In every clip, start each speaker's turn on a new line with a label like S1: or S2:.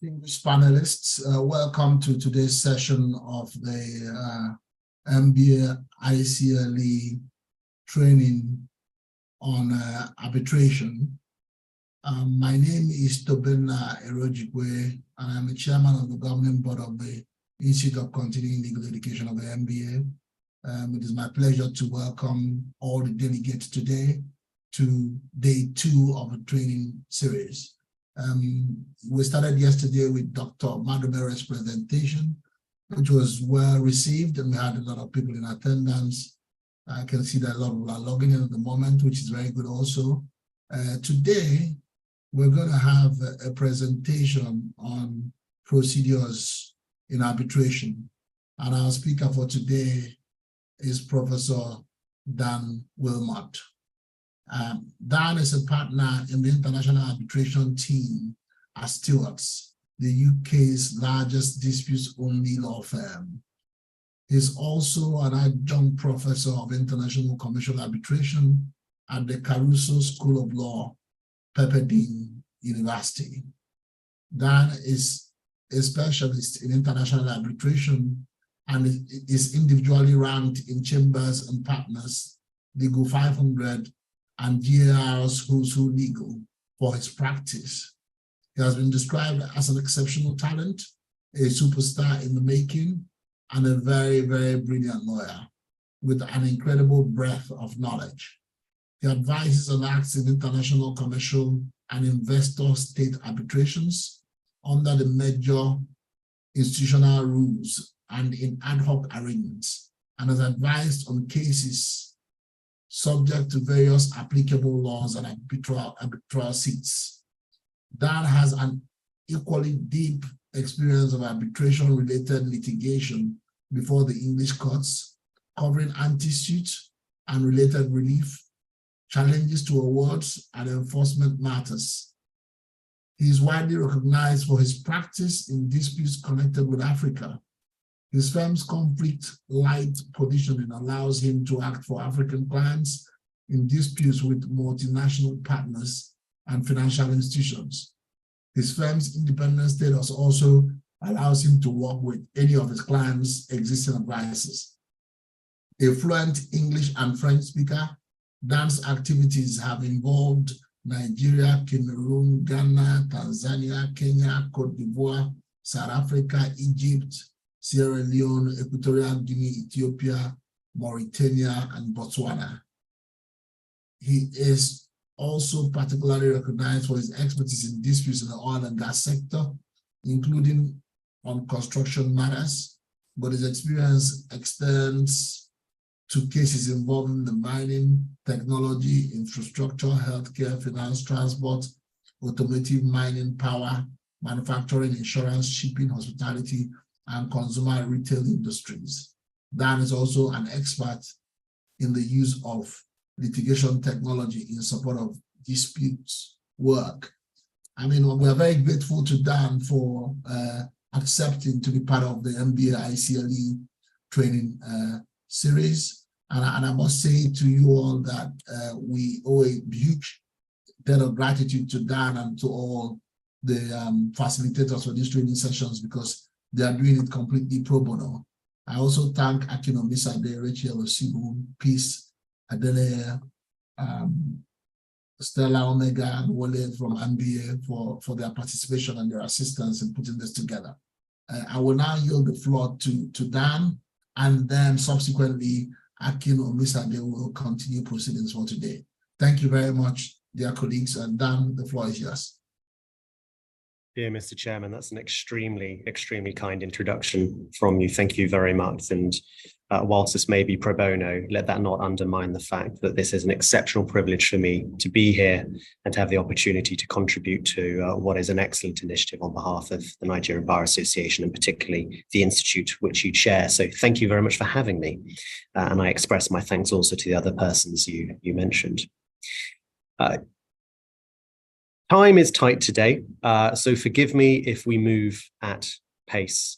S1: Distinguished panelists, welcome to today's session of the NBA-ICLE training on arbitration. My name is Tobena Erojikwe, and I'm the chairman of the governing board of the Institute of Continuing Legal Education of the NBA. It is my pleasure to welcome all the delegates today to day 2 of the training series. We started yesterday with Dr. Madumere's presentation, which was well received, and we had a lot of people in attendance. I can see that a lot of people are logging in at the moment, which is very good also. Today, we're going to have a presentation on procedures in arbitration. And our speaker for today is Professor Dan Wilmot. Dan is a partner in the international arbitration team at Stewart's, the UK's largest disputes-only law firm. He's also an adjunct professor of international commercial arbitration at the Caruso School of Law, Pepperdine University. Dan is a specialist in international arbitration and is individually ranked in Chambers and Partners Legal 500 and GAR's Who's Who Legal for his practice. He has been described as an exceptional talent, a superstar in the making, and a very, very brilliant lawyer with an incredible breadth of knowledge. He advises and acts in international commercial and investor state arbitrations under the major institutional rules and in ad hoc arrangements, and has advised on cases subject to various applicable laws and arbitral seats. Dan has an equally deep experience of arbitration-related litigation before the English courts, covering anti-suit and related relief, challenges to awards, and enforcement matters. He is widely recognized for his practice in disputes connected with Africa. His firm's conflict-light positioning allows him to act for African clients in disputes with multinational partners and financial institutions. His firm's independent status also allows him to work with any of his clients' existing advisors. A fluent English and French speaker, Dan's activities have involved Nigeria, Cameroon, Ghana, Tanzania, Kenya, Cote d'Ivoire, South Africa, Egypt, Sierra Leone, Equatorial Guinea, Ethiopia, Mauritania, and Botswana. He is also particularly recognized for his expertise in disputes in the oil and gas sector, including on construction matters, but his experience extends to cases involving the mining, technology, infrastructure, healthcare, finance, transport, automotive, mining, power, manufacturing, insurance, shipping, hospitality, and consumer retail industries. Dan is also an expert in the use of litigation technology in support of disputes work. I mean, we are very grateful to Dan for accepting to be part of the NBA-ICLE training series. And I must say to you all that we owe a huge debt of gratitude to Dan and to all the facilitators for these training sessions, because they are doing it completely pro bono. I also thank Akino Misade, Rachel Osibu, Peace, Adele, Stella Omega, and Wale from NBA for their participation and their assistance in putting this together. I will now yield the floor to Dan, and then subsequently, Akino Misade will continue proceedings for today. Thank you very much, dear colleagues, and Dan, the floor is yours.
S2: Dear Mr. Chairman, that's an extremely, extremely kind introduction from you. Thank you very much. And whilst this may be pro bono, let that not undermine the fact that this is an exceptional privilege for me to be here and to have the opportunity to contribute to what is an excellent initiative on behalf of the Nigerian Bar Association, and particularly the Institute which you chair. So thank you very much for having me. And I express my thanks also to the other persons you mentioned. Time is tight today, so forgive me if we move at pace.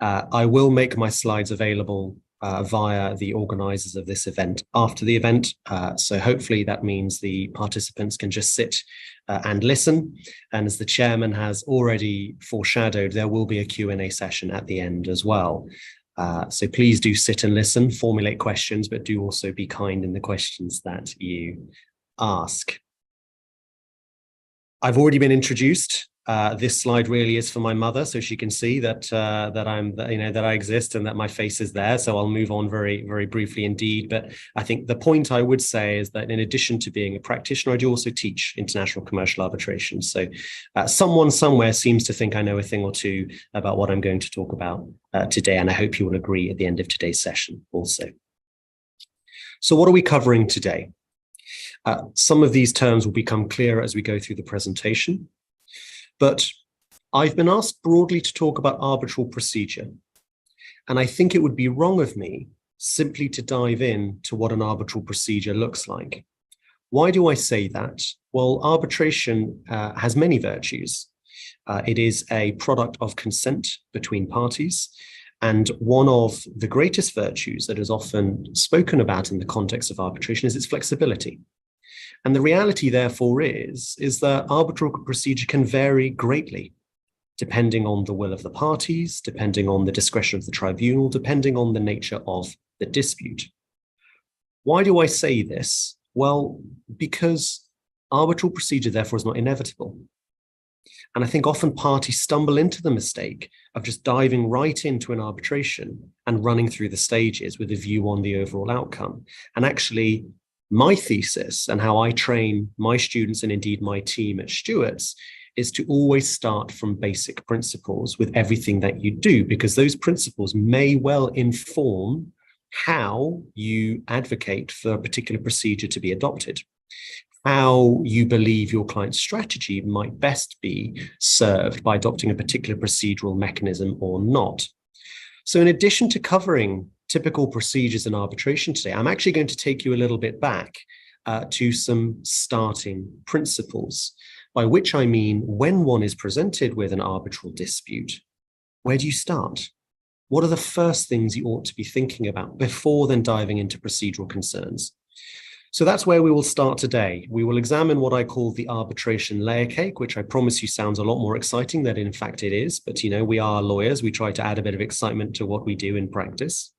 S2: I will make my slides available via the organizers of this event after the event. So hopefully that means the participants can just sit and listen. And as the chairman has already foreshadowed, there will be a Q&A session at the end as well. So please do sit and listen, formulate questions, but do also be kind in the questions that you ask. I've already been introduced. This slide really is for my mother, so she can see that that I exist and that my face is there. So I'll move on very, very briefly indeed. But I think the point I would say is that in addition to being a practitioner, I do also teach international commercial arbitration. So someone somewhere seems to think I know a thing or two about what I'm going to talk about today, and I hope you will agree at the end of today's session also. So what are we covering today? Some of these terms will become clearer as we go through the presentation. But I've been asked broadly to talk about arbitral procedure. And I think it would be wrong of me simply to dive in to what an arbitral procedure looks like. Why do I say that? Well, arbitration has many virtues. It is a product of consent between parties. And one of the greatest virtues that is often spoken about in the context of arbitration is its flexibility. And the reality, therefore, is that arbitral procedure can vary greatly, depending on the will of the parties, depending on the discretion of the tribunal, depending on the nature of the dispute. Why do I say this? Well, because arbitral procedure, therefore, is not inevitable. And I think often parties stumble into the mistake of just diving right into an arbitration and running through the stages with a view on the overall outcome. And actually, my thesis and how I train my students and indeed my team at Stewart's is to always start from basic principles with everything that you do, because those principles may well inform how you advocate for a particular procedure to be adopted, how you believe your client's strategy might best be served by adopting a particular procedural mechanism or not. So in addition to covering typical procedures in arbitration today, I'm actually going to take you a little bit back to some starting principles, by which I mean when one is presented with an arbitral dispute, where do you start? What are the first things you ought to be thinking about before then diving into procedural concerns? So that's where we will start today. We will examine what I call the arbitration layer cake, which I promise you sounds a lot more exciting than in fact it is. But, you know, we are lawyers. We try to add a bit of excitement to what we do in practice.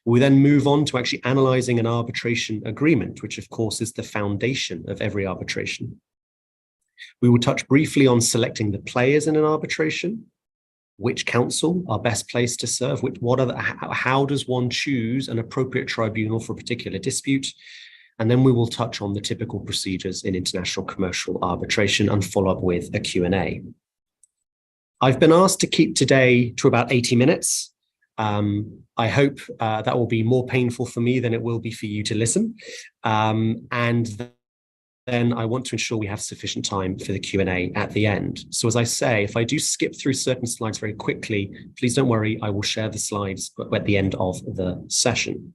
S2: We then move on to actually analyzing an arbitration agreement, which of course is the foundation of every arbitration. We will touch briefly on selecting the players in an arbitration, which counsel are best placed to serve, how does one choose an appropriate tribunal for a particular dispute? And then we will touch on the typical procedures in international commercial arbitration and follow up with a Q&A. I've been asked to keep today to about 80 minutes. I hope that will be more painful for me than it will be for you to listen. And then I want to ensure we have sufficient time for the Q&A at the end. So as I say, if I do skip through certain slides very quickly, please don't worry, I will share the slides at the end of the session.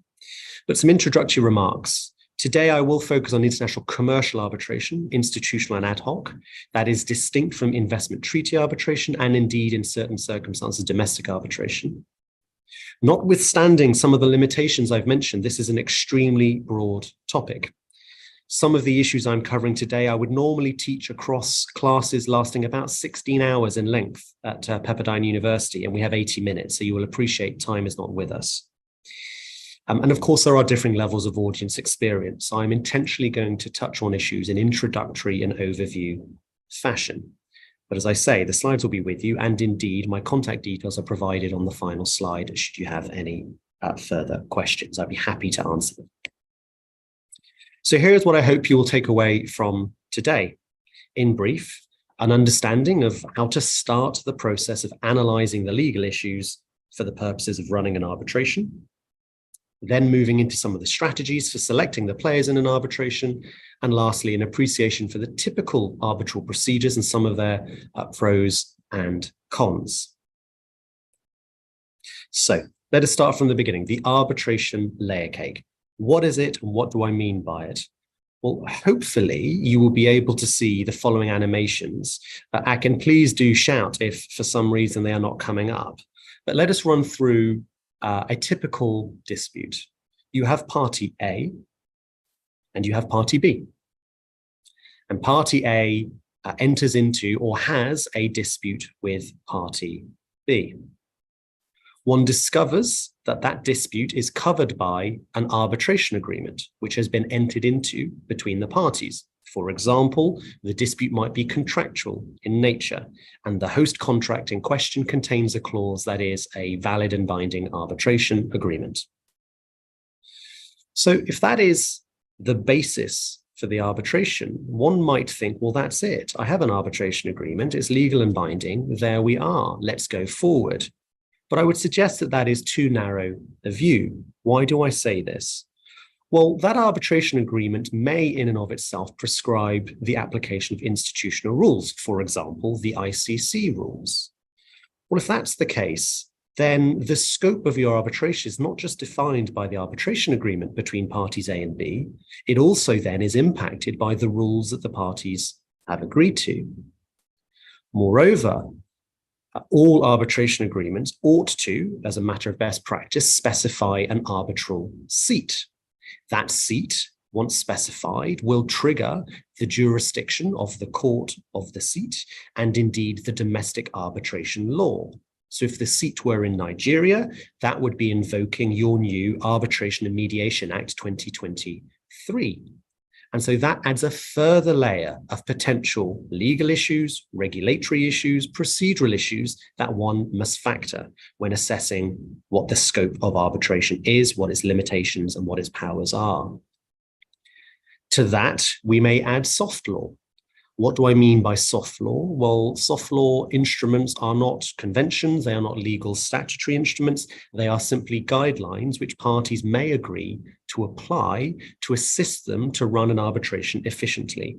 S2: But some introductory remarks. Today, I will focus on international commercial arbitration, institutional and ad hoc. That is distinct from investment treaty arbitration and indeed in certain circumstances, domestic arbitration. Notwithstanding some of the limitations I've mentioned, this is an extremely broad topic. Some of the issues I'm covering today, I would normally teach across classes lasting about 16 hours in length at Pepperdine University, and we have 80 minutes, so you will appreciate time is not with us. And of course, there are differing levels of audience experience. So I'm intentionally going to touch on issues in introductory and overview fashion. But as I say, the slides will be with you, and indeed, my contact details are provided on the final slide should you have any further questions. I'd be happy to answer them. So here's what I hope you will take away from today. In brief, an understanding of how to start the process of analyzing the legal issues for the purposes of running an arbitration, then moving into some of the strategies for selecting the players in an arbitration, and lastly, an appreciation for the typical arbitral procedures and some of their pros and cons. So let us start from the beginning, the arbitration layer cake. What is it and what do I mean by it? Well, hopefully you will be able to see the following animations. Please do shout if for some reason they are not coming up. But let us run through a typical dispute. You have party A and you have party B. And party A enters into or has a dispute with party B. One discovers that that dispute is covered by an arbitration agreement, which has been entered into between the parties. For example, the dispute might be contractual in nature, and the host contract in question contains a clause that is a valid and binding arbitration agreement. So if that is the basis for the arbitration, one might think, well, that's it. I have an arbitration agreement. It's legal and binding. There we are. Let's go forward. But I would suggest that that is too narrow a view. Why do I say this? Well, that arbitration agreement may in and of itself prescribe the application of institutional rules, for example, the ICC rules. Well, if that's the case, then the scope of your arbitration is not just defined by the arbitration agreement between parties A and B, it also then is impacted by the rules that the parties have agreed to. Moreover, all arbitration agreements ought to, as a matter of best practice, specify an arbitral seat. That seat, once specified, will trigger the jurisdiction of the court of the seat and indeed the domestic arbitration law. So if the seat were in Nigeria, that would be invoking your new Arbitration and Mediation Act 2023. And so that adds a further layer of potential legal issues, regulatory issues, procedural issues that one must factor when assessing what the scope of arbitration is, what its limitations and what its powers are. To that, we may add soft law. What do I mean by soft law? Well, soft law instruments are not conventions, they are not legal statutory instruments, they are simply guidelines which parties may agree to apply to assist them to run an arbitration efficiently.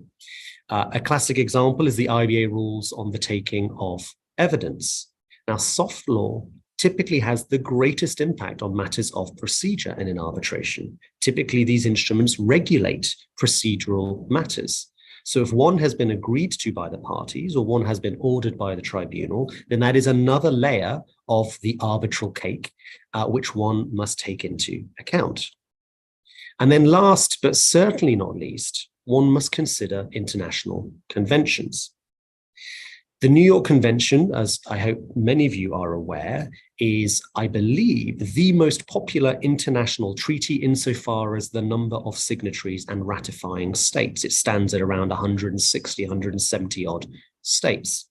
S2: A classic example is the IBA rules on the taking of evidence. Now, soft law typically has the greatest impact on matters of procedure in an arbitration. Typically, these instruments regulate procedural matters. So if one has been agreed to by the parties or one has been ordered by the tribunal, then that is another layer of the arbitral cake, which one must take into account. And then last, but certainly not least, one must consider international conventions. The New York Convention, as I hope many of you are aware, is, I believe, the most popular international treaty insofar as the number of signatories and ratifying states. It stands at around 160, 170 odd states.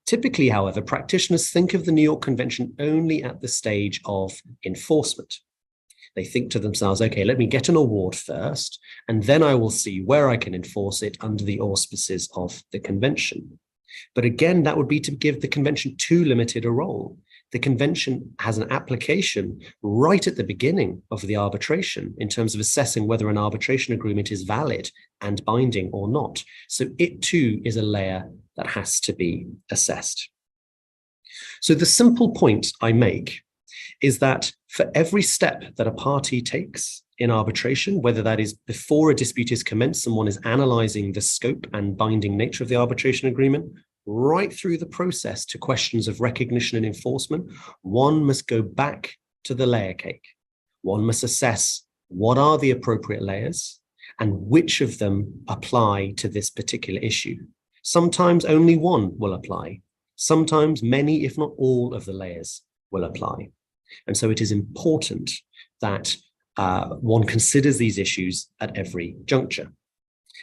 S2: Typically, however, practitioners think of the New York Convention only at the stage of enforcement. They think to themselves, okay, let me get an award first, and then I will see where I can enforce it under the auspices of the convention. But again, that would be to give the convention too limited a role. The convention has an application right at the beginning of the arbitration in terms of assessing whether an arbitration agreement is valid and binding or not. So it too is a layer that has to be assessed. So the simple point I make is that for every step that a party takes in arbitration, whether that is before a dispute is commenced and one is analyzing the scope and binding nature of the arbitration agreement, right through the process to questions of recognition and enforcement, one must go back to the layer cake. One must assess what are the appropriate layers and which of them apply to this particular issue. Sometimes only one will apply. Sometimes many, if not all, of the layers will apply. And so it is important that one considers these issues at every juncture.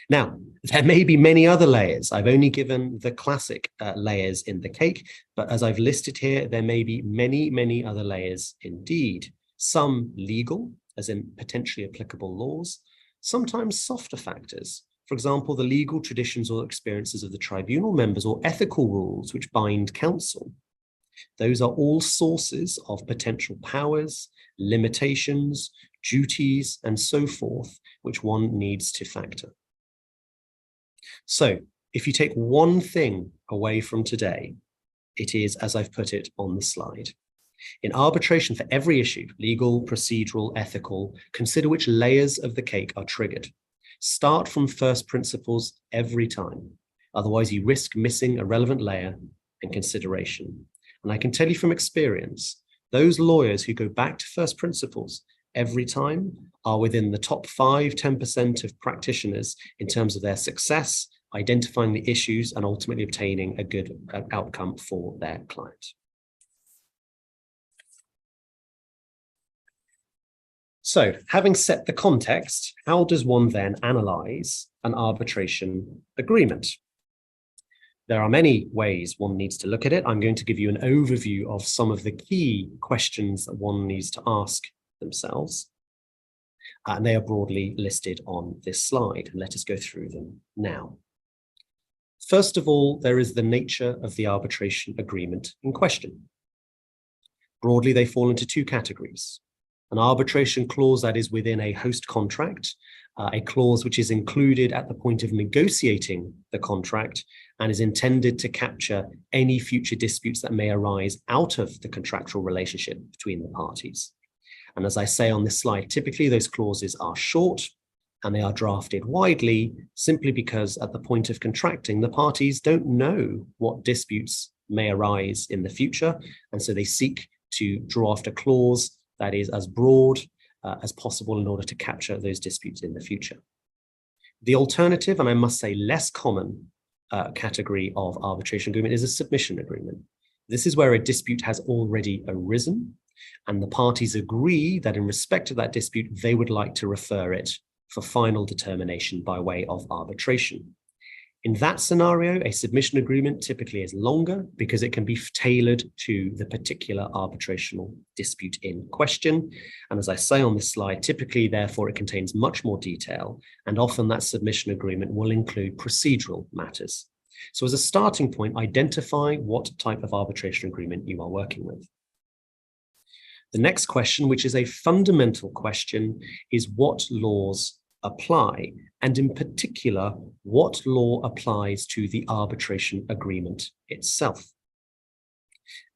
S2: Now, there may be many other layers. I've only given the classic layers in the cake, but as I've listed here, there may be many, many other layers indeed. Some legal, as in potentially applicable laws, sometimes softer factors. For example, the legal traditions or experiences of the tribunal members or ethical rules which bind counsel. Those are all sources of potential powers, limitations, duties, and so forth, which one needs to factor. So if you take one thing away from today, it is, as I've put it on the slide. In arbitration for every issue, legal, procedural, ethical, consider which layers of the cake are triggered. Start from first principles every time. Otherwise, you risk missing a relevant layer and consideration. And I can tell you from experience those lawyers who go back to first principles every time are within the top 5–10% of practitioners in terms of their success, identifying the issues, and ultimately obtaining a good outcome for their client. So, having set the context, how does one then analyze an arbitration agreement? There are many ways one needs to look at it. I'm going to give you an overview of some of the key questions that one needs to ask themselves. And they are broadly listed on this slide. And let us go through them now. First of all, there is the nature of the arbitration agreement in question. Broadly, they fall into two categories. An arbitration clause that is within a host contract, a clause which is included at the point of negotiating the contract and is intended to capture any future disputes that may arise out of the contractual relationship between the parties. And as I say on this slide, typically those clauses are short and they are drafted widely simply because at the point of contracting, the parties don't know what disputes may arise in the future. And so they seek to draft a clause that is as broad as possible in order to capture those disputes in the future. The alternative, and I must say less common category of arbitration agreement, is a submission agreement. This is where a dispute has already arisen and the parties agree that in respect of that dispute, they would like to refer it for final determination by way of arbitration. In that scenario, a submission agreement typically is longer because it can be tailored to the particular arbitrational dispute in question. And as I say on this slide, typically, therefore, it contains much more detail, and often that submission agreement will include procedural matters. So as a starting point, identify what type of arbitration agreement you are working with. The next question, which is a fundamental question, is what laws apply, and in particular, what law applies to the arbitration agreement itself.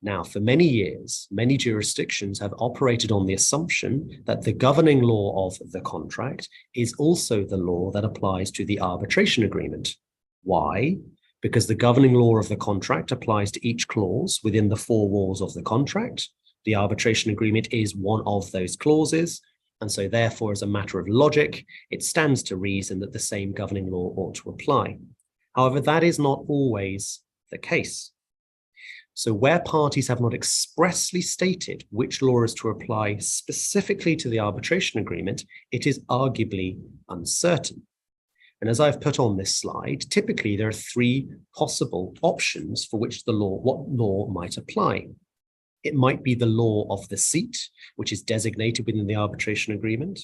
S2: Now, for many years, many jurisdictions have operated on the assumption that the governing law of the contract is also the law that applies to the arbitration agreement. Why? Because the governing law of the contract applies to each clause within the four walls of the contract. The arbitration agreement is one of those clauses. And so therefore, as a matter of logic, it stands to reason that the same governing law ought to apply. However, that is not always the case. So where parties have not expressly stated which law is to apply specifically to the arbitration agreement, it is arguably uncertain. And as I've put on this slide, typically there are three possible options for which what law might apply. It might be the law of the seat, which is designated within the arbitration agreement.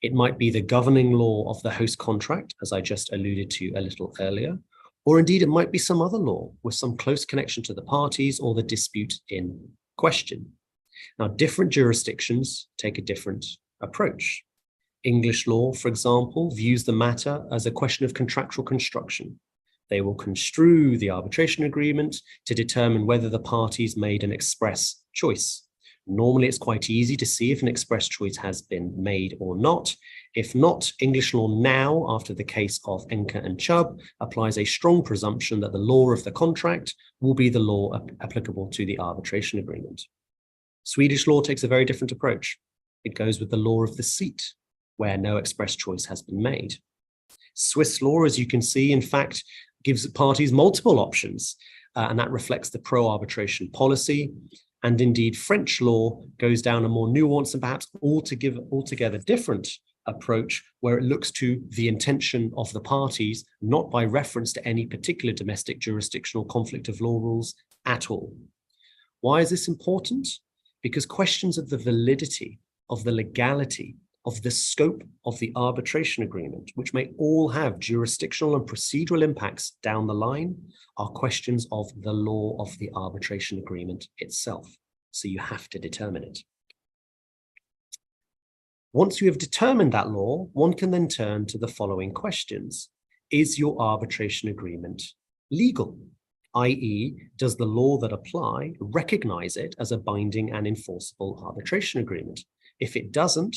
S2: It might be the governing law of the host contract, as I just alluded to a little earlier, or indeed it might be some other law with some close connection to the parties or the dispute in question. Now, different jurisdictions take a different approach. English law, for example, views the matter as a question of contractual construction. They will construe the arbitration agreement to determine whether the parties made an express choice. Normally, it's quite easy to see if an express choice has been made or not. If not, English law now, after the case of Enker and Chubb, applies a strong presumption that the law of the contract will be the law applicable to the arbitration agreement. Swedish law takes a very different approach. It goes with the law of the seat, where no express choice has been made. Swiss law, as you can see, in fact, gives parties multiple options, and that reflects the pro-arbitration policy. And indeed, French law goes down a more nuanced and perhaps altogether different approach, where it looks to the intention of the parties, not by reference to any particular domestic jurisdictional conflict of law rules at all. Why is this important? Because questions of the validity, of the legality, of the scope of the arbitration agreement, which may all have jurisdictional and procedural impacts down the line, are questions of the law of the arbitration agreement itself. So you have to determine it. Once you have determined that law, one can then turn to the following questions. Is your arbitration agreement legal? i.e., does the law that apply recognize it as a binding and enforceable arbitration agreement? If it doesn't,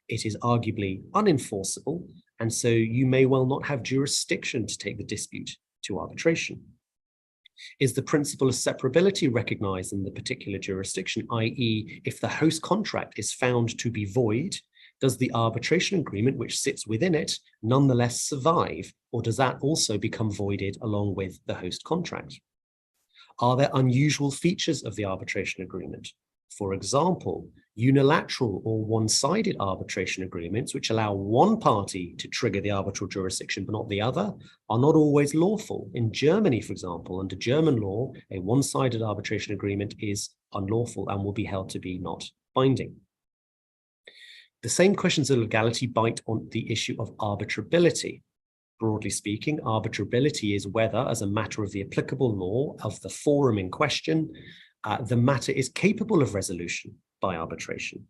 S2: it is arguably unenforceable, and so you may well not have jurisdiction to take the dispute to arbitration. Is the principle of separability recognized in the particular jurisdiction, i.e., if the host contract is found to be void, does the arbitration agreement which sits within it nonetheless survive, or does that also become voided along with the host contract? Are there unusual features of the arbitration agreement? For example, unilateral or one-sided arbitration agreements which allow one party to trigger the arbitral jurisdiction but not the other are not always lawful. In Germany, for example, under German law, a one-sided arbitration agreement is unlawful and will be held to be not binding. The same questions of legality bite on the issue of arbitrability. Broadly speaking, arbitrability is whether, as a matter of the applicable law of the forum in question, the matter is capable of resolution by arbitration.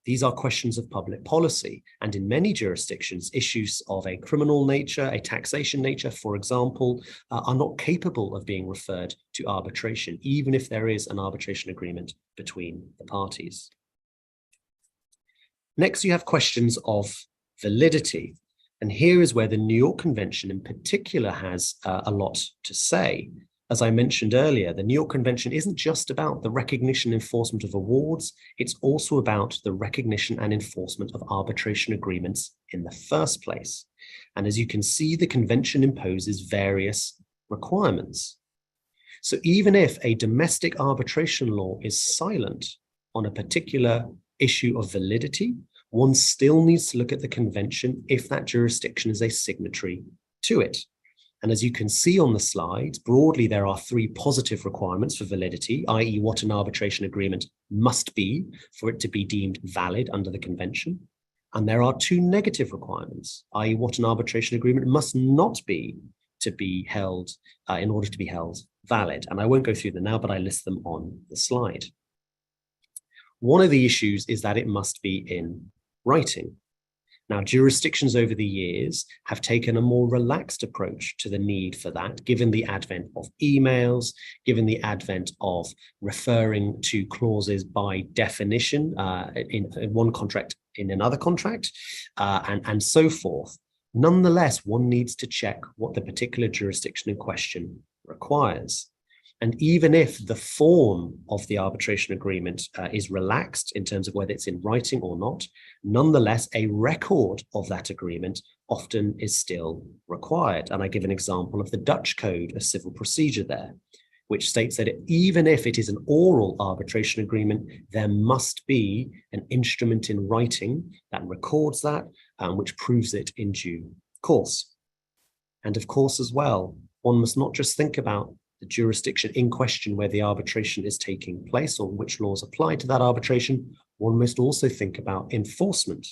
S2: These are questions of public policy, and in many jurisdictions, issues of a criminal nature, a taxation nature, for example, are not capable of being referred to arbitration, even if there is an arbitration agreement between the parties. Next, you have questions of validity. And here is where the New York Convention in particular has a lot to say. As I mentioned earlier, the New York Convention isn't just about the recognition and enforcement of awards, it's also about the recognition and enforcement of arbitration agreements in the first place. And as you can see, the convention imposes various requirements. So even if a domestic arbitration law is silent on a particular issue of validity, one still needs to look at the convention if that jurisdiction is a signatory to it. And as you can see on the slides, broadly, there are three positive requirements for validity, i.e. what an arbitration agreement must be for it to be deemed valid under the convention. And there are two negative requirements, i.e. what an arbitration agreement must not be to be held in order to be held valid. And I won't go through them now, but I list them on the slide. One of the issues is that it must be in writing. Now, jurisdictions over the years have taken a more relaxed approach to the need for that, given the advent of emails, given the advent of referring to clauses by definition in one contract in another contract, and so forth. Nonetheless, one needs to check what the particular jurisdiction in question requires. And even if the form of the arbitration agreement is relaxed in terms of whether it's in writing or not, nonetheless, a record of that agreement often is still required. And I give an example of the Dutch Code of Civil Procedure there, which states that even if it is an oral arbitration agreement, there must be an instrument in writing that records that, which proves it in due course. And of course, as well, one must not just think about the jurisdiction in question where the arbitration is taking place or which laws apply to that arbitration. One must also think about enforcement.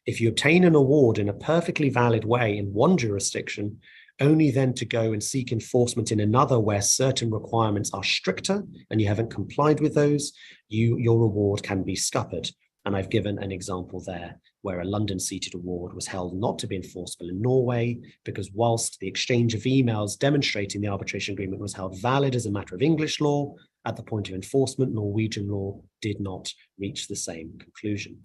S2: If you obtain an award in a perfectly valid way in one jurisdiction, only then to go and seek enforcement in another where certain requirements are stricter and you haven't complied with those, your award can be scuppered. And I've given an example there where a London-seated award was held not to be enforceable in Norway because whilst the exchange of emails demonstrating the arbitration agreement was held valid as a matter of English law, at the point of enforcement, Norwegian law did not reach the same conclusion.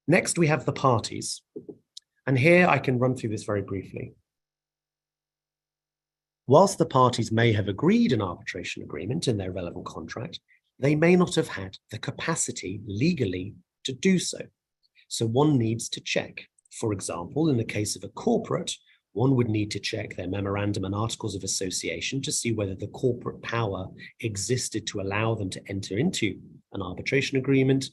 S2: Next, we have the parties. And here I can run through this very briefly. Whilst the parties may have agreed an arbitration agreement in their relevant contract, they may not have had the capacity legally to do so. So one needs to check. For example, in the case of a corporate, one would need to check their memorandum and articles of association to see whether the corporate power existed to allow them to enter into an arbitration agreement.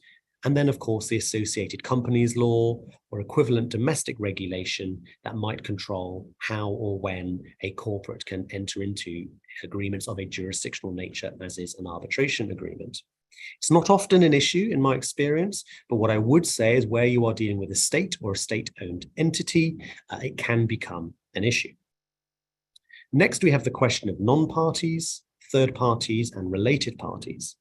S2: And then, of course, the associated companies law or equivalent domestic regulation that might control how or when a corporate can enter into agreements of a jurisdictional nature, as is an arbitration agreement. It's not often an issue in my experience, but what I would say is where you are dealing with a state or a state-owned entity, it can become an issue. Next, we have the question of non-parties, third parties, and related parties.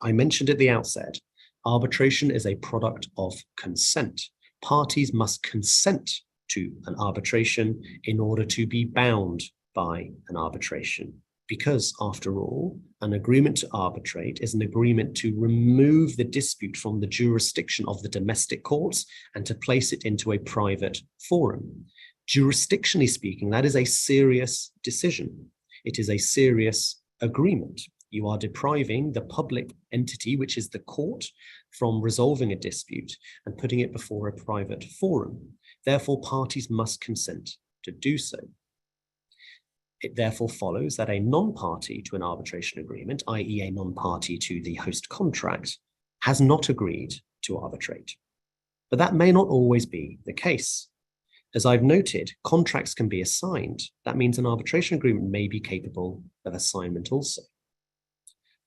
S2: I mentioned at the outset, arbitration is a product of consent. Parties must consent to an arbitration in order to be bound by an arbitration. Because, after all, an agreement to arbitrate is an agreement to remove the dispute from the jurisdiction of the domestic courts and to place it into a private forum. Jurisdictionally speaking, that is a serious decision. It is a serious agreement. You are depriving the public entity, which is the court, from resolving a dispute and putting it before a private forum. Therefore, parties must consent to do so. It therefore follows that a non-party to an arbitration agreement, i.e. a non-party to the host contract, has not agreed to arbitrate. But that may not always be the case. As I've noted, contracts can be assigned. That means an arbitration agreement may be capable of assignment also.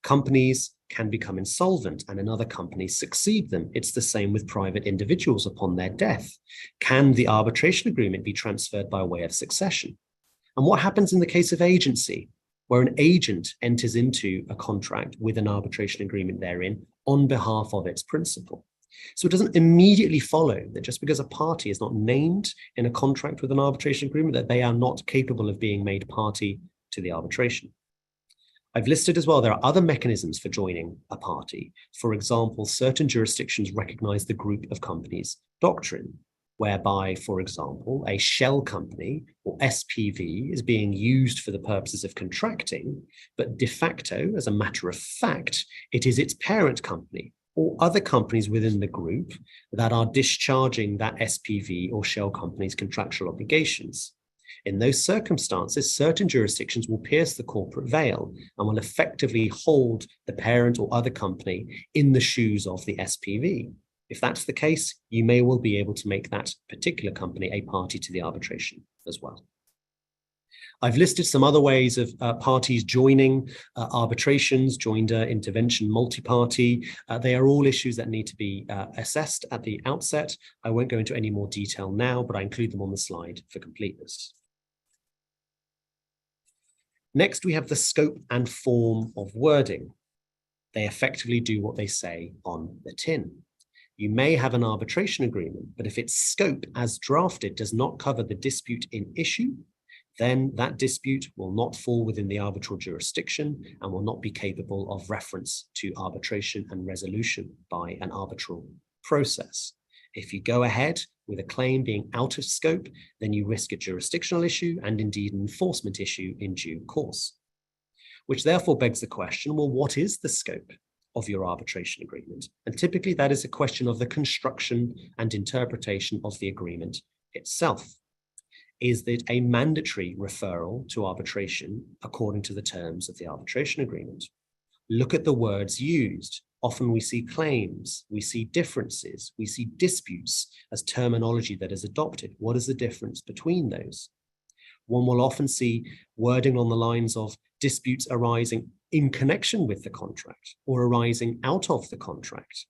S2: Companies can become insolvent and another company succeed them. It's the same with private individuals upon their death. Can the arbitration agreement be transferred by way of succession? And what happens in the case of agency, where an agent enters into a contract with an arbitration agreement therein on behalf of its principal? So it doesn't immediately follow that just because a party is not named in a contract with an arbitration agreement, that they are not capable of being made party to the arbitration. I've listed as well, there are other mechanisms for joining a party. For example, certain jurisdictions recognize the group of companies doctrine, whereby, for example, a shell company or SPV is being used for the purposes of contracting, but de facto, as a matter of fact, it is its parent company or other companies within the group that are discharging that SPV or shell company's contractual obligations. In those circumstances, certain jurisdictions will pierce the corporate veil and will effectively hold the parent or other company in the shoes of the SPV. If that's the case, you may well be able to make that particular company a party to the arbitration as well. I've listed some other ways of parties joining arbitrations, joinder, intervention, multi-party. They are all issues that need to be assessed at the outset. I won't go into any more detail now, but I include them on the slide for completeness. Next, we have the scope and form of wording. They effectively do what they say on the tin. You may have an arbitration agreement, but if its scope as drafted does not cover the dispute in issue, then that dispute will not fall within the arbitral jurisdiction and will not be capable of reference to arbitration and resolution by an arbitral process. If you go ahead with a claim being out of scope, then you risk a jurisdictional issue and indeed an enforcement issue in due course. Which therefore begs the question, well, what is the scope of your arbitration agreement? And typically that is a question of the construction and interpretation of the agreement itself. Is that a mandatory referral to arbitration according to the terms of the arbitration agreement? Look at the words used. Often we see claims, we see differences, we see disputes as terminology that is adopted. What is the difference between those? One will often see wording on the lines of disputes arising in connection with the contract or arising out of the contract.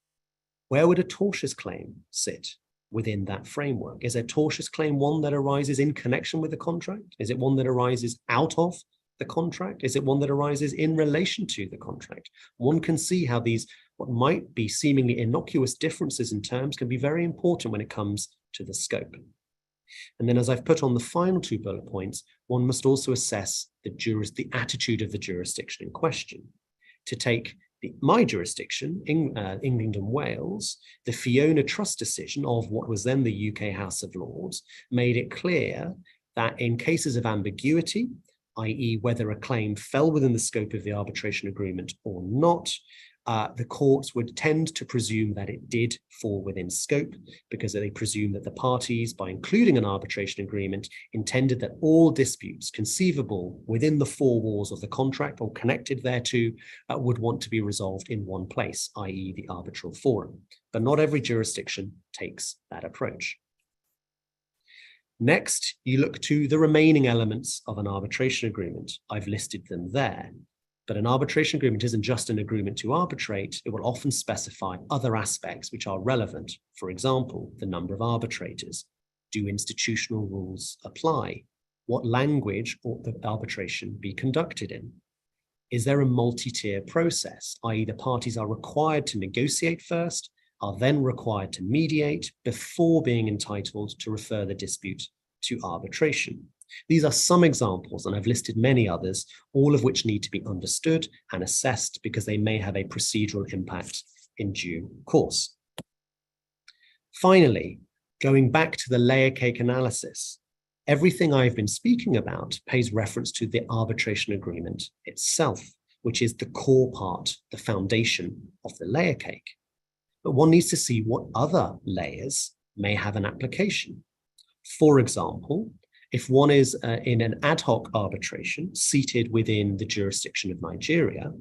S2: Where would a tortious claim sit within that framework? Is a tortious claim one that arises in connection with the contract? Is it one that arises out of the contract? Is it one that arises in relation to the contract? One can see how these, what might be seemingly innocuous differences in terms, can be very important when it comes to the scope. And then as I've put on the final two bullet points, one must also assess the attitude of the jurisdiction in question. To take my jurisdiction, England and Wales, the Fiona Trust decision of what was then the UK House of Lords made it clear that in cases of ambiguity, i.e. whether a claim fell within the scope of the arbitration agreement or not, the courts would tend to presume that it did fall within scope because they presume that the parties, by including an arbitration agreement, intended that all disputes conceivable within the four walls of the contract or connected thereto would want to be resolved in one place, i.e. the arbitral forum. But not every jurisdiction takes that approach. Next, you look to the remaining elements of an arbitration agreement. I've listed them there. But an arbitration agreement isn't just an agreement to arbitrate. It will often specify other aspects which are relevant. For example, the number of arbitrators. Do institutional rules apply? What language ought the arbitration be conducted in? Is there a multi-tier process, i.e. the parties are required to negotiate first, are then required to mediate before being entitled to refer the dispute to arbitration? These are some examples, and I've listed many others, all of which need to be understood and assessed because they may have a procedural impact in due course. Finally, going back to the layer cake analysis, Everything I've been speaking about pays reference to the arbitration agreement itself, which is the core part, the foundation of the layer cake. But one needs to see what other layers may have an application. For example, if one is in an ad hoc arbitration seated within the jurisdiction of Nigeria,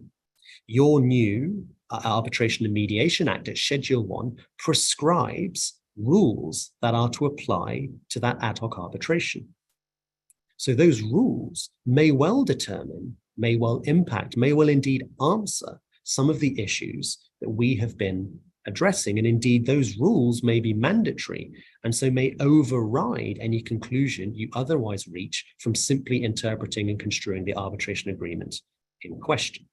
S2: your new Arbitration and Mediation Act at Schedule 1 prescribes rules that are to apply to that ad hoc arbitration. So those rules may well determine, may well impact, may well indeed answer some of the issues that we have been addressing. And indeed, those rules may be mandatory and so may override any conclusion you otherwise reach from simply interpreting and construing the arbitration agreement in question.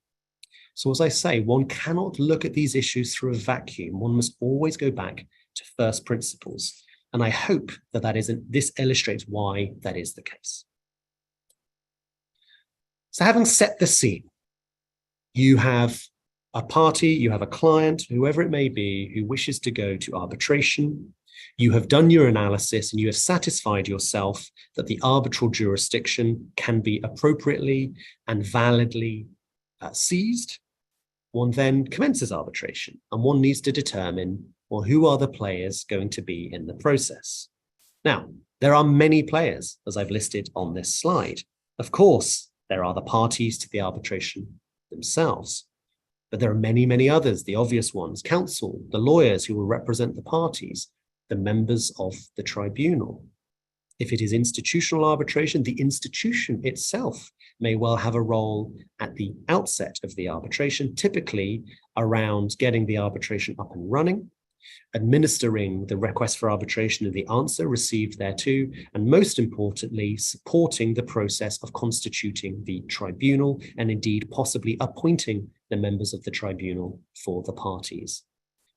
S2: So as I say, one cannot look at these issues through a vacuum. One must always go back to first principles. And I hope that this illustrates why that is the case. So having set the scene, you have a party, you have a client, whoever it may be, who wishes to go to arbitration. You have done your analysis and you have satisfied yourself that the arbitral jurisdiction can be appropriately and validly seized. One then commences arbitration and one needs to determine, well, who are the players going to be in the process? Now, there are many players, as I've listed on this slide. Of course, there are the parties to the arbitration themselves, but there are many, many others, the obvious ones: counsel, the lawyers who will represent the parties, the members of the tribunal. If it is institutional arbitration, the institution itself may well have a role at the outset of the arbitration, typically around getting the arbitration up and running, administering the request for arbitration and the answer received thereto, and most importantly, supporting the process of constituting the tribunal and indeed possibly appointing the members of the tribunal for the parties.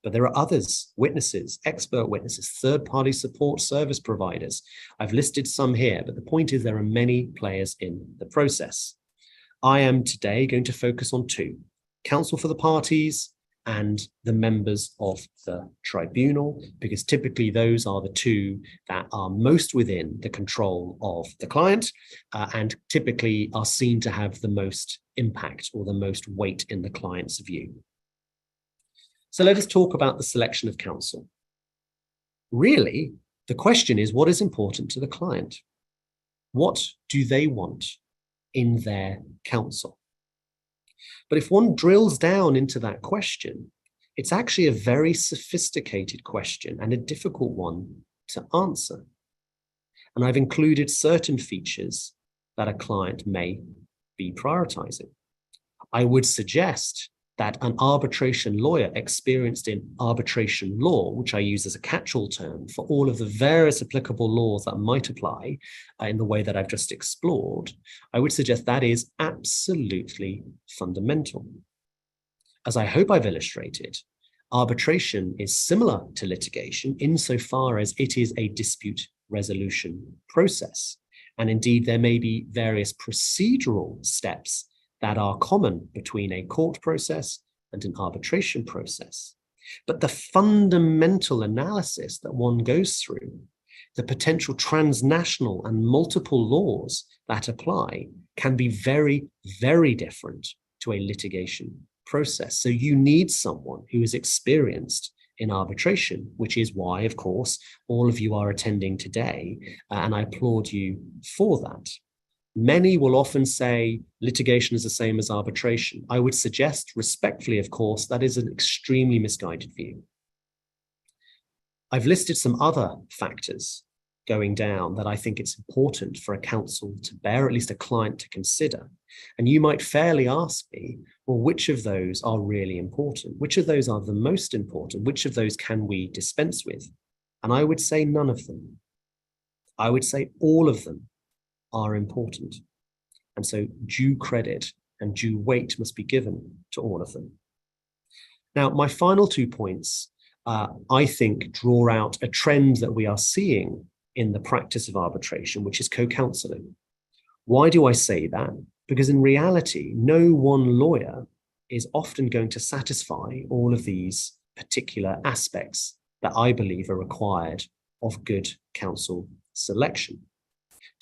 S2: But there are others: witnesses, expert witnesses, third-party support service providers. I've listed some here, but the point is there are many players in the process. I am today going to focus on two: counsel for the parties and the members of the tribunal, because typically those are the two that are most within the control of the client and typically are seen to have the most impact or the most weight in the client's view. So let us talk about the selection of counsel. Really, the question is, what is important to the client? What do they want in their counsel? But if one drills down into that question, it's actually a very sophisticated question and a difficult one to answer. And I've included certain features that a client may be prioritizing. I would suggest that an arbitration lawyer experienced in arbitration law, which I use as a catch-all term for all of the various applicable laws that might apply in the way that I've just explored, I would suggest that is absolutely fundamental. As I hope I've illustrated, arbitration is similar to litigation insofar as it is a dispute resolution process. And indeed, there may be various procedural steps that are common between a court process and an arbitration process. But the fundamental analysis that one goes through, the potential transnational and multiple laws that apply, can be very, very different to a litigation process. So you need someone who is experienced in arbitration, which is why, of course, all of you are attending today, and I applaud you for that. Many will often say litigation is the same as arbitration. I would suggest respectfully, of course, that is an extremely misguided view. I've listed some other factors going down that I think it's important for a counsel to bear, at least a client to consider. And you might fairly ask me, well, which of those are really important? Which of those are the most important? Which of those can we dispense with? And I would say none of them. I would say all of them are important. And so due credit and due weight must be given to all of them. Now, my final 2 points, I think, draw out a trend that we are seeing in the practice of arbitration, which is co-counseling. Why do I say that? Because in reality, no one lawyer is often going to satisfy all of these particular aspects that I believe are required of good counsel selection.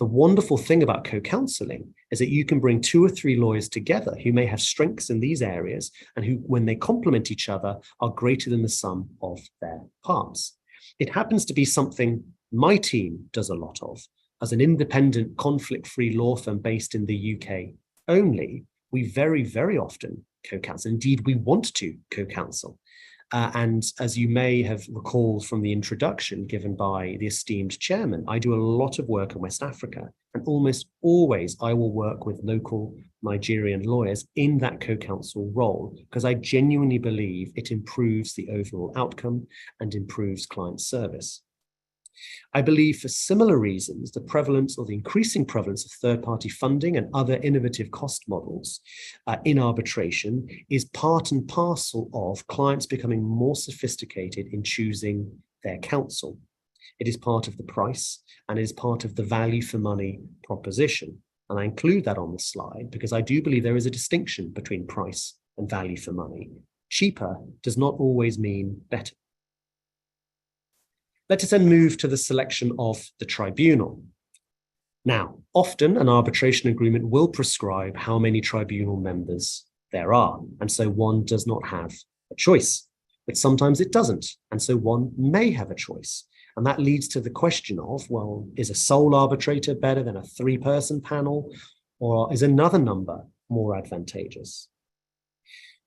S2: The wonderful thing about co-counseling is that you can bring 2 or 3 lawyers together who may have strengths in these areas and who, when they complement each other, are greater than the sum of their parts. It happens to be something my team does a lot of. As an independent, conflict-free law firm based in the UK only, we very, very often co-counsel. Indeed, we want to co-counsel. And as you may have recalled from the introduction given by the esteemed chairman, I do a lot of work in West Africa, and almost always I will work with local Nigerian lawyers in that co-counsel role, because I genuinely believe it improves the overall outcome and improves client service. I believe for similar reasons, the prevalence or the increasing prevalence of third-party funding and other innovative cost models in arbitration is part and parcel of clients becoming more sophisticated in choosing their counsel. It is part of the price and it is part of the value for money proposition. And I include that on the slide because I do believe there is a distinction between price and value for money. Cheaper does not always mean better. Let us then move to the selection of the tribunal. Now, often an arbitration agreement will prescribe how many tribunal members there are, and so one does not have a choice. But sometimes it doesn't, and so one may have a choice. And that leads to the question of, well, is a sole arbitrator better than a 3-person panel, or is another number more advantageous?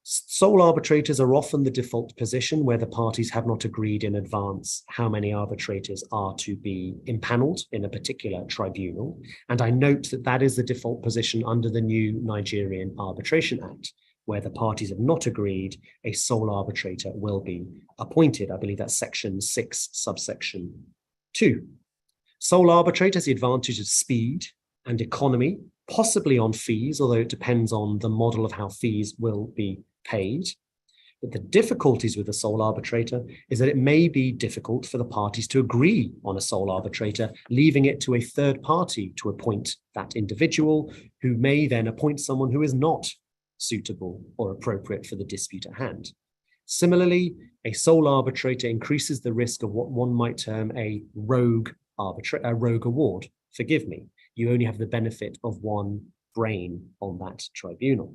S2: Sole arbitrators are often the default position where the parties have not agreed in advance how many arbitrators are to be impaneled in a particular tribunal. And I note that that is the default position under the new Nigerian Arbitration Act, where the parties have not agreed, a sole arbitrator will be appointed. I believe that's section 6, subsection 2. Sole arbitrator has the advantage of speed and economy, possibly on fees, although it depends on the model of how fees will be paid. But the difficulties with the sole arbitrator is that it may be difficult for the parties to agree on a sole arbitrator, leaving it to a third party to appoint that individual, who may then appoint someone who is not suitable or appropriate for the dispute at hand. Similarly, a sole arbitrator increases the risk of what one might term a rogue award. Forgive me, you only have the benefit of one brain on that tribunal.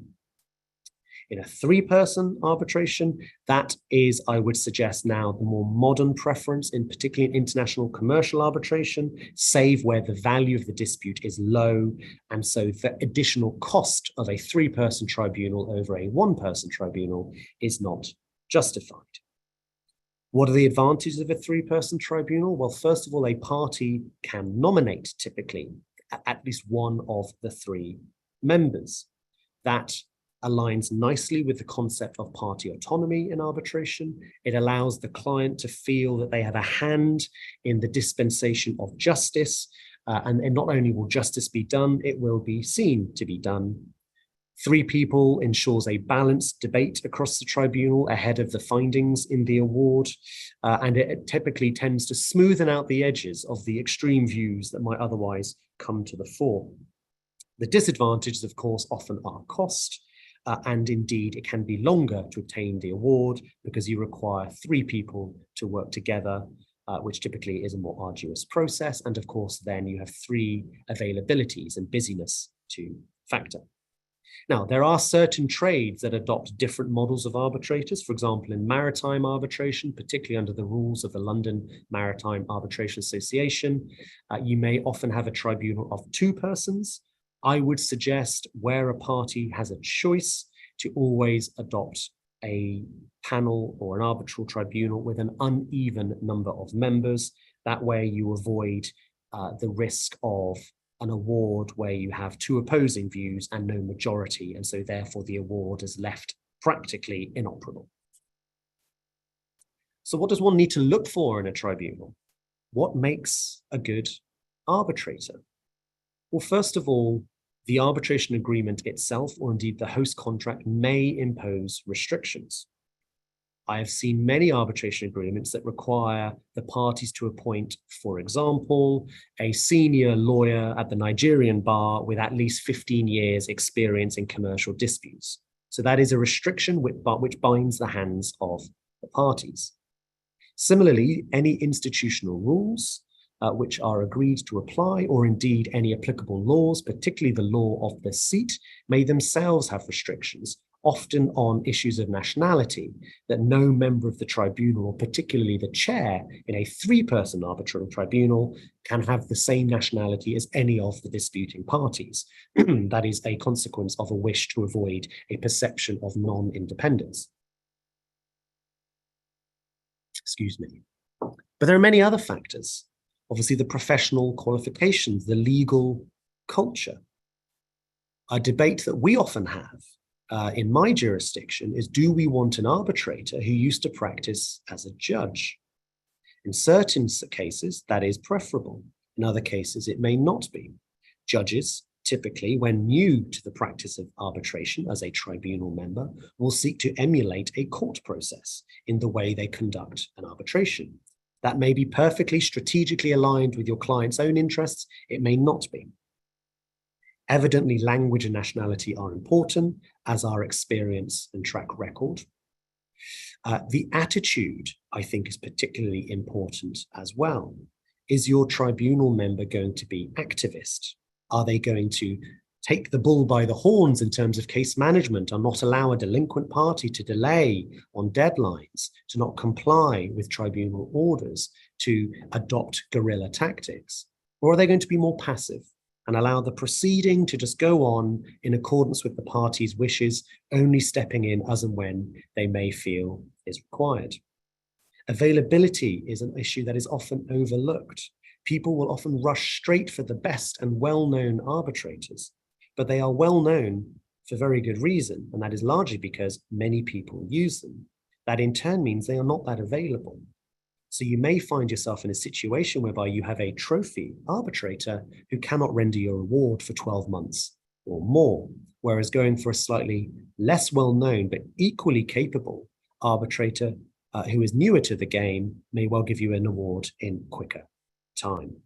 S2: In a 3-person arbitration, that is, I would suggest now, the more modern preference, in particularly in international commercial arbitration, save where the value of the dispute is low, and so the additional cost of a 3-person tribunal over a 1-person tribunal is not justified. What are the advantages of a 3-person tribunal? Well, first of all, a party can nominate typically at least one of the 3 members. That aligns nicely with the concept of party autonomy in arbitration. It allows the client to feel that they have a hand in the dispensation of justice, and not only will justice be done, it will be seen to be done. 3 people ensures a balanced debate across the tribunal ahead of the findings in the award, and it typically tends to smoothen out the edges of the extreme views that might otherwise come to the fore. The disadvantages, of course, often are cost, and indeed it can be longer to obtain the award because you require 3 people to work together, which typically is a more arduous process. And of course, then you have 3 availabilities and busyness to factor. Now, there are certain trades that adopt different models of arbitrators. For example, in maritime arbitration, particularly under the rules of the London Maritime Arbitration Association, you may often have a tribunal of 2 persons. I would suggest where a party has a choice to always adopt a panel or an arbitral tribunal with an uneven number of members. That way you avoid the risk of an award where you have 2 opposing views and no majority, and so therefore the award is left practically inoperable. So what does one need to look for in a tribunal? What makes a good arbitrator? Well, first of all, the arbitration agreement itself, or indeed the host contract, may impose restrictions. I have seen many arbitration agreements that require the parties to appoint, for example, a senior lawyer at the Nigerian bar with at least 15 years experience in commercial disputes. So that is a restriction which binds the hands of the parties. Similarly, any institutional rules which are agreed to apply, or indeed any applicable laws, particularly the law of the seat, may themselves have restrictions, often on issues of nationality, that no member of the tribunal, or particularly the chair in a three-person arbitral tribunal, can have the same nationality as any of the disputing parties. That is a consequence of a wish to avoid a perception of non-independence. Excuse me. But there are many other factors. Obviously, the professional qualifications, the legal culture. A debate that we often have in my jurisdiction is, do we want an arbitrator who used to practice as a judge? In certain cases, that is preferable. In other cases, it may not be. Judges, typically, when new to the practice of arbitration as a tribunal member, will seek to emulate a court process in the way they conduct an arbitration. That may be perfectly strategically aligned with your client's own interests. It may not be. Evidently, language and nationality are important, as are experience and track record. The attitude, I think, is particularly important as well. Is your tribunal member going to be activist? Are they going to take the bull by the horns in terms of case management, or not allow a delinquent party to delay on deadlines, to not comply with tribunal orders, to adopt guerrilla tactics? Or are they going to be more passive and allow the proceeding to just go on in accordance with the party's wishes, only stepping in as and when they may feel is required? Availability is an issue that is often overlooked. People will often rush straight for the best and well-known arbitrators, but they are well-known for very good reason, and that is largely because many people use them. That in turn means they are not that available. So you may find yourself in a situation whereby you have a trophy arbitrator who cannot render your award for 12 months or more, whereas going for a slightly less well-known but equally capable arbitrator who is newer to the game may well give you an award in quicker time.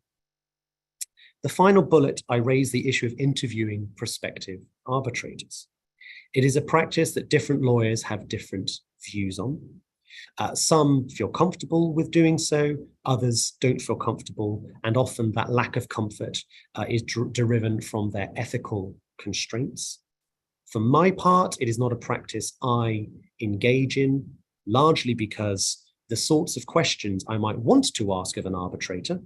S2: The final bullet, I raise the issue of interviewing prospective arbitrators. It is a practice that different lawyers have different views on. Some feel comfortable with doing so, others don't feel comfortable, and often that lack of comfort is driven from their ethical constraints. For my part, it is not a practice I engage in, largely because the sorts of questions I might want to ask of an arbitrator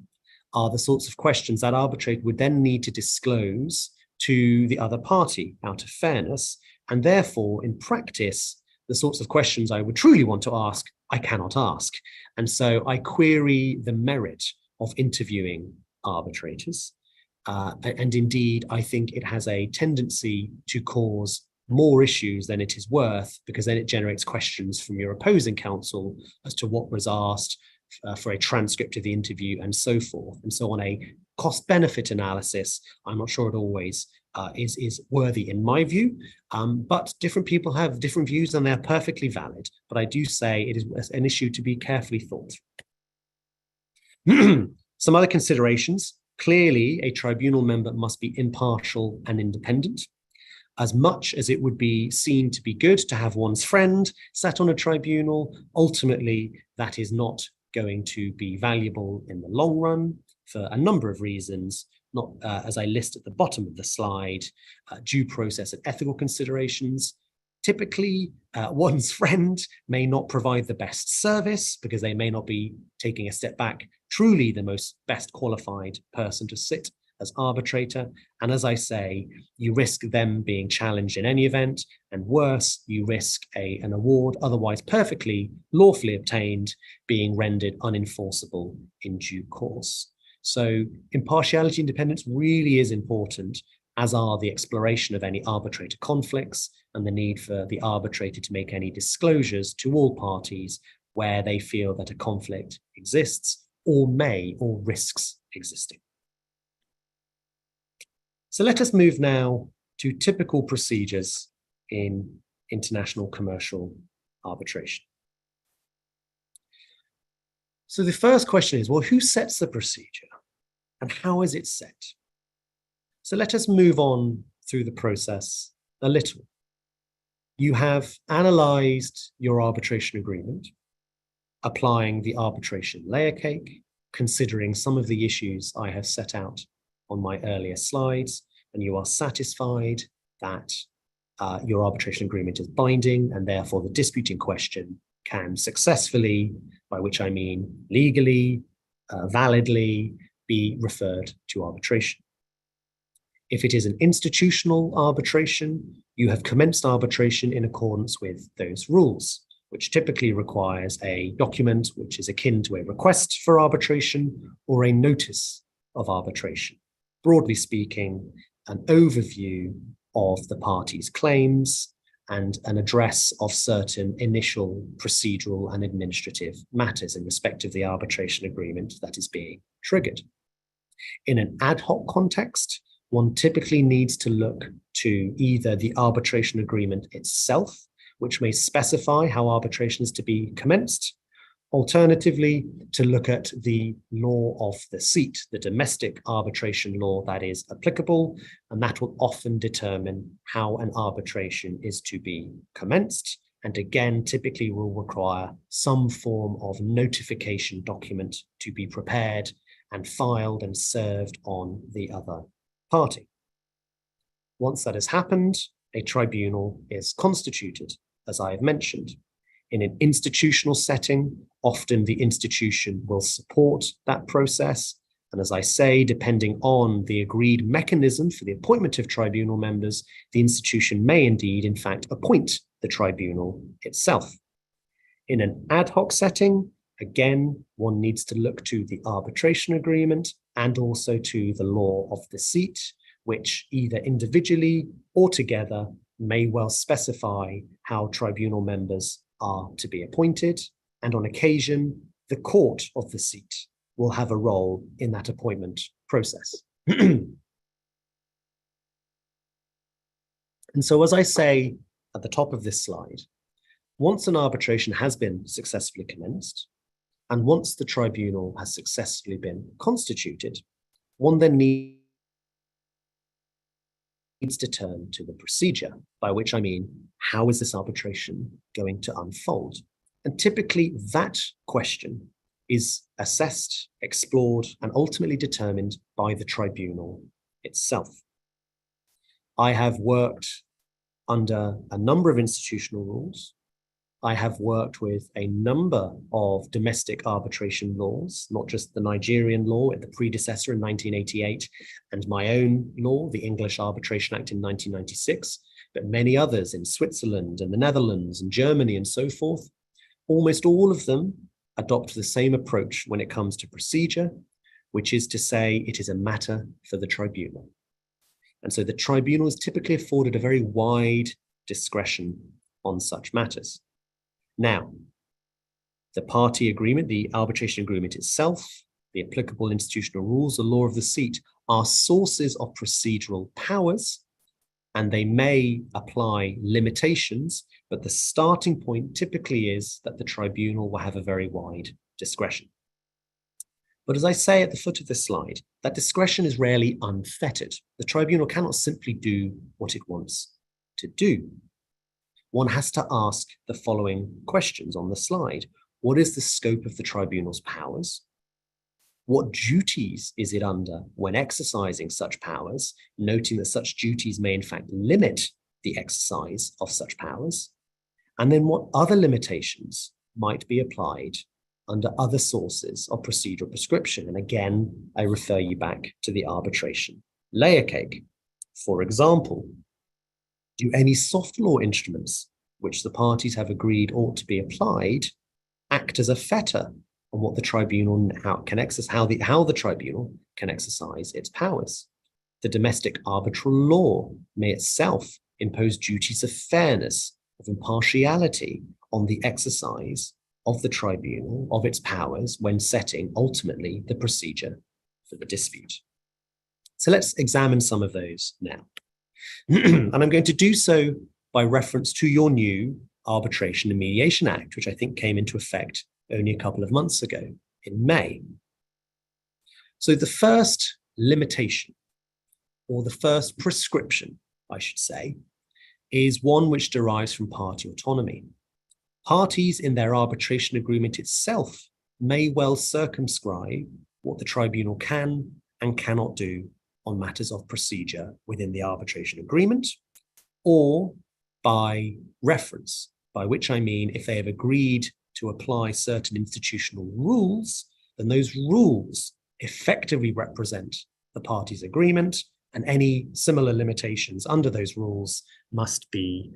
S2: are the sorts of questions that arbitrator would then need to disclose to the other party out of fairness, and therefore, in practice, the sorts of questions I would truly want to ask, I cannot ask. And so I query the merit of interviewing arbitrators. And indeed, I think it has a tendency to cause more issues than it is worth, because then it generates questions from your opposing counsel as to what was asked for a transcript of the interview and so forth. And so on a cost-benefit analysis, I'm not sure it always is worthy in my view, but different people have different views and they're perfectly valid. But I do say it is an issue to be carefully thought. Some other considerations. Clearly, a tribunal member must be impartial and independent. As much as it would be seen to be good to have one's friend sat on a tribunal, ultimately that is not going to be valuable in the long run for a number of reasons, not as I list at the bottom of the slide, due process and ethical considerations. Typically, one's friend may not provide the best service because they may not be taking a step back, truly the best qualified person to sit as arbitrator. And as I say, you risk them being challenged in any event, and worse, you risk an award otherwise perfectly lawfully obtained being rendered unenforceable in due course. So impartiality, independence really is important, as are the exploration of any arbitrator conflicts and the need for the arbitrator to make any disclosures to all parties where they feel that a conflict exists or risks existing. So let us move now to typical procedures in international commercial arbitration. So the first question is, well, who sets the procedure and how is it set? So let us move on through the process a little. You have analyzed your arbitration agreement, applying the arbitration layer cake, considering some of the issues I have set out on my earlier slides, and you are satisfied that your arbitration agreement is binding, and therefore the dispute in question can successfully, by which I mean legally, validly, be referred to arbitration. If it is an institutional arbitration, you have commenced arbitration in accordance with those rules, which typically requires a document which is akin to a request for arbitration or a notice of arbitration. Broadly speaking, an overview of the parties' claims and an address of certain initial procedural and administrative matters in respect of the arbitration agreement that is being triggered. In an ad hoc context, one typically needs to look to either the arbitration agreement itself, which may specify how arbitration is to be commenced, alternatively, to look at the law of the seat, the domestic arbitration law that is applicable, and that will often determine how an arbitration is to be commenced, and again, typically will require some form of notification document to be prepared and filed and served on the other party. Once that has happened, a tribunal is constituted, as I have mentioned. In an institutional setting, often the institution will support that process. And as I say, depending on the agreed mechanism for the appointment of tribunal members, the institution may indeed, in fact, appoint the tribunal itself. In an ad hoc setting, again, one needs to look to the arbitration agreement and also to the law of the seat, which either individually or together may well specify how tribunal members are to be appointed, and on occasion, the court of the seat will have a role in that appointment process. And so, as I say at the top of this slide, once an arbitration has been successfully commenced, and once the tribunal has successfully been constituted, one then needs to turn to the procedure, by which I mean, how is this arbitration going to unfold? And typically that question is assessed, explored, and ultimately determined by the tribunal itself. I have worked under a number of institutional rules. I have worked with a number of domestic arbitration laws, not just the Nigerian law, the predecessor in 1988, and my own law, the English Arbitration Act in 1996, but many others in Switzerland and the Netherlands and Germany and so forth. Almost all of them adopt the same approach when it comes to procedure, which is to say it is a matter for the tribunal. And so the tribunal is typically afforded a very wide discretion on such matters. Now, the party agreement, the arbitration agreement itself, the applicable institutional rules, the law of the seat are sources of procedural powers, and they may apply limitations, but the starting point typically is that the tribunal will have a very wide discretion. But as I say at the foot of this slide, that discretion is rarely unfettered. The tribunal cannot simply do what it wants to do. One has to ask the following questions on the slide. What is the scope of the tribunal's powers? What duties is it under when exercising such powers, noting that such duties may in fact limit the exercise of such powers? And then what other limitations might be applied under other sources of procedural prescription? And again, I refer you back to the arbitration layer cake. For example, do any soft law instruments which the parties have agreed ought to be applied act as a fetter on what the tribunal can exercise, how the tribunal can exercise its powers? The domestic arbitral law may itself impose duties of fairness, of impartiality on the exercise of the tribunal, of its powers, when setting ultimately the procedure for the dispute. So let's examine some of those now. And I'm going to do so by reference to your new Arbitration and Mediation Act, which I think came into effect only a couple of months ago in May. So the first limitation, or the first prescription, I should say, is one which derives from party autonomy. Parties in their arbitration agreement itself may well circumscribe what the tribunal can and cannot do on matters of procedure within the arbitration agreement, or by reference, by which I mean if they have agreed to apply certain institutional rules, then those rules effectively represent the parties' agreement, and any similar limitations under those rules must be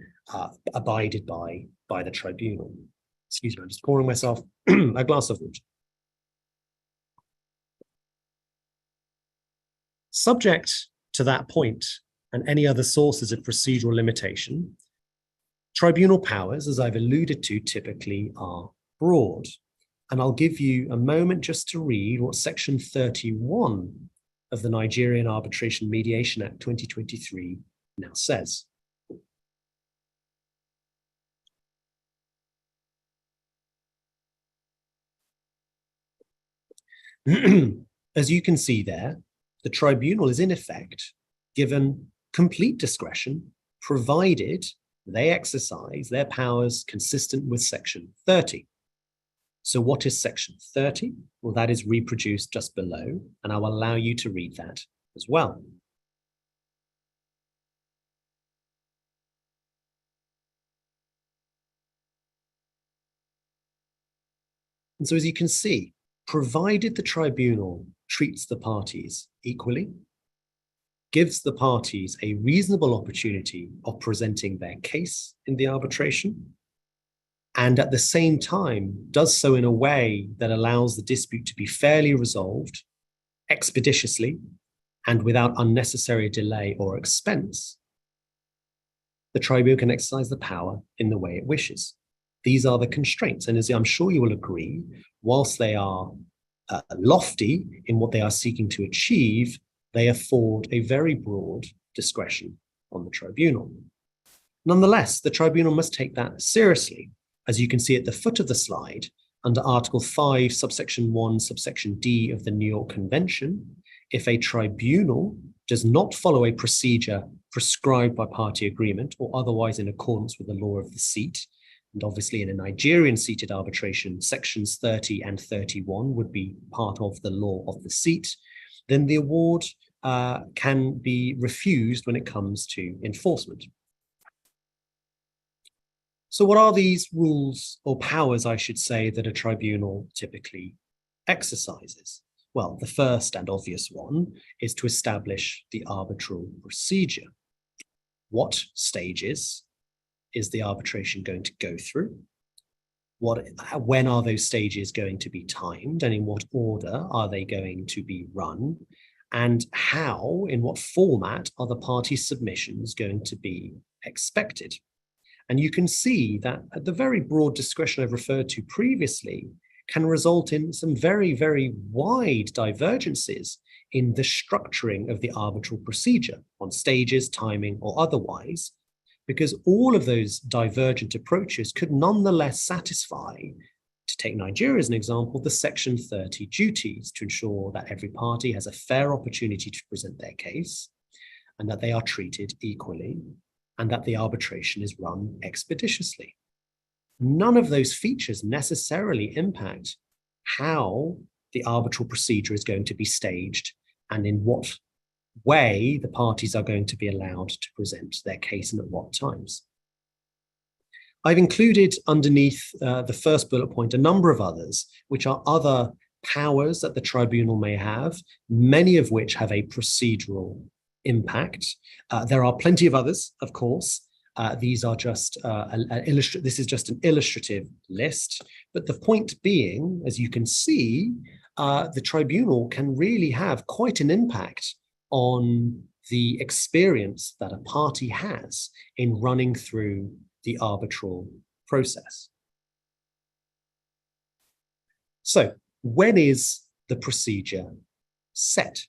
S2: abided by the tribunal. Excuse me, I'm just pouring myself a glass of water. Subject to that point and any other sources of procedural limitation, tribunal powers, as I've alluded to, typically are broad. And I'll give you a moment just to read what Section 31 of the Nigerian Arbitration Mediation Act 2023 now says. As you can see there, the tribunal is in effect given complete discretion, provided they exercise their powers consistent with Section 30. So what is Section 30? Well, that is reproduced just below, and I will allow you to read that as well. And so as you can see, provided the tribunal treats the parties equally, gives the parties a reasonable opportunity of presenting their case in the arbitration, and at the same time does so in a way that allows the dispute to be fairly resolved, expeditiously, and without unnecessary delay or expense, the tribunal can exercise the power in the way it wishes. These are the constraints, and as I'm sure you will agree, whilst they are lofty in what they are seeking to achieve, they afford a very broad discretion on the tribunal. Nonetheless, the tribunal must take that seriously. As you can see at the foot of the slide, under Article 5, subsection 1, subsection D of the New York Convention, if a tribunal does not follow a procedure prescribed by party agreement or otherwise in accordance with the law of the seat, and obviously in a Nigerian seated arbitration, sections 30 and 31 would be part of the law of the seat, then the award can be refused when it comes to enforcement. So what are these rules or powers, I should say, that a tribunal typically exercises? Well, the first and obvious one is to establish the arbitral procedure. What stages is the arbitration going to go through? When are those stages going to be timed, and in what order are they going to be run? And how, in what format, are the parties' submissions going to be expected? And you can see that the very broad discretion I've referred to previously can result in some very, very wide divergences in the structuring of the arbitral procedure on stages, timing, or otherwise, because all of those divergent approaches could nonetheless satisfy, to take Nigeria as an example, the Section 30 duties to ensure that every party has a fair opportunity to present their case and that they are treated equally, and that the arbitration is run expeditiously. None of those features necessarily impact how the arbitral procedure is going to be staged and in what way the parties are going to be allowed to present their case and at what times. I've included underneath the first bullet point a number of others, which are other powers that the tribunal may have, many of which have a procedural impact. There are plenty of others, of course. These are just this is just an illustrative list. But the point being, as you can see, the tribunal can really have quite an impact on the experience that a party has in running through the arbitral process. So, when is the procedure set?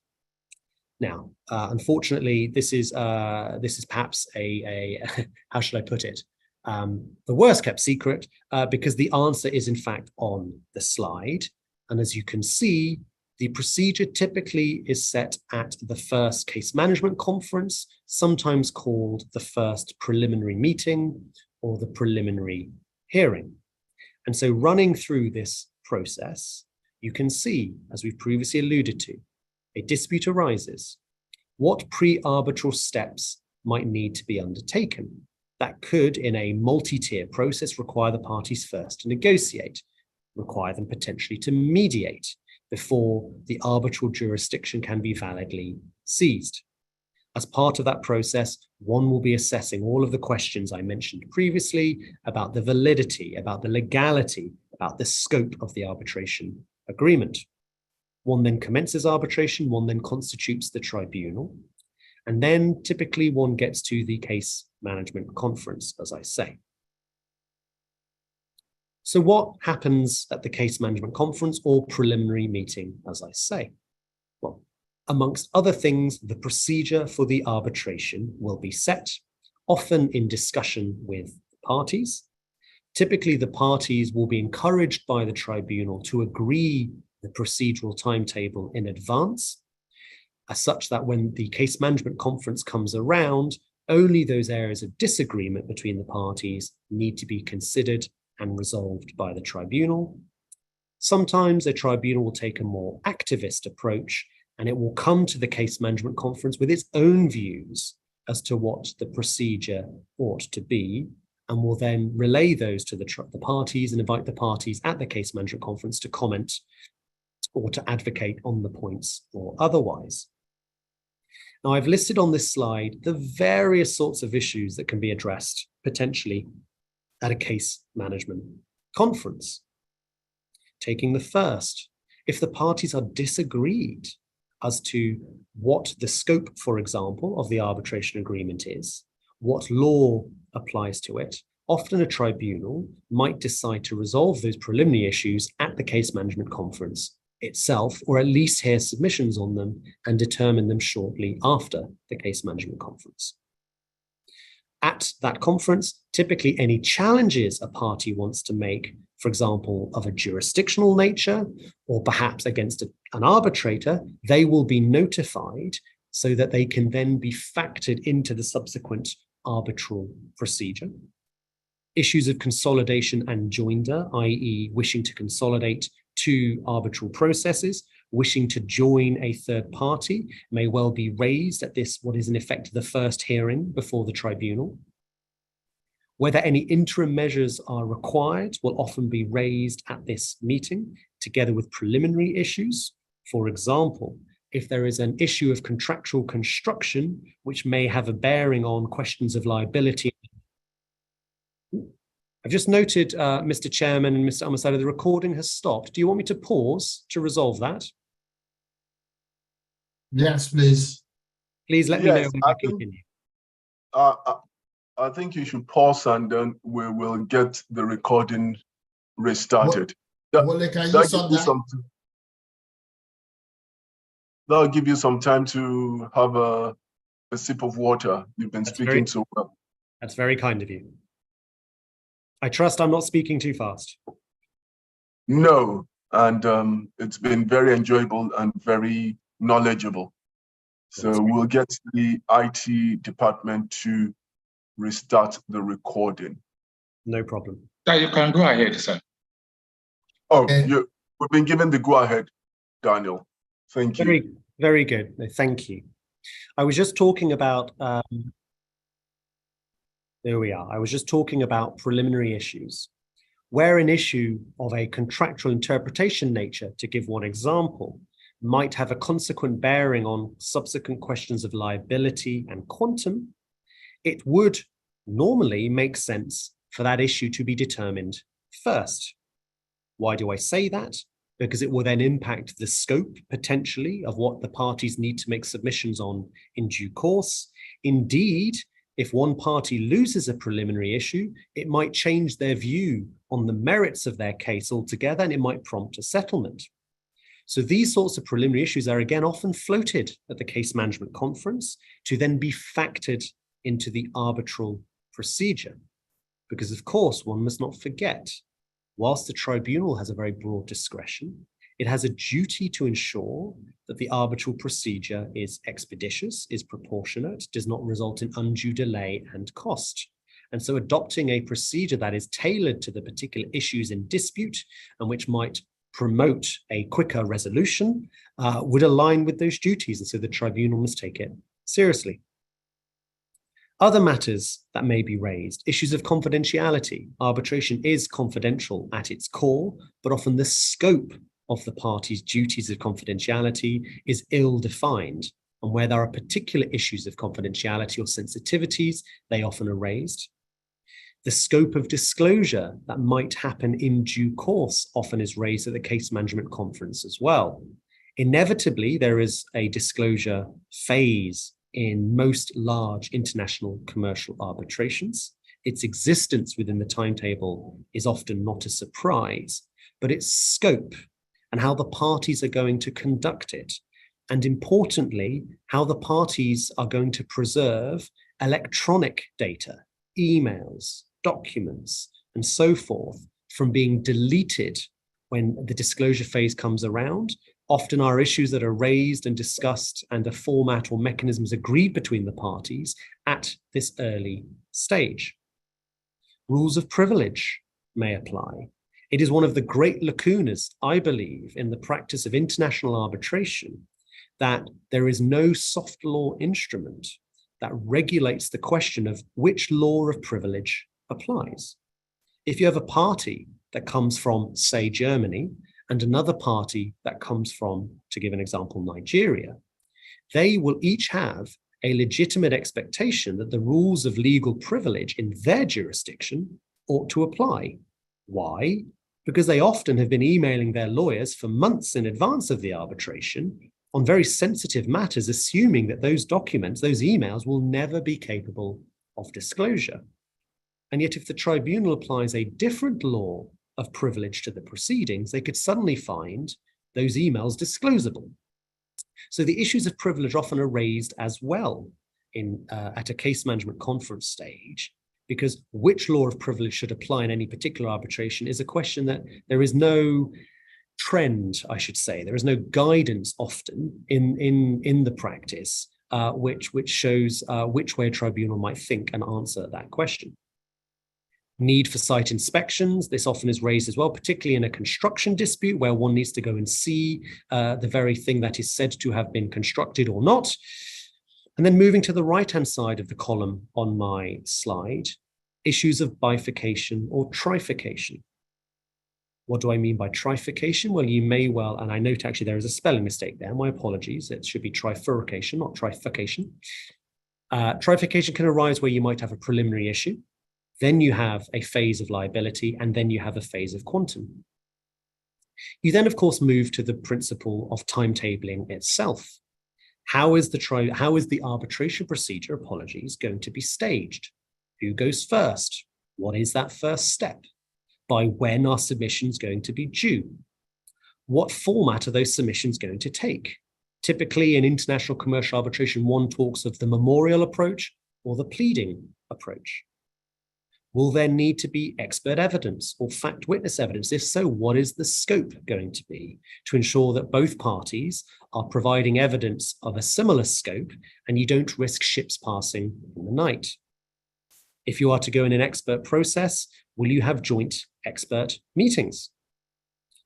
S2: Now, unfortunately, this is perhaps a how should I put it? The worst kept secret, because the answer is in fact on the slide. And as you can see, the procedure typically is set at the first case management conference, sometimes called the first preliminary meeting or the preliminary hearing. And so running through this process, you can see, as we've previously alluded to, a dispute arises. What pre-arbitral steps might need to be undertaken? That could, in a multi-tier process, require the parties first to negotiate, require them potentially to mediate before the arbitral jurisdiction can be validly seized. As part of that process, one will be assessing all of the questions I mentioned previously about the validity, about the legality, about the scope of the arbitration agreement. One then commences arbitration, one then constitutes the tribunal, and then typically one gets to the case management conference, as I say. So what happens at the case management conference or preliminary meeting, as I say? Well, amongst other things, the procedure for the arbitration will be set, often in discussion with parties. Typically, the parties will be encouraged by the tribunal to agree the procedural timetable in advance, as such that when the case management conference comes around, only those areas of disagreement between the parties need to be considered and resolved by the tribunal. Sometimes the tribunal will take a more activist approach, and it will come to the case management conference with its own views as to what the procedure ought to be, and will then relay those to the parties and invite the parties at the case management conference to comment or to advocate on the points or otherwise. Now, I've listed on this slide the various sorts of issues that can be addressed potentially at a case management conference. Taking the first, if the parties are disagreed as to what the scope, for example, of the arbitration agreement is, what law applies to it, often a tribunal might decide to resolve those preliminary issues at the case management conference itself, or at least hear submissions on them and determine them shortly after the case management conference. At that conference, typically any challenges a party wants to make, for example, of a jurisdictional nature, or perhaps against an arbitrator, they will be notified so that they can then be factored into the subsequent arbitral procedure. Issues of consolidation and joinder, i.e. wishing to consolidate two arbitral processes, wishing to join a third party, may well be raised at this, what is in effect the first hearing before the tribunal. Whether any interim measures are required will often be raised at this meeting, together with preliminary issues. For example, if there is an issue of contractual construction, which may have a bearing on questions of liability. I've just noted, Mr. Chairman and Mr. Amasada, the recording has stopped. Do you want me to pause to resolve that?
S1: Yes, please.
S2: Please let me know when I continue.
S3: I think you should pause and then we will get the recording restarted. That'll give you some time to have a sip of water. You've been speaking so well.
S2: That's very kind of you. I trust I'm not speaking too fast.
S3: No, and it's been very enjoyable and very knowledgeable. So we'll get the IT department to restart the recording.
S2: No problem.
S4: You can go ahead, sir.
S3: Oh, we've been given the go-ahead, Daniel. Thank you.
S2: Very, very good. No, thank you. I was just talking about, there we are. I was just talking about preliminary issues, where an issue of a contractual interpretation nature, to give one example, might have a consequent bearing on subsequent questions of liability and quantum. It would normally make sense for that issue to be determined first. Why do I say that? Because it will then impact the scope, potentially, of what the parties need to make submissions on in due course. Indeed, if one party loses a preliminary issue, it might change their view on the merits of their case altogether, and it might prompt a settlement. So these sorts of preliminary issues are again often floated at the case management conference to then be factored into the arbitral procedure. Because of course, one must not forget, whilst the tribunal has a very broad discretion, it has a duty to ensure that the arbitral procedure is expeditious, is proportionate, does not result in undue delay and cost. And so adopting a procedure that is tailored to the particular issues in dispute and which might promote a quicker resolution would align with those duties, and so the tribunal must take it seriously. Other matters that may be raised, issues of confidentiality. Arbitration is confidential at its core, but often the scope of the parties' duties of confidentiality is ill-defined. And where there are particular issues of confidentiality or sensitivities, they often are raised. The scope of disclosure that might happen in due course often is raised at the case management conference as well. Inevitably, there is a disclosure phase in most large international commercial arbitrations. Its existence within the timetable is often not a surprise, but its scope and how the parties are going to conduct it, and importantly, how the parties are going to preserve electronic data, emails, documents, and so forth from being deleted when the disclosure phase comes around, often are issues that are raised and discussed and a format or mechanisms agreed between the parties at this early stage. Rules of privilege may apply. It is one of the great lacunas, I believe, in the practice of international arbitration that there is no soft law instrument that regulates the question of which law of privilege applies. If you have a party that comes from, say, Germany, and another party that comes from, to give an example, Nigeria, they will each have a legitimate expectation that the rules of legal privilege in their jurisdiction ought to apply. Why? Because they often have been emailing their lawyers for months in advance of the arbitration on very sensitive matters, assuming that those documents, those emails, will never be capable of disclosure. And yet if the tribunal applies a different law of privilege to the proceedings, they could suddenly find those emails disclosable. So the issues of privilege often are raised as well at a case management conference stage, because which law of privilege should apply in any particular arbitration is a question that there is no trend, I should say. There is no guidance often in the practice which shows which way a tribunal might think and answer that question. Need for site inspections. This often is raised as well, particularly in a construction dispute where one needs to go and see the very thing that is said to have been constructed or not. And then moving to the right-hand side of the column on my slide, issues of bifurcation or trifurcation. What do I mean by trifurcation? Well, you may well, and I note actually there is a spelling mistake there. My apologies. It should be trifurcation, not trifurcation. Trifurcation can arise where you might have a preliminary issue. Then you have a phase of liability, and then you have a phase of quantum. You then, of course, move to the principle of timetabling itself. How is the arbitration procedure, going to be staged? Who goes first? What is that first step? By when are submissions going to be due? What format are those submissions going to take? Typically, in international commercial arbitration, one talks of the memorial approach or the pleading approach. Will there need to be expert evidence or fact witness evidence? If so, what is the scope going to be to ensure that both parties are providing evidence of a similar scope and you don't risk ships passing in the night? If you are to go in an expert process, will you have joint expert meetings?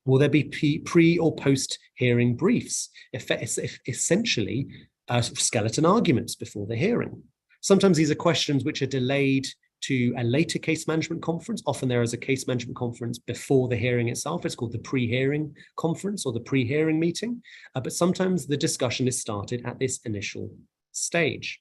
S2: Will there be pre or post hearing briefs? Essentially, skeleton arguments before the hearing. Sometimes these are questions which are delayed to a later case management conference. Often there is a case management conference before the hearing itself. It's called the pre-hearing conference or the pre-hearing meeting. But sometimes the discussion is started at this initial stage.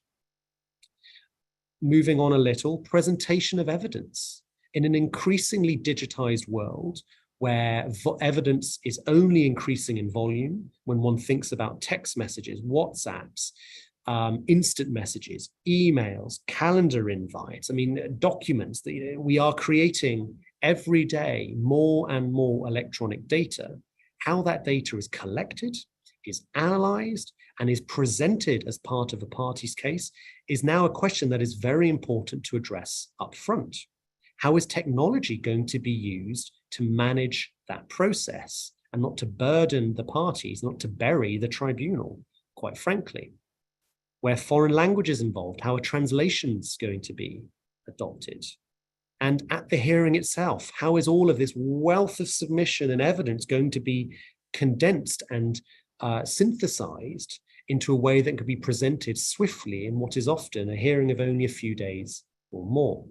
S2: Moving on a little, presentation of evidence. In an increasingly digitized world where evidence is only increasing in volume, when one thinks about text messages, WhatsApps, instant messages, emails, calendar invites, documents. We are creating every day more and more electronic data. How that data is collected, is analyzed, and is presented as part of a party's case is now a question that is very important to address up front. How is technology going to be used to manage that process and not to burden the parties, not to bury the tribunal, quite frankly? Where foreign language is involved, how are translations going to be adopted? And at the hearing itself, how is all of this wealth of submission and evidence going to be condensed and synthesized into a way that can be presented swiftly in what is often a hearing of only a few days or more?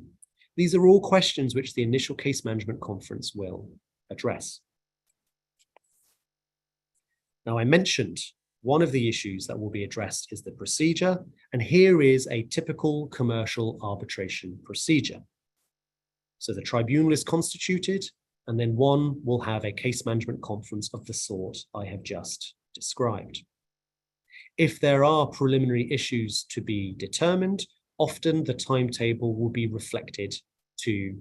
S2: These are all questions which the initial case management conference will address. Now, I mentioned one of the issues that will be addressed is the procedure, and here is a typical commercial arbitration procedure. So the tribunal is constituted, and then one will have a case management conference of the sort I have just described. If there are preliminary issues to be determined, often the timetable will be reflected to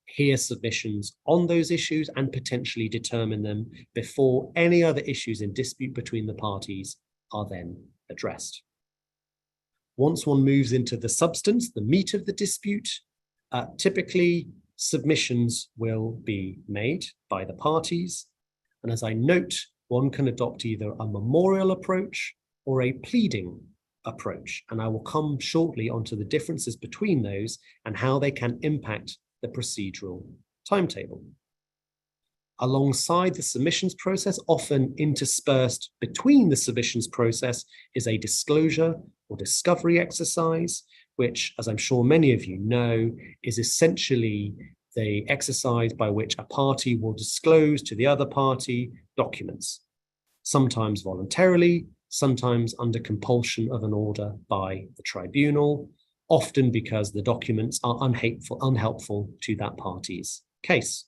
S2: hear submissions on those issues and potentially determine them before any other issues in dispute between the parties are then addressed. Once one moves into the substance, the meat of the dispute, typically submissions will be made by the parties. And as I note, one can adopt either a memorial approach or a pleading approach. And I will come shortly onto the differences between those and how they can impact the procedural timetable. Alongside the submissions process, often interspersed between the submissions process, is a disclosure or discovery exercise, which, as I'm sure many of you know, is essentially the exercise by which a party will disclose to the other party documents, sometimes voluntarily, sometimes under compulsion of an order by the tribunal, often because the documents are unhelpful to that party's case.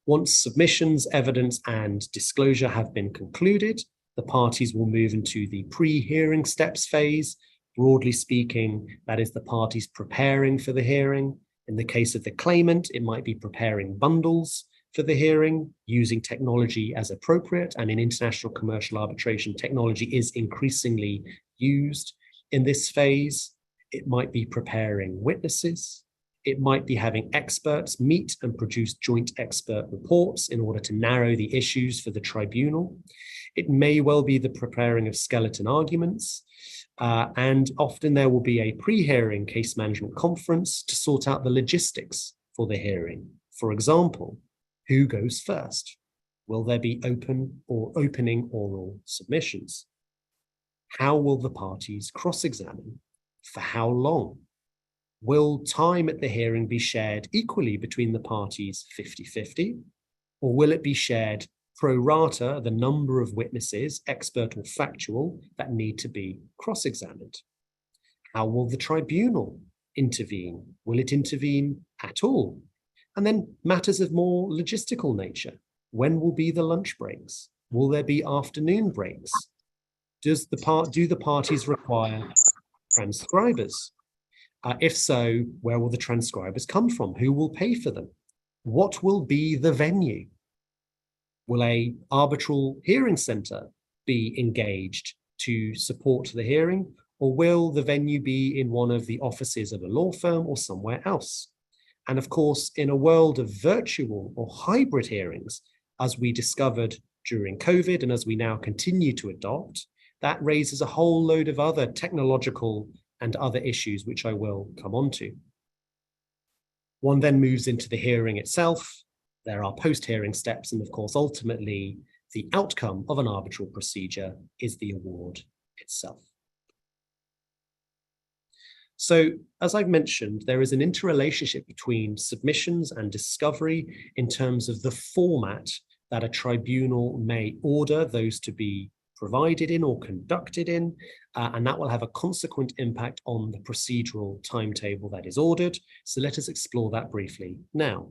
S2: Once submissions, evidence, and disclosure have been concluded, the parties will move into the pre-hearing steps phase. Broadly speaking, that is the parties preparing for the hearing. In the case of the claimant, it might be preparing bundles for the hearing, using technology as appropriate, and in international commercial arbitration, technology is increasingly used in this phase. It might be preparing witnesses. It might be having experts meet and produce joint expert reports in order to narrow the issues for the tribunal. It may well be the preparing of skeleton arguments, and often there will be a pre-hearing case management conference to sort out the logistics for the hearing. For example, who goes first? Will there be opening oral submissions? How will the parties cross-examine? For how long? Will time at the hearing be shared equally between the parties 50-50? Or will it be shared pro rata, the number of witnesses, expert or factual, that need to be cross-examined? How will the tribunal intervene? Will it intervene at all? And then matters of more logistical nature. When will be the lunch breaks? Will there be afternoon breaks? Do the parties require transcribers? If so, where will the transcribers come from? Who will pay for them? What will be the venue? Will an arbitral hearing centre be engaged to support the hearing, or will the venue be in one of the offices of a law firm or somewhere else? And of course, in a world of virtual or hybrid hearings, as we discovered during COVID and as we now continue to adopt, that raises a whole load of other technological and other issues, which I will come on to. One then moves into the hearing itself. There are post-hearing steps, and of course, ultimately, the outcome of an arbitral procedure is the award itself. So, as I've mentioned, there is an interrelationship between submissions and discovery in terms of the format that a tribunal may order those to be provided in or conducted in, and that will have a consequent impact on the procedural timetable that is ordered. So let us explore that briefly now.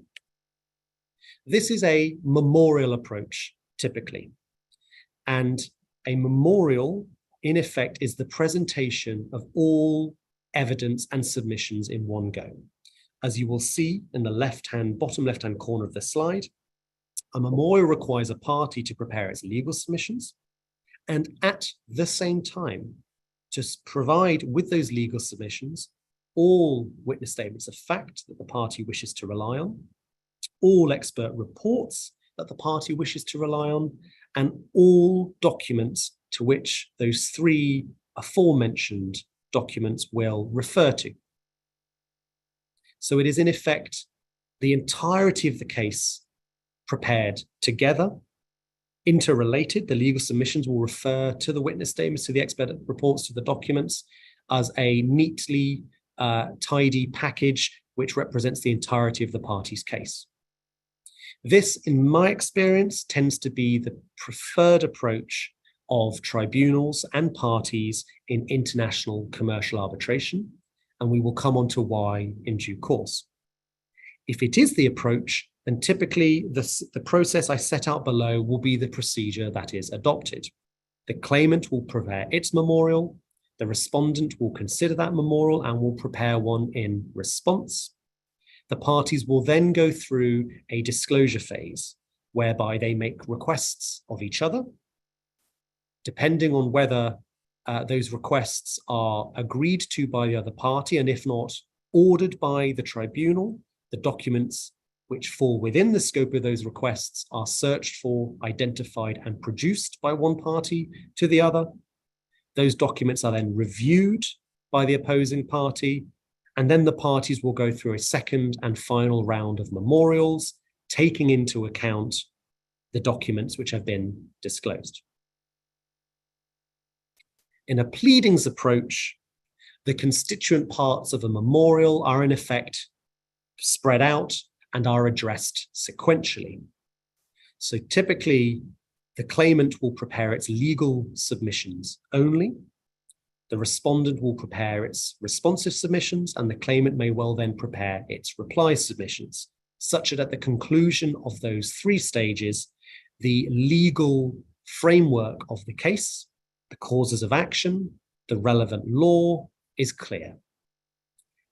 S2: This is a memorial approach, typically. And a memorial, in effect, is the presentation of all evidence and submissions in one go. As you will see in the bottom left-hand corner of the slide, a memorial requires a party to prepare its legal submissions, and at the same time, just provide with those legal submissions all witness statements of fact that the party wishes to rely on, all expert reports that the party wishes to rely on, and all documents to which those three aforementioned documents will refer to. So it is in effect the entirety of the case prepared together, interrelated. The legal submissions will refer to the witness statements, to the expert reports, to the documents as a neatly tidy package which represents the entirety of the party's case. This, in my experience, tends to be the preferred approach of tribunals and parties in international commercial arbitration, and we will come on to why in due course. If it is the approach, then typically the process I set out below will be the procedure that is adopted. The claimant will prepare its memorial, the respondent will consider that memorial and will prepare one in response. The parties will then go through a disclosure phase whereby they make requests of each other. Depending on whether those requests are agreed to by the other party, and if not, ordered by the tribunal, the documents which fall within the scope of those requests are searched for, identified, and produced by one party to the other. Those documents are then reviewed by the opposing party, and then the parties will go through a second and final round of memorials, taking into account the documents which have been disclosed. In a pleadings approach, the constituent parts of a memorial are in effect spread out and are addressed sequentially. So typically, the claimant will prepare its legal submissions only. The respondent will prepare its responsive submissions, and the claimant may well then prepare its reply submissions, such that at the conclusion of those three stages, the legal framework of the case, the causes of action, the relevant law is clear.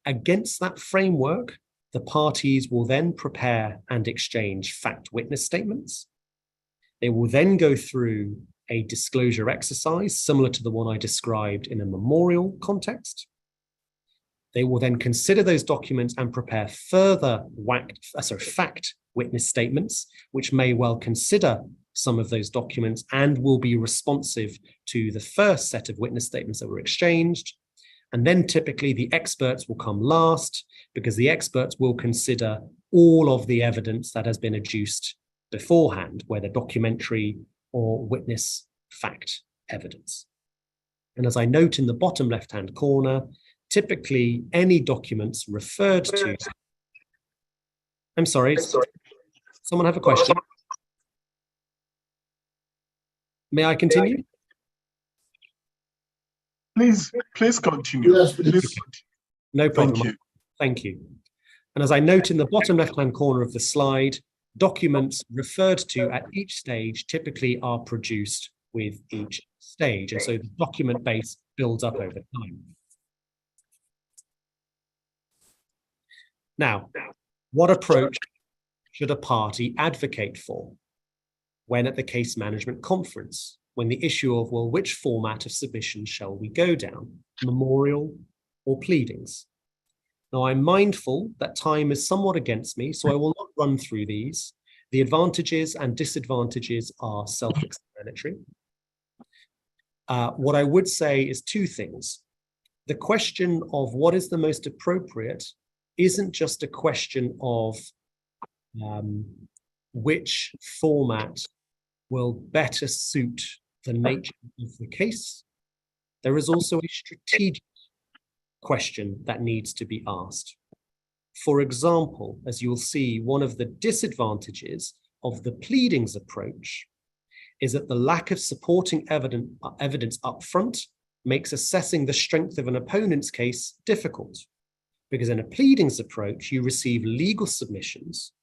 S2: Against that framework, the parties will then prepare and exchange fact witness statements. They will then go through a disclosure exercise similar to the one I described in a memorial context. They will then consider those documents and prepare further fact witness statements, which may well consider some of those documents and will be responsive to the first set of witness statements that were exchanged. And then typically the experts will come last, because the experts will consider all of the evidence that has been adduced beforehand, whether documentary or witness fact evidence. And as I note in the bottom left-hand corner, typically any documents referred to... I'm sorry, someone have a question? May I continue?
S3: Please continue.
S1: Yes, please.
S2: No problem.
S3: Thank you.
S2: Thank you. And as I note in the bottom left-hand corner of the slide, documents referred to at each stage typically are produced with each stage. And so the document base builds up over time. Now, what approach should a party advocate for when at the case management conference, when the issue of, well, which format of submission shall we go down, memorial or pleadings? Now, I'm mindful that time is somewhat against me, so I will not run through these. The advantages and disadvantages are self-explanatory. What I would say is two things. The question of what is the most appropriate isn't just a question of which format will better suit the nature of the case. There is also a strategic question that needs to be asked. For example, as you'll see, one of the disadvantages of the pleadings approach is that the lack of supporting evidence up front makes assessing the strength of an opponent's case difficult. Because in a pleadings approach, you receive legal submissions,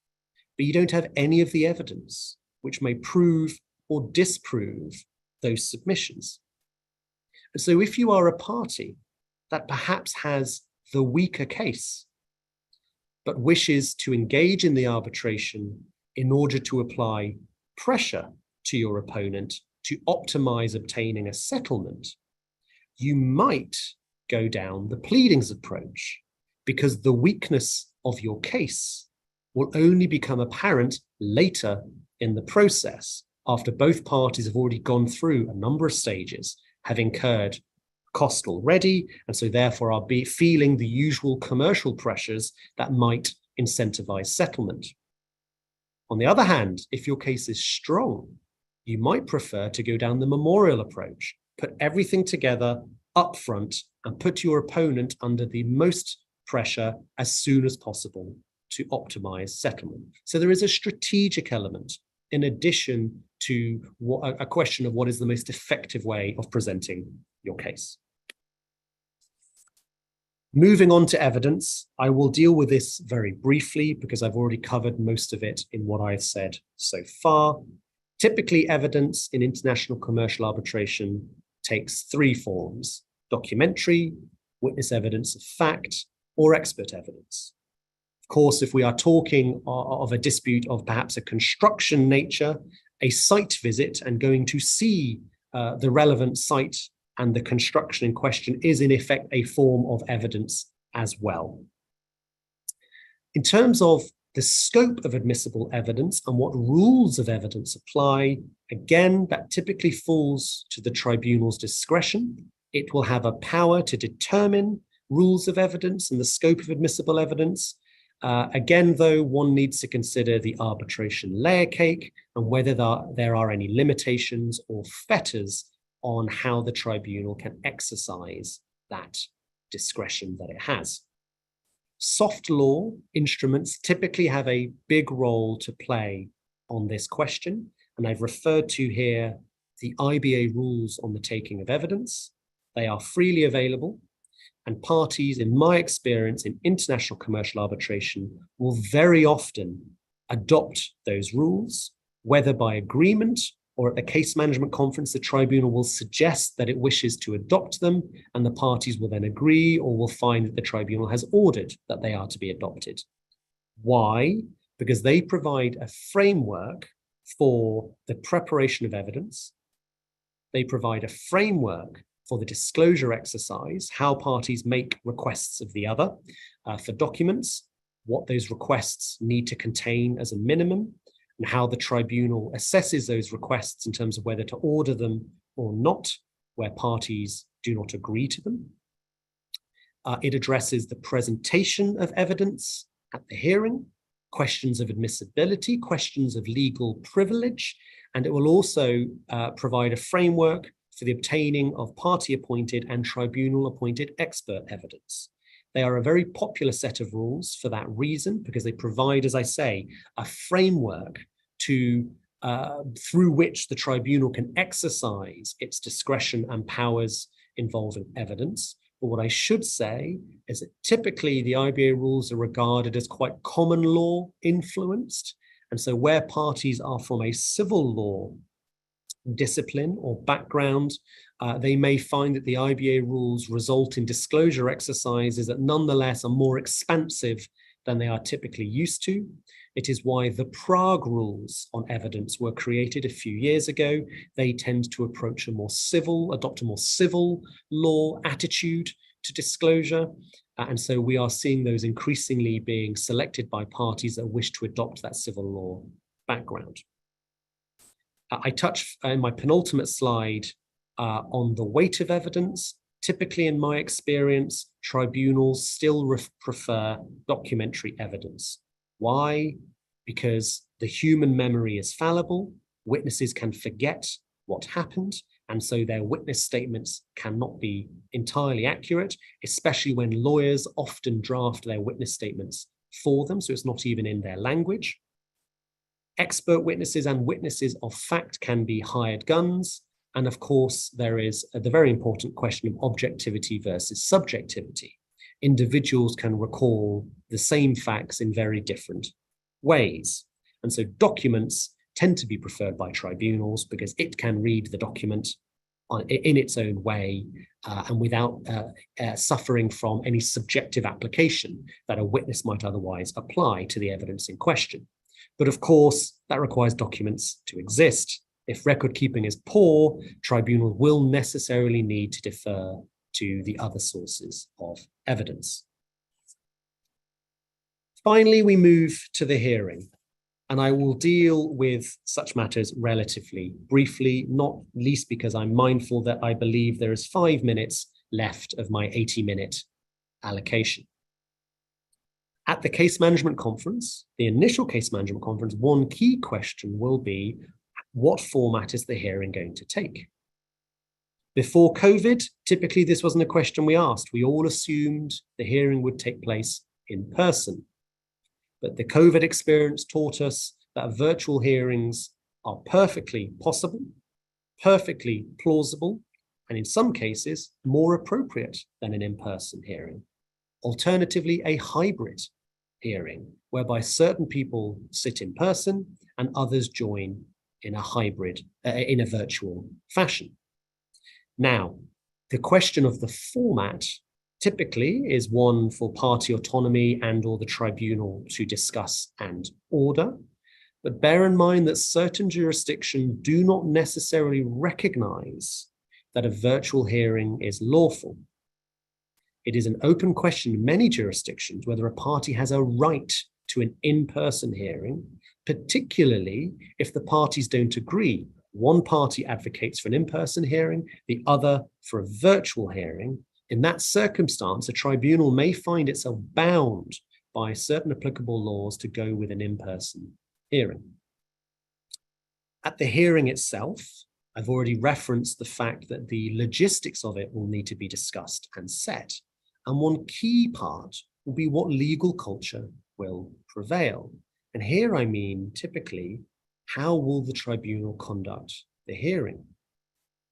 S2: but you don't have any of the evidence which may prove or disprove those submissions. And so if you are a party that perhaps has the weaker case, but wishes to engage in the arbitration in order to apply pressure to your opponent to optimize obtaining a settlement, you might go down the pleadings approach, because the weakness of your case will only become apparent later in the process, after both parties have already gone through a number of stages, have incurred cost already, and so therefore are feeling the usual commercial pressures that might incentivize settlement. On the other hand, if your case is strong, you might prefer to go down the memorial approach, put everything together up front and put your opponent under the most pressure as soon as possible to optimize settlement. So there is a strategic element in addition to a question of what is the most effective way of presenting your case. Moving on to evidence, I will deal with this very briefly because I've already covered most of it in what I've said so far. Typically, evidence in international commercial arbitration takes three forms: documentary, witness evidence of fact, or expert evidence. Of course, if we are talking of a dispute of perhaps a construction nature, a site visit and going to see the relevant site and the construction in question is in effect a form of evidence as well. In terms of the scope of admissible evidence and what rules of evidence apply, again, that typically falls to the tribunal's discretion. It will have a power to determine rules of evidence and the scope of admissible evidence. Again, though, one needs to consider the arbitration layer cake and whether there are any limitations or fetters on how the tribunal can exercise that discretion that it has. Soft law instruments typically have a big role to play on this question, and I've referred to here the IBA rules on the taking of evidence. They are freely available, and parties, in my experience in international commercial arbitration, will very often adopt those rules, whether by agreement or at the case management conference, the tribunal will suggest that it wishes to adopt them, and the parties will then agree or will find that the tribunal has ordered that they are to be adopted. Why? Because they provide a framework for the preparation of evidence. They provide a framework for the disclosure exercise, how parties make requests of the other for documents, what those requests need to contain as a minimum, and how the tribunal assesses those requests in terms of whether to order them or not, where parties do not agree to them. It addresses the presentation of evidence at the hearing, questions of admissibility, questions of legal privilege, and it will also provide a framework for the obtaining of party-appointed and tribunal-appointed expert evidence. They are a very popular set of rules for that reason, because they provide, as I say, a framework to through which the tribunal can exercise its discretion and powers involving evidence. But what I should say is that typically the IBA rules are regarded as quite common law influenced. And so where parties are from a civil law discipline or background, they may find that the IBA rules result in disclosure exercises that nonetheless are more expansive than they are typically used to. It is why the Prague rules on evidence were created a few years ago. They tend to adopt a more civil law attitude to disclosure. And so we are seeing those increasingly being selected by parties that wish to adopt that civil law background. I touch in my penultimate slide on the weight of evidence. Typically, in my experience, tribunals still prefer documentary evidence. Why? Because the human memory is fallible. Witnesses can forget what happened, and so their witness statements cannot be entirely accurate, especially when lawyers often draft their witness statements for them, so it's not even in their language. Expert witnesses and witnesses of fact can be hired guns. And of course, there is the very important question of objectivity versus subjectivity. Individuals can recall the same facts in very different ways. And so documents tend to be preferred by tribunals because it can read the document in its own way and without suffering from any subjective application that a witness might otherwise apply to the evidence in question. But of course, that requires documents to exist. If record keeping is poor, tribunals will necessarily need to defer to the other sources of evidence. Finally, we move to the hearing, and I will deal with such matters relatively briefly, not least because I'm mindful that I believe there is 5 minutes left of my 80-minute allocation. At the case management conference, the initial case management conference, one key question will be, what format is the hearing going to take? Before COVID, typically this wasn't a question we asked. We all assumed the hearing would take place in person. But the COVID experience taught us that virtual hearings are perfectly possible, perfectly plausible, and in some cases, more appropriate than an in-person hearing. Alternatively, a hybrid hearing, whereby certain people sit in person and others join in a hybrid, in a virtual fashion. Now, the question of the format typically is one for party autonomy and or the tribunal to discuss and order. But bear in mind that certain jurisdictions do not necessarily recognize that a virtual hearing is lawful. It is an open question in many jurisdictions whether a party has a right to an in-person hearing, particularly if the parties don't agree. One party advocates for an in-person hearing, the other for a virtual hearing. In that circumstance, a tribunal may find itself bound by certain applicable laws to go with an in-person hearing. At the hearing itself, I've already referenced the fact that the logistics of it will need to be discussed and set. And one key part will be what legal culture will prevail. And here I mean, typically, how will the tribunal conduct the hearing?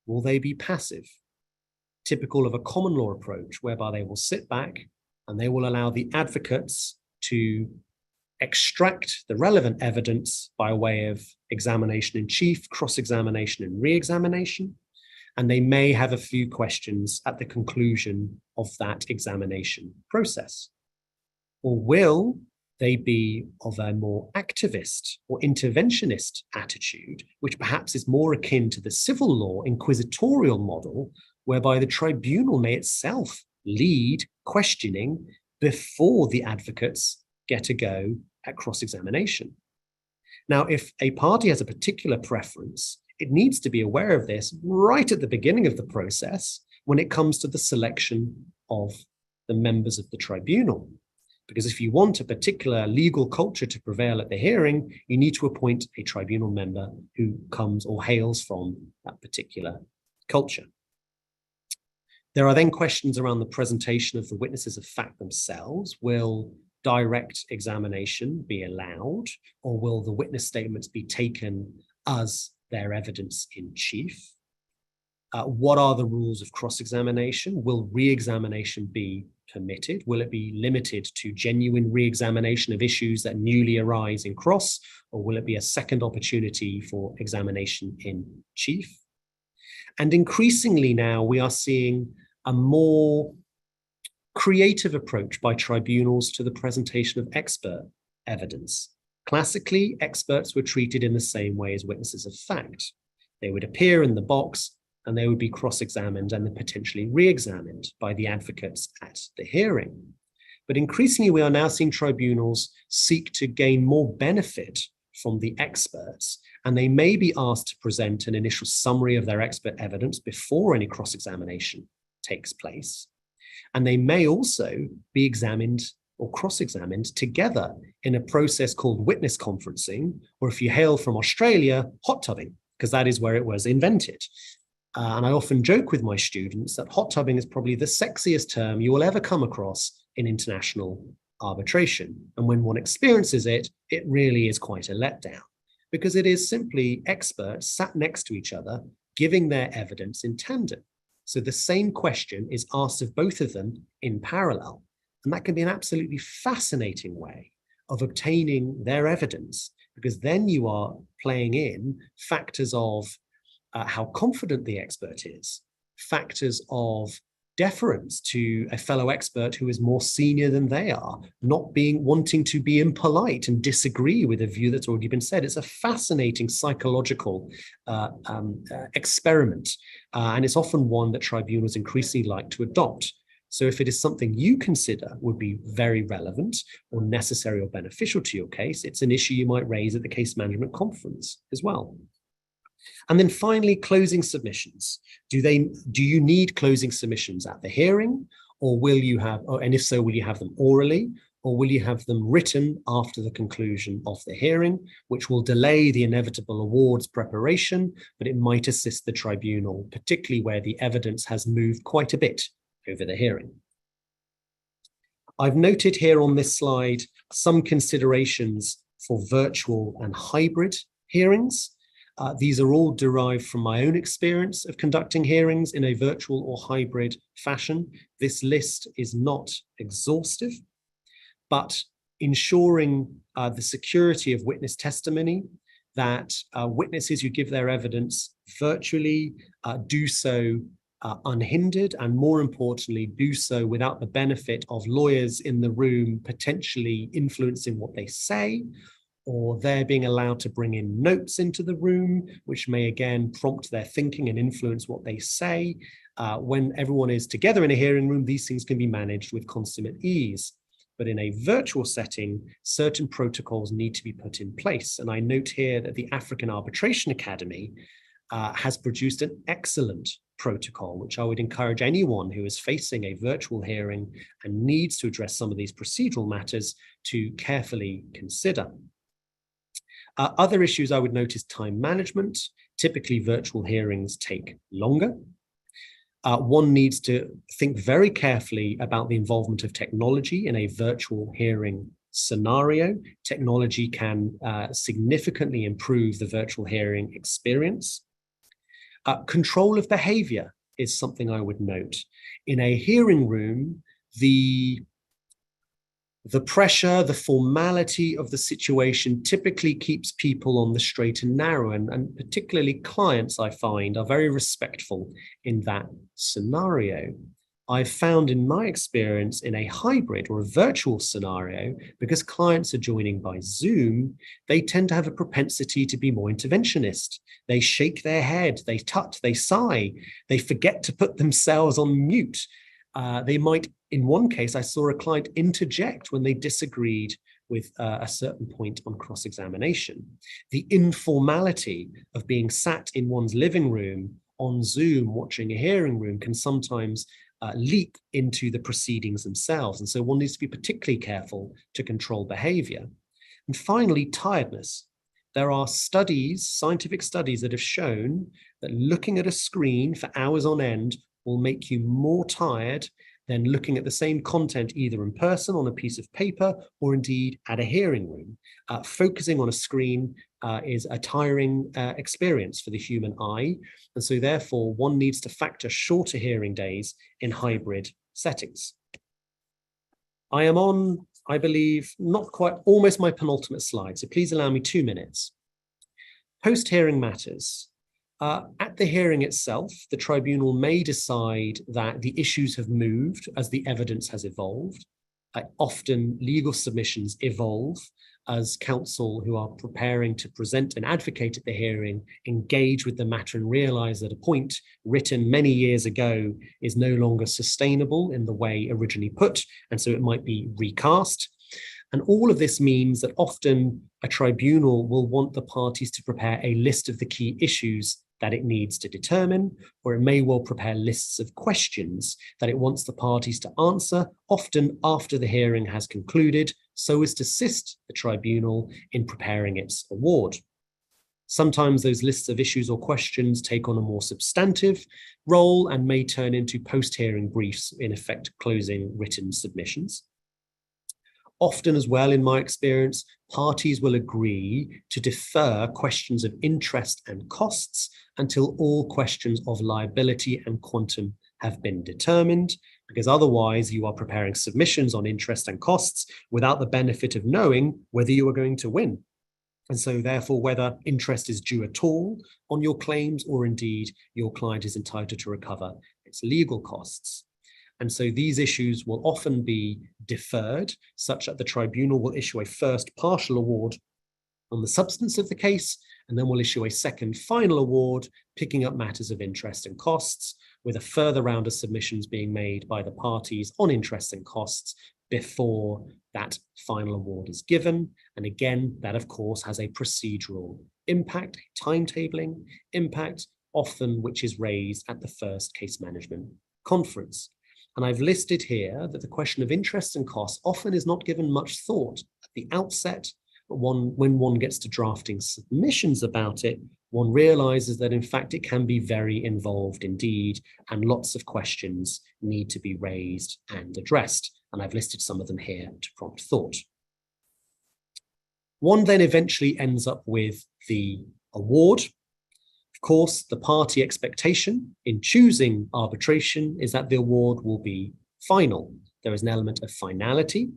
S2: Will they be passive? Typical of a common law approach, whereby they will sit back and they will allow the advocates to extract the relevant evidence by way of examination in chief, cross-examination and re-examination, and they may have a few questions at the conclusion of that examination process. Or will they be of a more activist or interventionist attitude, which perhaps is more akin to the civil law inquisitorial model, whereby the tribunal may itself lead questioning before the advocates get a go at cross-examination. Now, if a party has a particular preference, it needs to be aware of this right at the beginning of the process when it comes to the selection of the members of the tribunal. Because if you want a particular legal culture to prevail at the hearing, you need to appoint a tribunal member who comes or hails from that particular culture. There are then questions around the presentation of the witnesses of fact themselves. Will direct examination be allowed, or will the witness statements be taken as their evidence in chief? What are the rules of cross-examination? Will re-examination be permitted? Will it be limited to genuine re-examination of issues that newly arise in cross, or will it be a second opportunity for examination in chief? And increasingly now we are seeing a more creative approach by tribunals to the presentation of expert evidence. Classically, experts were treated in the same way as witnesses of fact. They would appear in the box and they would be cross-examined and then potentially re-examined by the advocates at the hearing. But increasingly, we are now seeing tribunals seek to gain more benefit from the experts, and they may be asked to present an initial summary of their expert evidence before any cross-examination takes place. And they may also be examined or cross-examined together in a process called witness conferencing, or if you hail from Australia, hot tubbing, because that is where it was invented. And I often joke with my students that hot tubbing is probably the sexiest term you will ever come across in international arbitration. And when one experiences it, it really is quite a letdown, because it is simply experts sat next to each other, giving their evidence in tandem. So the same question is asked of both of them in parallel. And that can be an absolutely fascinating way of obtaining their evidence, because then you are playing in factors of how confident the expert is, factors of deference to a fellow expert who is more senior than they are, not wanting to be impolite and disagree with a view that's already been said. It's a fascinating psychological experiment, and it's often one that tribunals increasingly like to adopt. So if it is something you consider would be very relevant or necessary or beneficial to your case, it's an issue you might raise at the case management conference as well. And then finally, closing submissions. Do you need closing submissions at the hearing, or will you have, and if so, will you have them orally, or will you have them written after the conclusion of the hearing, which will delay the inevitable awards preparation, but it might assist the tribunal, particularly where the evidence has moved quite a bit over the hearing. I've noted here on this slide some considerations for virtual and hybrid hearings. These are all derived from my own experience of conducting hearings in a virtual or hybrid fashion. This list is not exhaustive, but ensuring the security of witness testimony, that witnesses who give their evidence virtually do so unhindered, and more importantly, do so without the benefit of lawyers in the room potentially influencing what they say, or they're being allowed to bring in notes into the room, which may again prompt their thinking and influence what they say. When everyone is together in a hearing room, these things can be managed with consummate ease. But in a virtual setting, certain protocols need to be put in place. And I note here that the African Arbitration Academy has produced an excellent protocol, which I would encourage anyone who is facing a virtual hearing and needs to address some of these procedural matters to carefully consider. Other issues I would note is time management. Typically, virtual hearings take longer. One needs to think very carefully about the involvement of technology in a virtual hearing scenario. Technology can significantly improve the virtual hearing experience. Control of behavior is something I would note. In a hearing room, the pressure, the formality of the situation typically keeps people on the straight and narrow, and particularly clients, I find, are very respectful in that scenario. I've found in my experience in a hybrid or a virtual scenario, because clients are joining by Zoom, they tend to have a propensity to be more interventionist. They shake their head, they tut, they sigh, they forget to put themselves on mute. They might, in one case, I saw a client interject when they disagreed with a certain point on cross-examination. The informality of being sat in one's living room on Zoom watching a hearing room can sometimes leak into the proceedings themselves. And so one needs to be particularly careful to control behavior. And finally, tiredness. There are studies, scientific studies, that have shown that looking at a screen for hours on end will make you more tired than looking at the same content either in person on a piece of paper or indeed at a hearing room. Focusing on a screen is a tiring experience for the human eye. And so therefore one needs to factor shorter hearing days in hybrid settings. I am on, I believe, not quite, almost my penultimate slide. So please allow me 2 minutes. Post-hearing matters. At the hearing itself, the tribunal may decide that the issues have moved as the evidence has evolved. Often legal submissions evolve as counsel who are preparing to present and advocate at the hearing engage with the matter and realize that a point written many years ago is no longer sustainable in the way originally put, and so it might be recast. And all of this means that often a tribunal will want the parties to prepare a list of the key issues that it needs to determine, or it may well prepare lists of questions that it wants the parties to answer, often after the hearing has concluded, so as to assist the tribunal in preparing its award. Sometimes those lists of issues or questions take on a more substantive role and may turn into post-hearing briefs, in effect closing written submissions. Often as well, in my experience, parties will agree to defer questions of interest and costs until all questions of liability and quantum have been determined, because otherwise you are preparing submissions on interest and costs without the benefit of knowing whether you are going to win. And so therefore, whether interest is due at all on your claims, or indeed your client is entitled to recover its legal costs. And so these issues will often be deferred, such that the tribunal will issue a first partial award on the substance of the case, and then will issue a second final award, picking up matters of interest and costs, with a further round of submissions being made by the parties on interest and costs before that final award is given. And again, that of course has a procedural impact, a timetabling impact, often which is raised at the first case management conference. And I've listed here that the question of interest and costs often is not given much thought at the outset, but when one gets to drafting submissions about it, one realizes that in fact it can be very involved indeed, and lots of questions need to be raised and addressed. And I've listed some of them here to prompt thought. One then eventually ends up with the award. Of course, the party expectation in choosing arbitration is that the award will be final. There is an element of finality.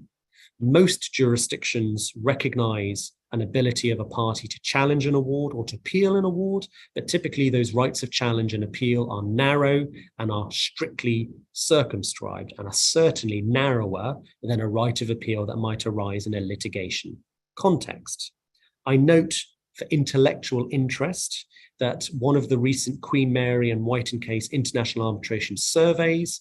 S2: Most jurisdictions recognize an ability of a party to challenge an award or to appeal an award, but typically those rights of challenge and appeal are narrow and are strictly circumscribed and are certainly narrower than a right of appeal that might arise in a litigation context. I note for intellectual interest that one of the recent Queen Mary and Whiten case international arbitration surveys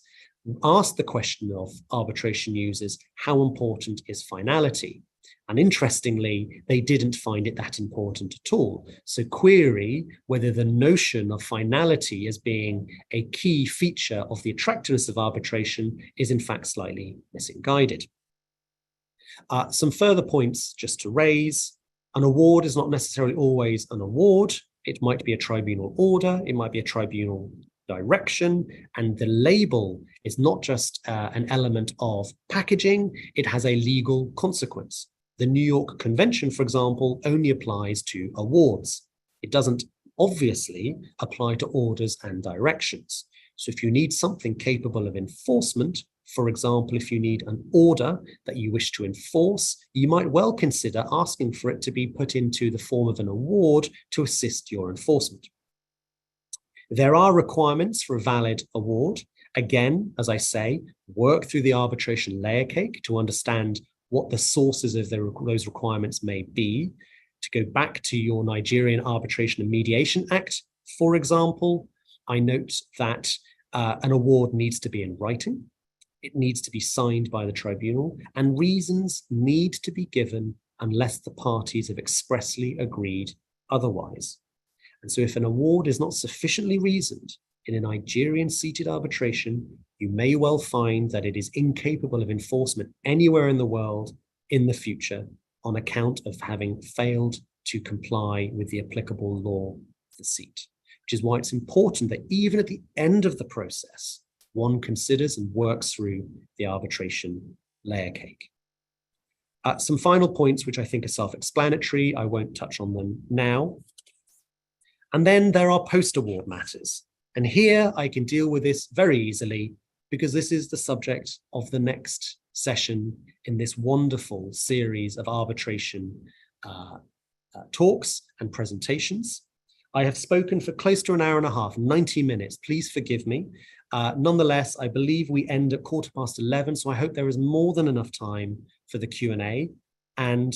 S2: asked the question of arbitration users, how important is finality? And interestingly, they didn't find it that important at all. So query whether the notion of finality as being a key feature of the attractiveness of arbitration is in fact slightly misguided. Some further points just to raise. An award is not necessarily always an award. It might be a tribunal order, it might be a tribunal direction, and the label is not just an element of packaging, it has a legal consequence. The New York Convention, for example, only applies to awards. It doesn't obviously apply to orders and directions. So if you need something capable of enforcement, for example, if you need an order that you wish to enforce, you might well consider asking for it to be put into the form of an award to assist your enforcement. There are requirements for a valid award. Again, as I say, work through the arbitration layer cake to understand what the sources of those requirements may be. To go back to your Nigerian Arbitration and Mediation Act, for example, I note that an award needs to be in writing. It needs to be signed by the tribunal, and reasons need to be given unless the parties have expressly agreed otherwise. And so if an award is not sufficiently reasoned in a Nigerian seated arbitration, you may well find that it is incapable of enforcement anywhere in the world in the future on account of having failed to comply with the applicable law of the seat, which is why it's important that even at the end of the process, one considers and works through the arbitration layer cake. Some final points, which I think are self-explanatory. I won't touch on them now. And then there are post-award matters. And here I can deal with this very easily because this is the subject of the next session in this wonderful series of arbitration talks and presentations. I have spoken for close to an hour and a half, 90 minutes. Please forgive me. Nonetheless, I believe we end at 11:15, so I hope there is more than enough time for the Q&A, and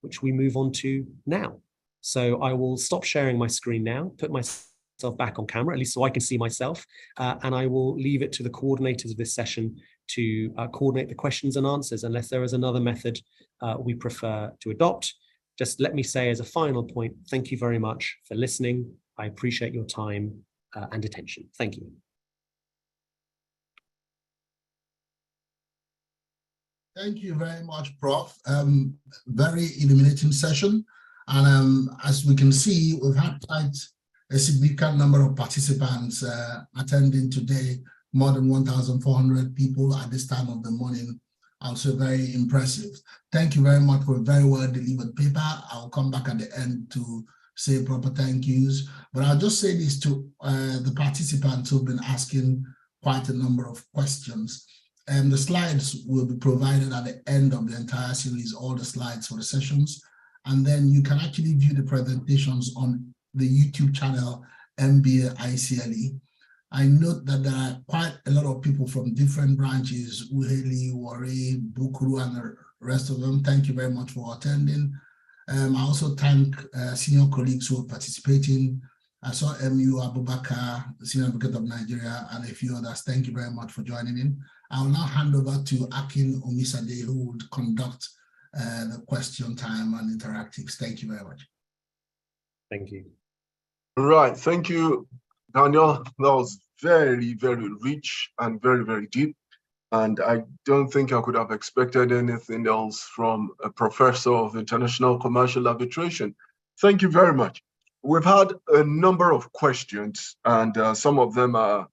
S2: which we move on to now. So I will stop sharing my screen now, put myself back on camera, at least so I can see myself, and I will leave it to the coordinators of this session to coordinate the questions and answers, unless there is another method we prefer to adopt. Just let me say as a final point, thank you very much for listening. I appreciate your time and attention. Thank you.
S1: Thank you very much, Prof. Very illuminating session. And as we can see, we've had quite a significant number of participants attending today, more than 1,400 people at this time of the morning. Also very impressive. Thank you very much for a very well delivered paper. I'll come back at the end to say proper thank yous. But I'll just say this to the participants who've been asking quite a number of questions. The slides will be provided at the end of the entire series, all the slides for the sessions. And then you can actually view the presentations on the YouTube channel, NBA-ICLE. I note that there are quite a lot of people from different branches, Uheli, Wari, Bukuru, and the rest of them. Thank you very much for attending. I also thank senior colleagues who are participating. I saw MU Abubakar, Senior Advocate of Nigeria, and a few others. Thank you very much for joining in. I'll now hand over to Akin Omisade, who would conduct the question time and interactives. Thank you very much.
S2: Thank you.
S3: Right, thank you, Daniel. That was very, very rich and very, very deep. And I don't think I could have expected anything else from a professor of international commercial arbitration. Thank you very much. We've had a number of questions, and some of them are,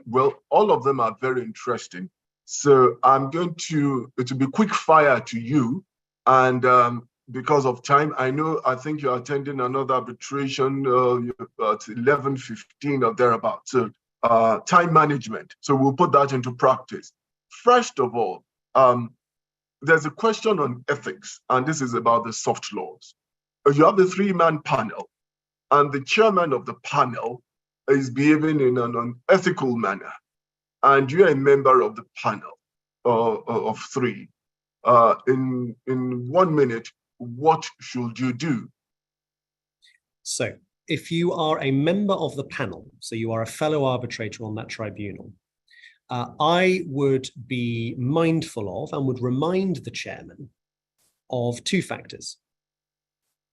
S3: well, all of them are very interesting. So I'm going to, it'll be quick fire to you. And because of time, I think you're attending another arbitration at 11:15 or thereabout. So time management. So we'll put that into practice. First of all, there's a question on ethics, and this is about the soft laws. You have the three-man panel, and the chairman of the panel is behaving in an unethical manner, and you're a member of the panel of three. In 1 minute, what should you do?
S2: So if you are a member of the panel, so you are a fellow arbitrator on that tribunal, I would be mindful of and would remind the chairman of two factors.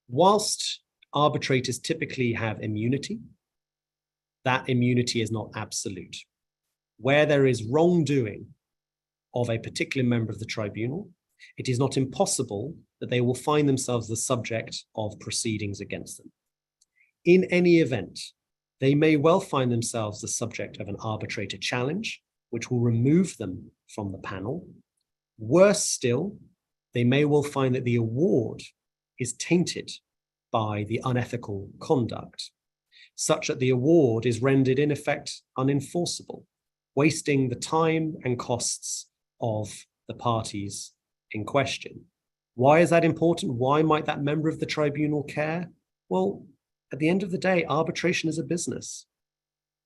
S2: Whilst arbitrators typically have immunity, that immunity is not absolute. Where there is wrongdoing of a particular member of the tribunal, it is not impossible that they will find themselves the subject of proceedings against them. In any event, they may well find themselves the subject of an arbitrator challenge, which will remove them from the panel. Worse still, they may well find that the award is tainted by the unethical conduct, such that the award is rendered in effect unenforceable, wasting the time and costs of the parties in question. Why is that important? Why might that member of the tribunal care? Well, at the end of the day, arbitration is a business.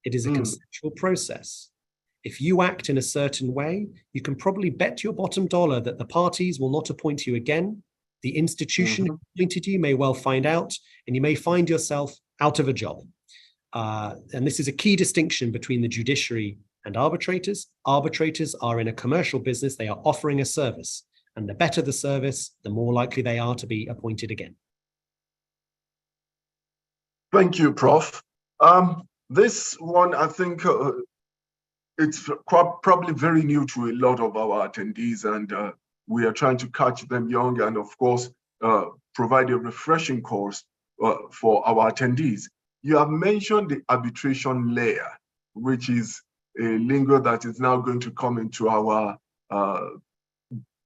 S2: It is a consensual process. If you act in a certain way, you can probably bet your bottom dollar that the parties will not appoint you again. The institution who appointed you may well find out, and you may find yourself out of a job. And this is a key distinction between the judiciary and arbitrators. Arbitrators are in a commercial business. They are offering a service. And the better the service, the more likely they are to be appointed again.
S3: Thank you, Prof. This one, I think it's probably very new to a lot of our attendees, and we are trying to catch them young and, of course, provide a refreshing course for our attendees. You have mentioned the arbitration layer, which is a lingo that is now going to come into our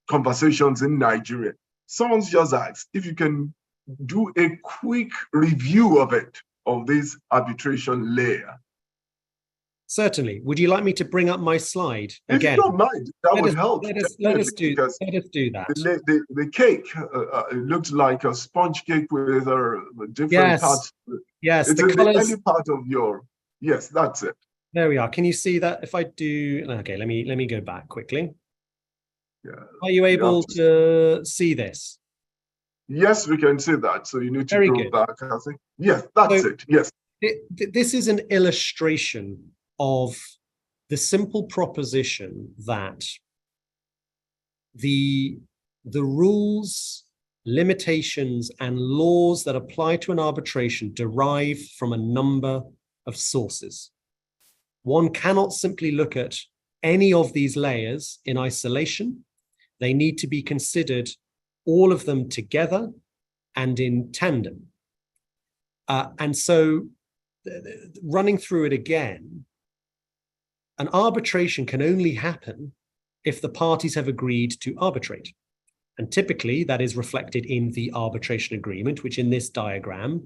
S3: conversations in Nigeria. Someone's just asked if you can do a quick review of it, of this arbitration layer.
S2: Certainly. Would you like me to bring up my slide again?
S3: If you don't mind, that would help.
S2: Let us do that.
S3: The cake, it looks like a sponge cake with different parts.
S2: Yes,
S3: it's
S2: the colors.
S3: Any part of your, yes, that's it.
S2: There we are. Can you see that? If I do, okay, let me go back quickly.
S3: Yeah.
S2: Are you able to see this?
S3: Yes, we can see that. So you need to go back, I think. Yes, that's it. Yes.
S2: This is an illustration of the simple proposition that the rules, limitations, and laws that apply to an arbitration derive from a number of sources. One cannot simply look at any of these layers in isolation. They need to be considered, all of them together and in tandem. And so running through it again, an arbitration can only happen if the parties have agreed to arbitrate. And typically that is reflected in the arbitration agreement, which in this diagram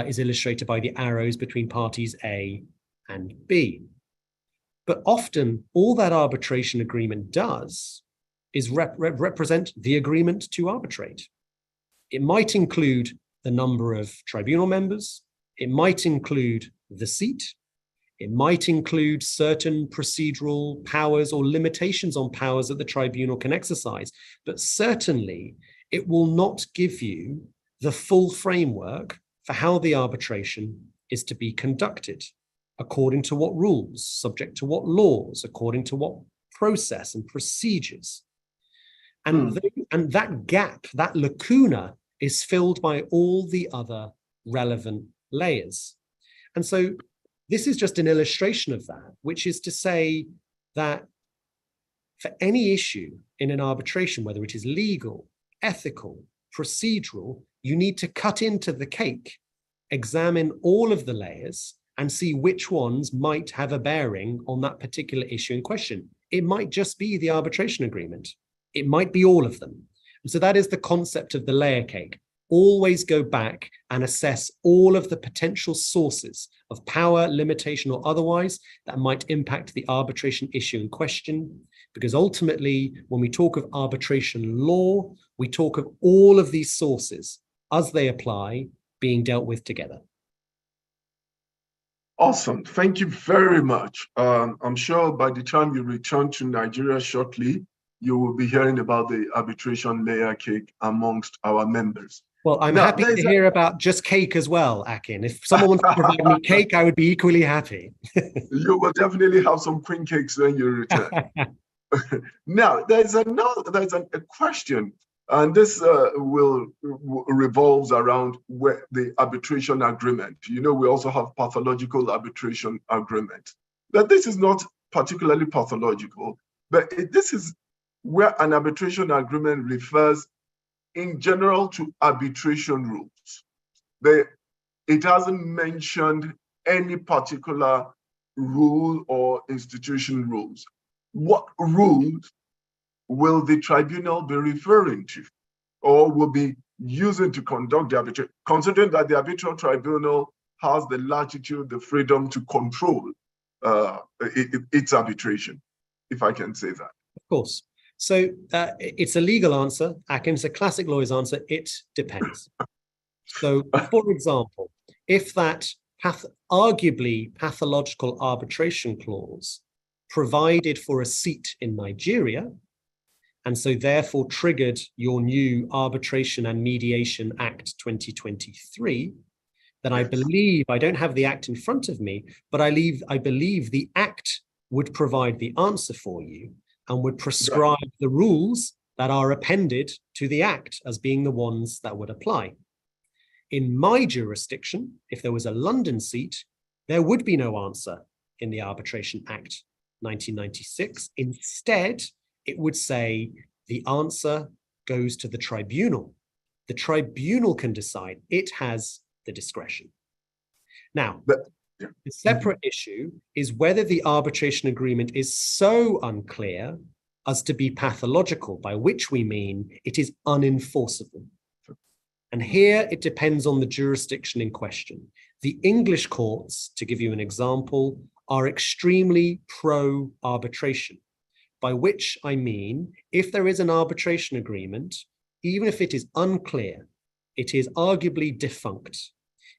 S2: is illustrated by the arrows between parties A and B. But often all that arbitration agreement does is represent the agreement to arbitrate. It might include the number of tribunal members. It might include the seat. It might include certain procedural powers or limitations on powers that the tribunal can exercise. But certainly, it will not give you the full framework for how the arbitration is to be conducted, according to what rules, subject to what laws, according to what process and procedures. And that gap, that lacuna, is filled by all the other relevant layers. And so this is just an illustration of that, which is to say that for any issue in an arbitration, whether it is legal, ethical, procedural, you need to cut into the cake, examine all of the layers, and see which ones might have a bearing on that particular issue in question. It might just be the arbitration agreement. It might be all of them. And so that is the concept of the layer cake. Always go back and assess all of the potential sources of power, limitation, or otherwise that might impact the arbitration issue in question. Because ultimately, when we talk of arbitration law, we talk of all of these sources as they apply being dealt with together.
S3: Awesome. Thank you very much. I'm sure by the time you return to Nigeria shortly, you will be hearing about the arbitration layer cake amongst our members.
S2: Well, I'm happy to hear about just cake as well, Akin. If someone wants to provide me cake, I would be equally happy.
S3: You will definitely have some queen cakes when you return. Now, there's a question, and this revolves around the arbitration agreement. You know, we also have pathological arbitration agreement. But this is not particularly pathological, but this is where an arbitration agreement refers in general to arbitration rules. It hasn't mentioned any particular rule or institution rules. What rules will the tribunal be referring to or will be using to conduct the arbitration, considering that the arbitral tribunal has the latitude, the freedom to control its arbitration, if I can say that?
S2: Of course. So it's a legal answer, Akin. It's a classic lawyer's answer. It depends. So, for example, if that arguably pathological arbitration clause provided for a seat in Nigeria, and so therefore triggered your new Arbitration and Mediation Act 2023, then I believe, I don't have the act in front of me, but I believe the act would provide the answer for you and would prescribe the rules that are appended to the act as being the ones that would apply. In my jurisdiction, if there was a London seat, there would be no answer in the Arbitration Act 1996. Instead, it would say the answer goes to the tribunal. The tribunal can decide. It has the discretion. Now, the separate issue is whether the arbitration agreement is so unclear as to be pathological, by which we mean it is unenforceable. And here it depends on the jurisdiction in question. The English courts, to give you an example, are extremely pro-arbitration, by which I mean if there is an arbitration agreement, even if it is unclear, it is arguably defunct,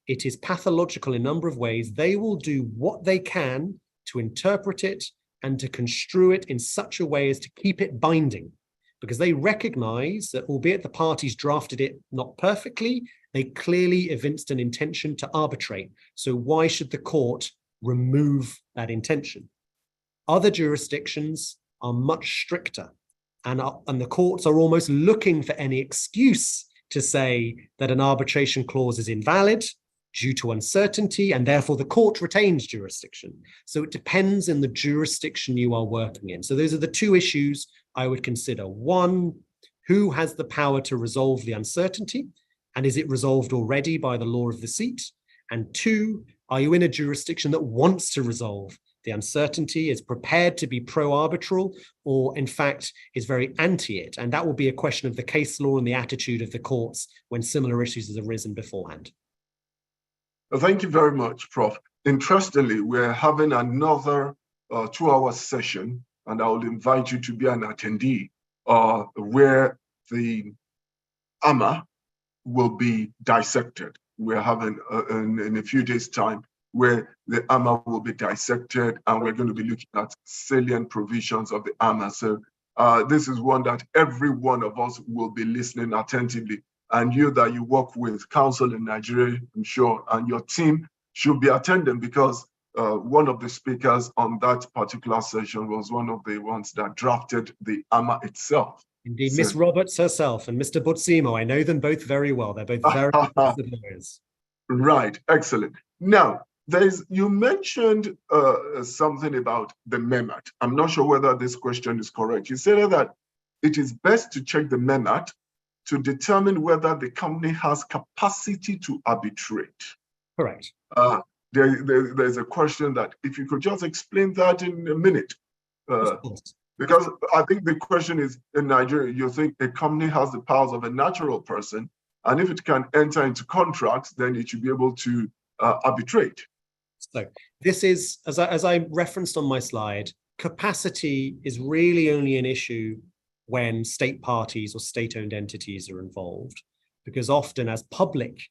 S2: it is pathological in a number of ways, they will do what they can to interpret it and to construe it in such a way as to keep it binding, because they recognize that albeit the parties drafted it not perfectly, they clearly evinced an intention to arbitrate. So why should the court remove that intention? Other jurisdictions are much stricter, and the courts are almost looking for any excuse to say that an arbitration clause is invalid due to uncertainty, and therefore the court retains jurisdiction. So it depends on the jurisdiction you are working in. So those are the two issues I would consider. One, who has the power to resolve the uncertainty, and is it resolved already by the law of the seat? And two, are you in a jurisdiction that wants to resolve the uncertainty, is prepared to be pro-arbitral, or in fact is very anti it? And that will be a question of the case law and the attitude of the courts when similar issues have arisen beforehand.
S3: Thank you very much, Prof. Interestingly, we're having another 2-hour session, and I will invite you to be an attendee, where the AMA will be dissected. We're having in a few days' time where the AMA will be dissected, and we're going to be looking at salient provisions of the AMA. So this is one that every one of us will be listening attentively. And you that you work with counsel in Nigeria, I'm sure, and your team should be attending, because one of the speakers on that particular session was one of the ones that drafted the AMA itself.
S2: Indeed,
S3: So-
S2: Miss Roberts herself and Mr. Butsimo, I know them both very well. They're both very impressive lawyers.
S3: Right, excellent. Now, you mentioned something about the MEMAT. I'm not sure whether this question is correct. You said that it is best to check the MEMAT to determine whether the company has capacity to arbitrate.
S2: Correct.
S3: There's a question that if you could just explain that in a minute.
S2: Of course.
S3: Because I think the question is, in Nigeria, you think a company has the powers of a natural person, and if it can enter into contracts, then it should be able to arbitrate.
S2: So this is, as I referenced on my slide, capacity is really only an issue when state parties or state-owned entities are involved, because often as public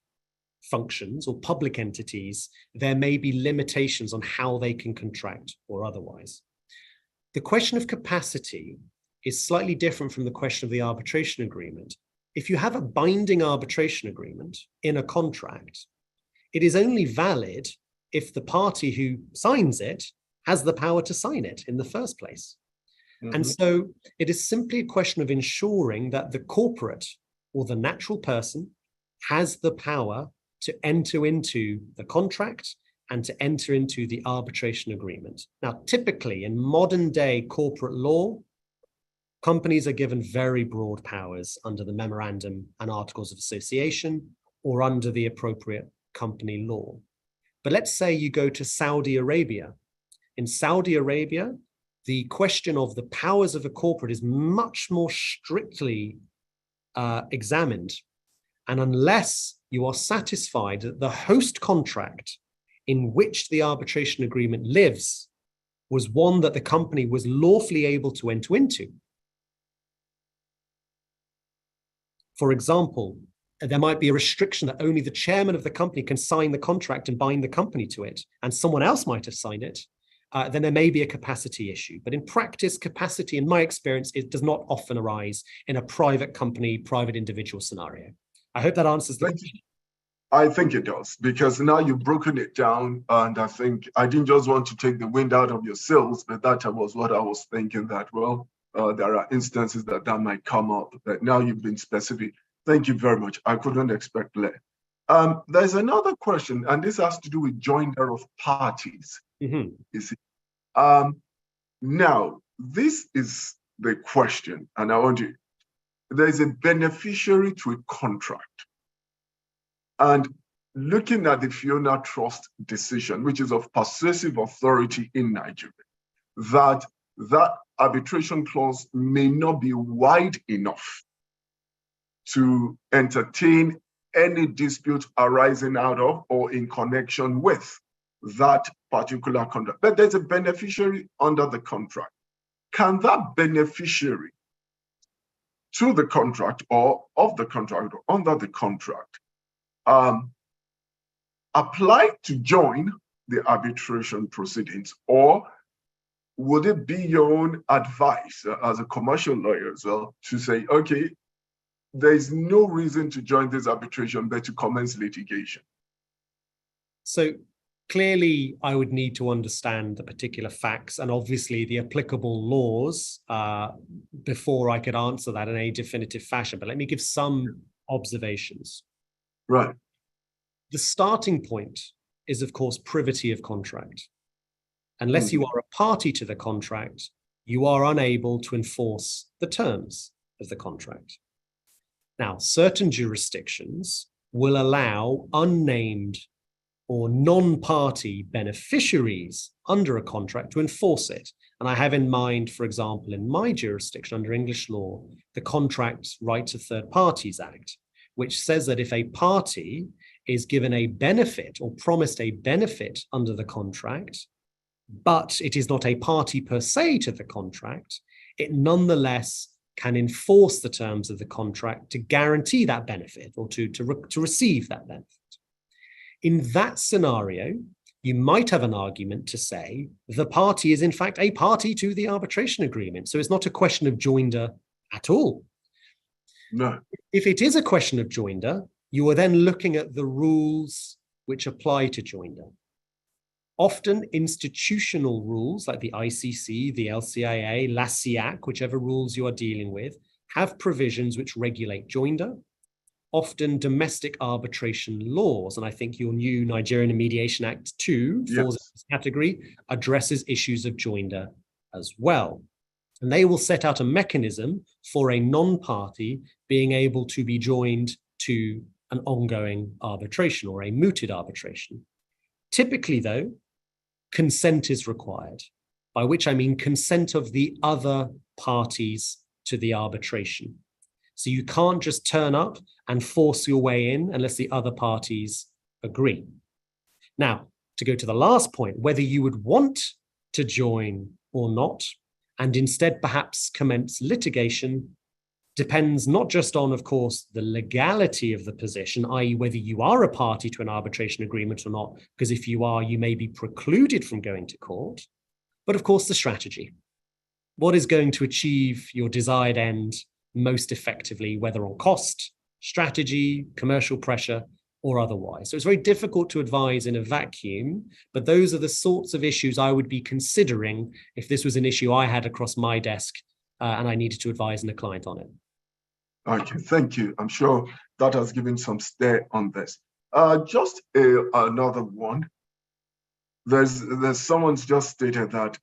S2: functions or public entities, there may be limitations on how they can contract or otherwise. The question of capacity is slightly different from the question of the arbitration agreement. If you have a binding arbitration agreement in a contract, it is only valid if the party who signs it has the power to sign it in the first place. And so it is simply a question of ensuring that the corporate or the natural person has the power to enter into the contract and to enter into the arbitration agreement. Now, typically in modern day corporate law, companies are given very broad powers under the memorandum and articles of association or under the appropriate company law. But let's say you go to Saudi Arabia. In Saudi Arabia, the question of the powers of a corporate is much more strictly examined. And unless you are satisfied that the host contract in which the arbitration agreement lives was one that the company was lawfully able to enter into. For example, there might be a restriction that only the chairman of the company can sign the contract and bind the company to it, and someone else might have signed it. Then there may be a capacity issue. But in practice, capacity, in my experience, it does not often arise in a private company, private individual scenario. I hope that answers the question.
S3: I think it does, because now you've broken it down, and I think I didn't just want to take the wind out of your sails, but that was what I was thinking, that, well, there are instances that might come up, but now you've been specific. Thank you very much. I couldn't expect less. There's another question, and this has to do with joinder of parties. You see, now this is the question, and I want you. There's a beneficiary to a contract, and looking at the Fiona Trust decision, which is of persuasive authority in Nigeria, that arbitration clause may not be wide enough to entertain any dispute arising out of or in connection with that particular contract. But there's a beneficiary under the contract. Can that beneficiary to the contract or of the contract or under the contract apply to join the arbitration proceedings, or would it be your own advice as a commercial lawyer as well to say, okay, there is no reason to join this arbitration, but to commence litigation?
S2: So clearly, I would need to understand the particular facts and obviously the applicable laws before I could answer that in a definitive fashion. But let me give some observations.
S3: Right.
S2: The starting point is, of course, privity of contract. Unless you are a party to the contract, you are unable to enforce the terms of the contract. Now, certain jurisdictions will allow unnamed or non-party beneficiaries under a contract to enforce it. And I have in mind, for example, in my jurisdiction under English law, the Contract Rights of Third Parties Act, which says that if a party is given a benefit or promised a benefit under the contract, but it is not a party per se to the contract, it nonetheless can enforce the terms of the contract to guarantee that benefit or to receive that benefit. In that scenario, you might have an argument to say the party is in fact a party to the arbitration agreement. So it's not a question of joinder at all.
S3: No.
S2: If it is a question of joinder, you are then looking at the rules which apply to joinder. Often institutional rules like the ICC, the LCIA, LASIAC, whichever rules you are dealing with, have provisions which regulate joinder. Often domestic arbitration laws, and I think your new Nigerian Mediation Act 2 falls in this category, addresses issues of joinder as well. And they will set out a mechanism for a non-party being able to be joined to an ongoing arbitration or a mooted arbitration. Typically, though, consent is required, by which I mean consent of the other parties to the arbitration. So you can't just turn up and force your way in unless the other parties agree. Now, to go to the last point, whether you would want to join or not, and instead perhaps commence litigation, depends not just on, of course, the legality of the position, i.e. whether you are a party to an arbitration agreement or not, because if you are, you may be precluded from going to court, but of course the strategy. What is going to achieve your desired end most effectively, whether on cost, strategy, commercial pressure, or otherwise. So it's very difficult to advise in a vacuum, but those are the sorts of issues I would be considering if this was an issue I had across my desk and I needed to advise a client on it.
S3: Okay, thank you. I'm sure that has given some steer on this. Just another one. There's someone's just stated that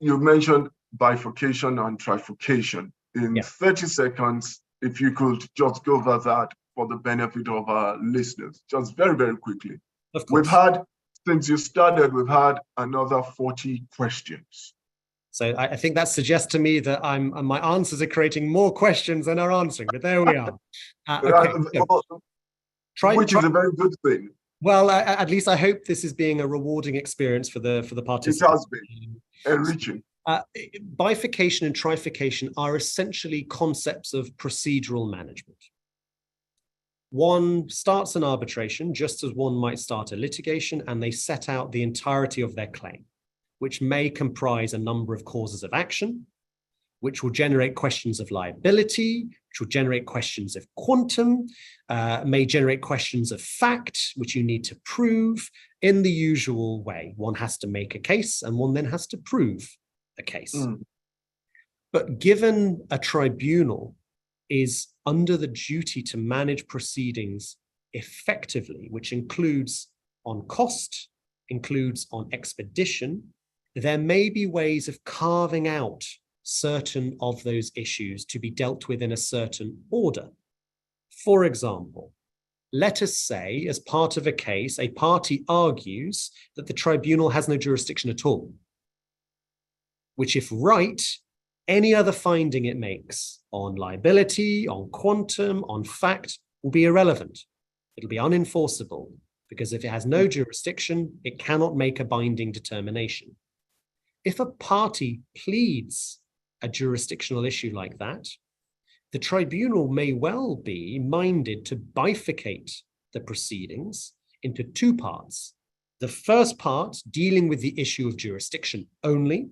S3: you mentioned bifurcation and trifurcation. In 30 seconds, if you could just go over that for the benefit of our listeners, just very, very quickly.
S2: Of course.
S3: We've had, since you started, we've had another 40 questions.
S2: So I think that suggests to me that my answers are creating more questions than are answering, but there we are.
S3: Which is a very good thing.
S2: Well, at least I hope this is being a rewarding experience for the participants.
S3: It has been enriching.
S2: Bifurcation and trifurcation are essentially concepts of procedural management. One starts an arbitration just as one might start a litigation, and they set out the entirety of their claim, which may comprise a number of causes of action, which will generate questions of liability, which will generate questions of quantum, may generate questions of fact, which you need to prove in the usual way. One has to make a case, and one then has to prove a case. But given a tribunal is under the duty to manage proceedings effectively, which includes on cost, includes on expedition, there may be ways of carving out certain of those issues to be dealt with in a certain order. For example, let us say, as part of a case, a party argues that the tribunal has no jurisdiction at all, which, if right, any other finding it makes on liability, on quantum, on fact will be irrelevant. It'll be unenforceable, because if it has no jurisdiction, it cannot make a binding determination. If a party pleads a jurisdictional issue like that, the tribunal may well be minded to bifurcate the proceedings into two parts. The first part dealing with the issue of jurisdiction only,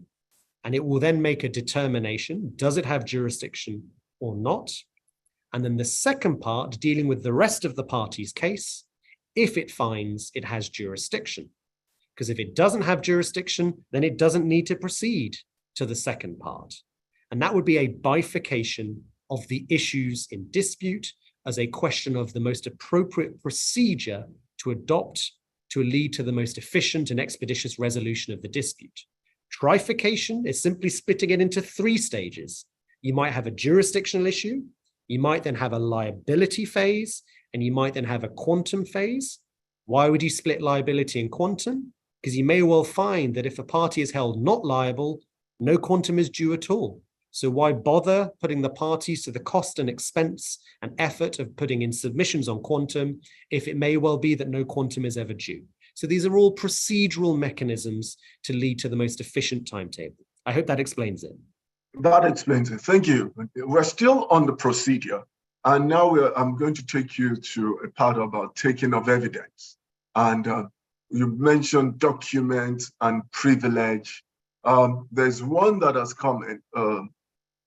S2: and it will then make a determination, does it have jurisdiction or not? And then the second part dealing with the rest of the party's case, if it finds it has jurisdiction. Because if it doesn't have jurisdiction, then it doesn't need to proceed to the second part. And that would be a bifurcation of the issues in dispute as a question of the most appropriate procedure to adopt to lead to the most efficient and expeditious resolution of the dispute. Trifurcation is simply splitting it into three stages. You might have a jurisdictional issue, you might then have a liability phase, and you might then have a quantum phase. Why would you split liability and quantum? Because you may well find that if a party is held not liable, no quantum is due at all. So why bother putting the parties to the cost and expense and effort of putting in submissions on quantum if it may well be that no quantum is ever due? So these are all procedural mechanisms to lead to the most efficient timetable. I hope that explains it.
S3: That explains it. Thank you. We're still on the procedure. And now I'm going to take you to a part about taking of evidence. And you mentioned documents and privilege. There's one that has come in.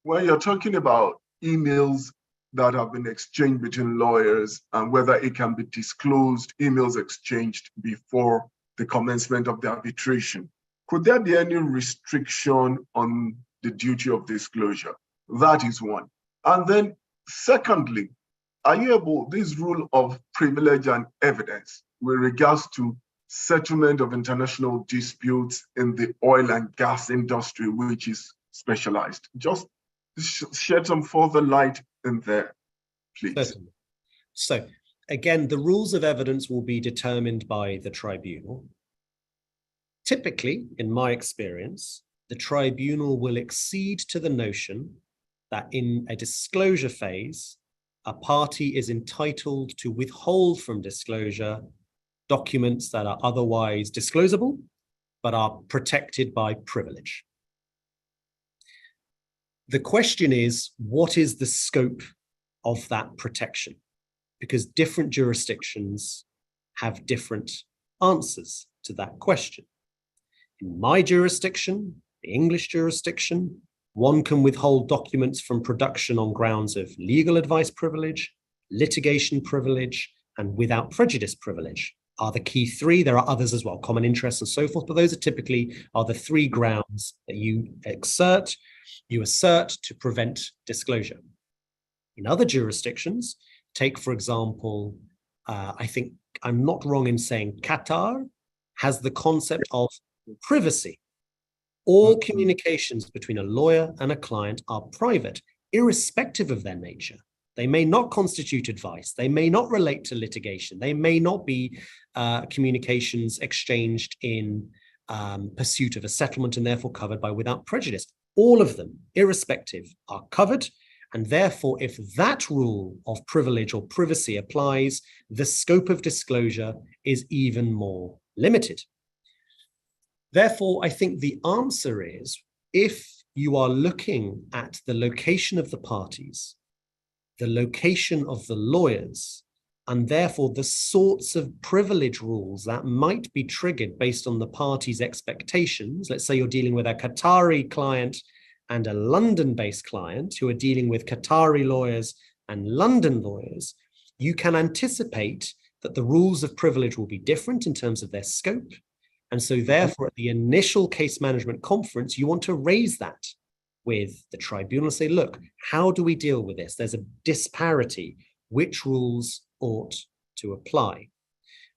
S3: When you're talking about emails that have been exchanged between lawyers and whether it can be disclosed, emails exchanged before the commencement of the arbitration. Could there be any restriction on the duty of disclosure? That is one. And then secondly, are you able, this rule of privilege and evidence with regards to settlement of international disputes in the oil and gas industry, which is specialized? Just shed some further light in there, please.
S2: Certainly. So again, the rules of evidence will be determined by the tribunal. Typically, in my experience, the tribunal will accede to the notion that in a disclosure phase, a party is entitled to withhold from disclosure documents that are otherwise disclosable, but are protected by privilege. The question is, what is the scope of that protection? Because different jurisdictions have different answers to that question. In my jurisdiction, the English jurisdiction, one can withhold documents from production on grounds of legal advice privilege, litigation privilege, and without prejudice privilege are the key three. There are others as well, common interests and so forth, but those are typically the three grounds that you assert to prevent disclosure. In other jurisdictions, take, for example, I think I'm not wrong in saying Qatar has the concept of privacy. All communications between a lawyer and a client are private, irrespective of their nature. They may not constitute advice. They may not relate to litigation. They may not be communications exchanged in pursuit of a settlement and therefore covered by without prejudice. All of them, irrespective, are covered. And therefore, if that rule of privilege or privacy applies, the scope of disclosure is even more limited. Therefore, I think the answer is, if you are looking at the location of the parties, the location of the lawyers, and therefore the sorts of privilege rules that might be triggered based on the parties' expectations. Let's say you're dealing with a Qatari client and a London-based client who are dealing with Qatari lawyers and London lawyers, you can anticipate that the rules of privilege will be different in terms of their scope. And so therefore, at the initial case management conference, you want to raise that with the tribunal and say, look, how do we deal with this? There's a disparity. Which rules ought to apply?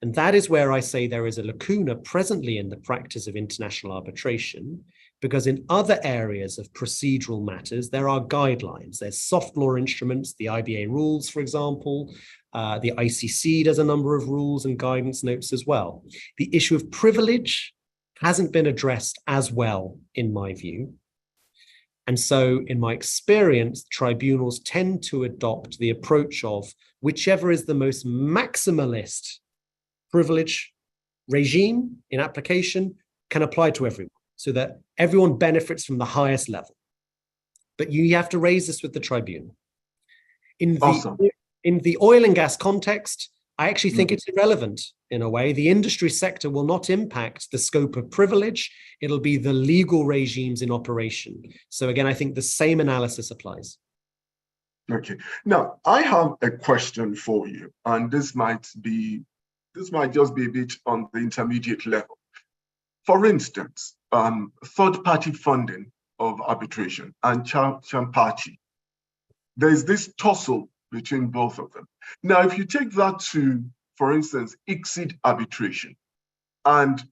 S2: And that is where I say there is a lacuna presently in the practice of international arbitration, because in other areas of procedural matters, there are guidelines. There's soft law instruments, the IBA rules, for example. The ICC does a number of rules and guidance notes as well. The issue of privilege hasn't been addressed as well, in my view. And so in my experience, tribunals tend to adopt the approach of whichever is the most maximalist privilege regime in application can apply to everyone, so that everyone benefits from the highest level. But you have to raise this with the tribunal. In the oil and gas context, I actually think it's irrelevant in a way. The industry sector will not impact the scope of privilege. It'll be the legal regimes in operation. So again, I think the same analysis applies.
S3: Okay. Now, I have a question for you, and this might just be a bit on the intermediate level. For instance, third-party funding of arbitration and Champachi. There's this tussle between both of them. Now, if you take that to, for instance, ICLE arbitration, and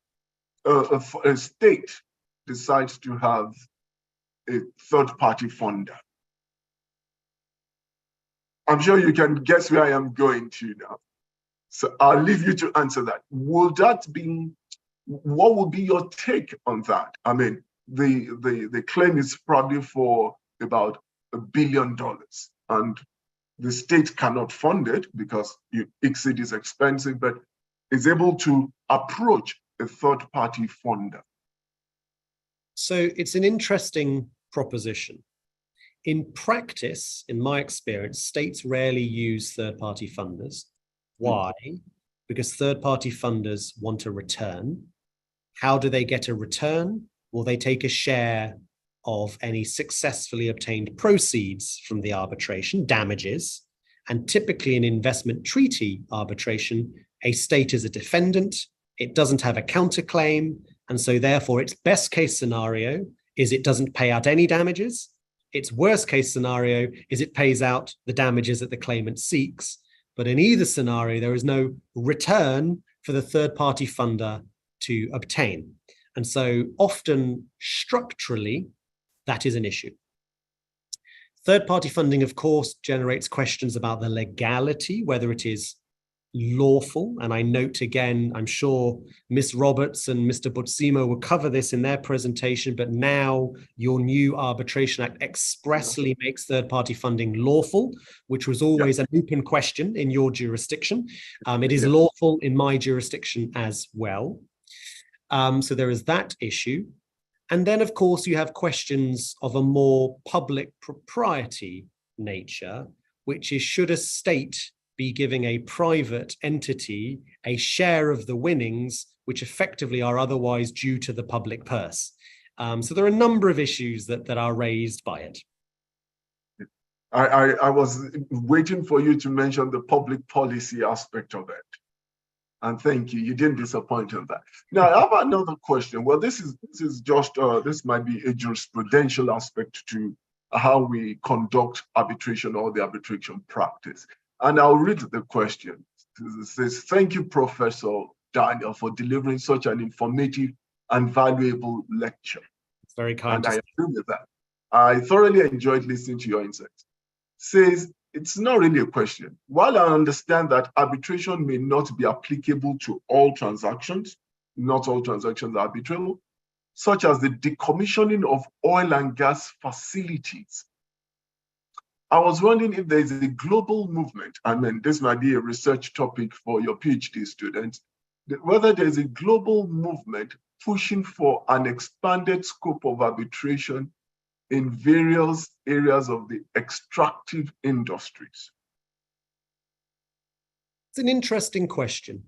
S3: a state decides to have a third-party funder, I'm sure you can guess where I am going to now. So I'll leave you to answer that. What would be your take on that? I mean, the claim is probably for about $1 billion, and the state cannot fund it because ICLE is expensive, but is able to approach a third-party funder.
S2: So it's an interesting proposition. In practice, in my experience, states rarely use third-party funders. Why? Because third-party funders want a return. How do they get a return? Well, they take a share of any successfully obtained proceeds from the arbitration, damages, and typically in investment treaty arbitration, a state is a defendant, it doesn't have a counterclaim, and so therefore its best case scenario is it doesn't pay out any damages. Its worst case scenario is it pays out the damages that the claimant seeks. But in either scenario, there is no return for the third-party funder to obtain. And so often structurally, that is an issue. Third-party funding, of course, generates questions about the legality, whether it is lawful. And I note again, I'm sure Ms. Roberts and Mr. Butsimo will cover this in their presentation, but now your new Arbitration Act expressly makes third-party funding lawful, which was always an open question in your jurisdiction. It is lawful in my jurisdiction as well. So there is that issue. And then, of course, you have questions of a more public propriety nature, which is, should a state be giving a private entity a share of the winnings, which effectively are otherwise due to the public purse? So there are a number of issues that are raised by it.
S3: I was waiting for you to mention the public policy aspect of it. And thank you. You didn't disappoint on that. Now, I have another question. Well, this is just this might be a jurisprudential aspect to how we conduct arbitration or the arbitration practice. And I'll read the question. It says, "Thank you, Professor Daniel, for delivering such an informative and valuable lecture."
S2: It's very kind.
S3: And I agree with that. I thoroughly enjoyed listening to your insights. Says, it's not really a question. While I understand that arbitration may not be applicable to all transactions, not all transactions are arbitrable, such as the decommissioning of oil and gas facilities. I was wondering if there is a global movement, I mean, this might be a research topic for your PhD students, whether there's a global movement pushing for an expanded scope of arbitration in various areas of the extractive industries.
S2: It's an interesting question.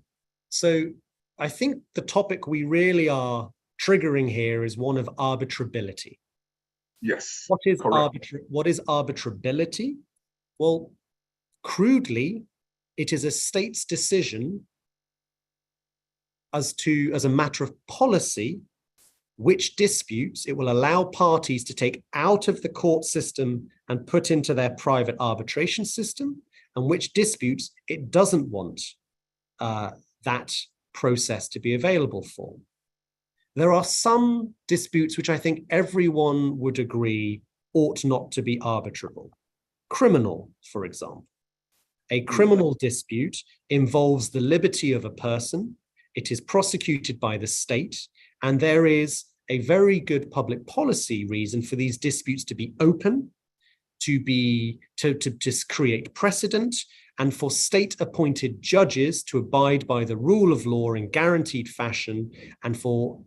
S2: So I think the topic we really are triggering here is one of arbitrability.
S3: Yes.
S2: What is arbitrability? Well, crudely, it is a state's decision as a matter of policy, which disputes it will allow parties to take out of the court system and put into their private arbitration system, and which disputes it doesn't want that process to be available for. There are some disputes which I think everyone would agree ought not to be arbitrable. Criminal, for example. A criminal dispute involves the liberty of a person. It is prosecuted by the state, and there is a very good public policy reason for these disputes to be open, to create precedent, and for state-appointed judges to abide by the rule of law in guaranteed fashion, and for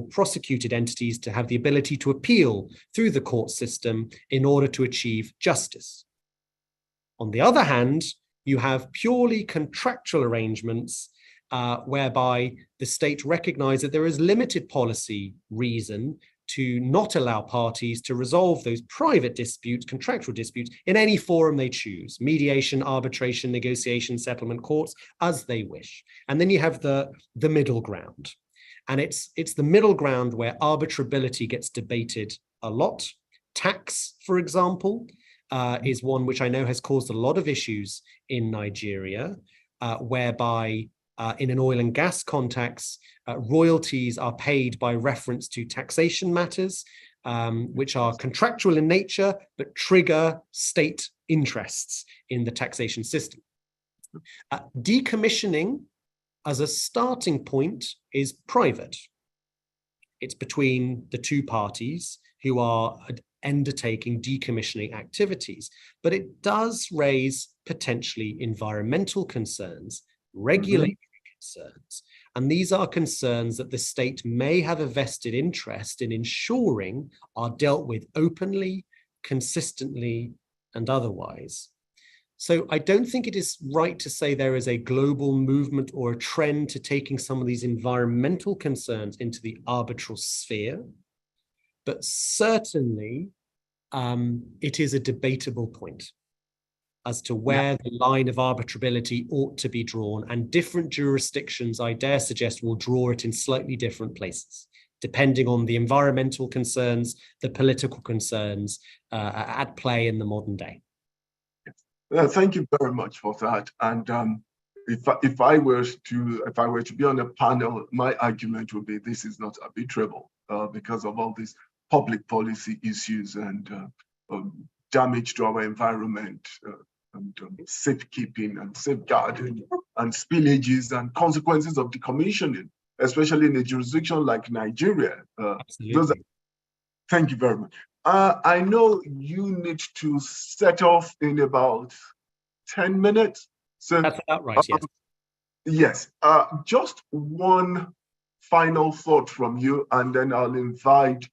S2: prosecuted entities to have the ability to appeal through the court system in order to achieve justice. On the other hand, you have purely contractual arrangements whereby the state recognizes that there is limited policy reason to not allow parties to resolve those private disputes, contractual disputes, in any forum they choose: mediation, arbitration, negotiation, settlement, courts, as they wish. And then you have the middle ground. And it's the middle ground where arbitrability gets debated a lot. Tax, for example, is one which I know has caused a lot of issues in Nigeria, whereby in an oil and gas context, royalties are paid by reference to taxation matters, which are contractual in nature, but trigger state interests in the taxation system. Decommissioning as a starting point is private. It's between the two parties who are undertaking decommissioning activities, but it does raise potentially environmental concerns, regulatory concerns. And these are concerns that the state may have a vested interest in ensuring are dealt with openly, consistently, and otherwise. So I don't think it is right to say there is a global movement or a trend to taking some of these environmental concerns into the arbitral sphere. but certainly it is a debatable point as to where the line of arbitrability ought to be drawn, and different jurisdictions, I dare suggest, will draw it in slightly different places, depending on the environmental concerns, the political concerns at play in the modern day.
S3: Thank you very much for that. And if I were to be on a panel, my argument would be this is not arbitrable because of all these public policy issues and damage to our environment, and safekeeping and safeguarding and spillages and consequences of decommissioning, especially in a jurisdiction like Nigeria. Thank you very much. I know you need to set off in about 10 minutes. So
S2: that's about right, yes.
S3: Yes, just one final thought from you, and then I'll invite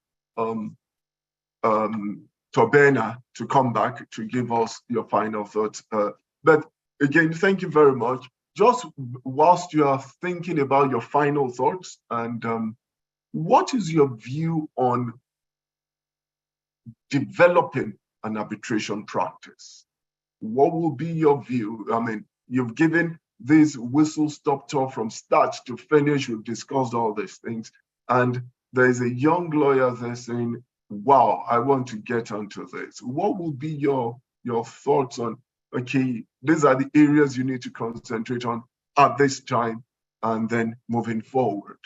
S3: Tobena to come back to give us your final thoughts. But again, thank you very much. Just whilst you are thinking about your final thoughts, and what is your view on developing an arbitration practice? What will be your view? I mean, you've given this whistle-stop tour from start to finish. We've discussed all these things. And there's a young lawyer there saying, wow, I want to get onto this. What will be your thoughts on, okay, these are the areas you need to concentrate on at this time and then moving forward?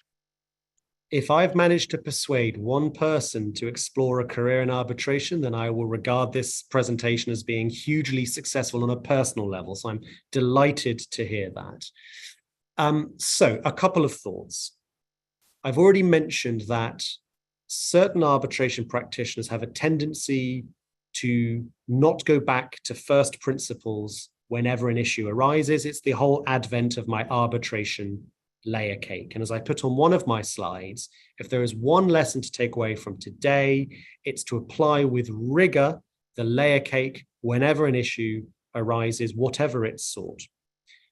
S2: If I've managed to persuade one person to explore a career in arbitration, then I will regard this presentation as being hugely successful on a personal level. So I'm delighted to hear that. So a couple of thoughts. I've already mentioned that certain arbitration practitioners have a tendency to not go back to first principles whenever an issue arises. It's the whole advent of my arbitration layer cake. And as I put on one of my slides, if there is one lesson to take away from today, it's to apply with rigor the layer cake whenever an issue arises, whatever its sort.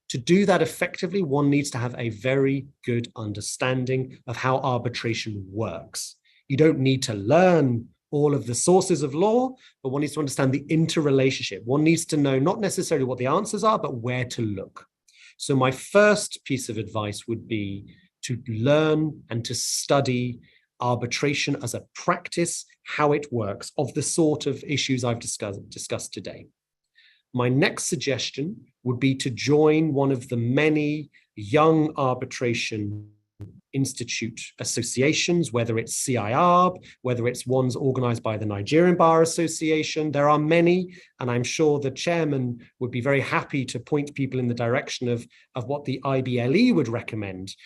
S2: To do that effectively, one needs to have a very good understanding of how arbitration works. You don't need to learn all of the sources of law, but one needs to understand the interrelationship. One needs to know not necessarily what the answers are, but where to look. So my first piece of advice would be to learn and to study arbitration as a practice, how it works, of the sort of issues I've discussed today. My next suggestion would be to join one of the many young arbitration institute associations, whether it's CIARB, whether it's ones organized by the Nigerian Bar Association. There are many, and I'm sure the chairman would be very happy to point people in the direction of what the IBLE would recommend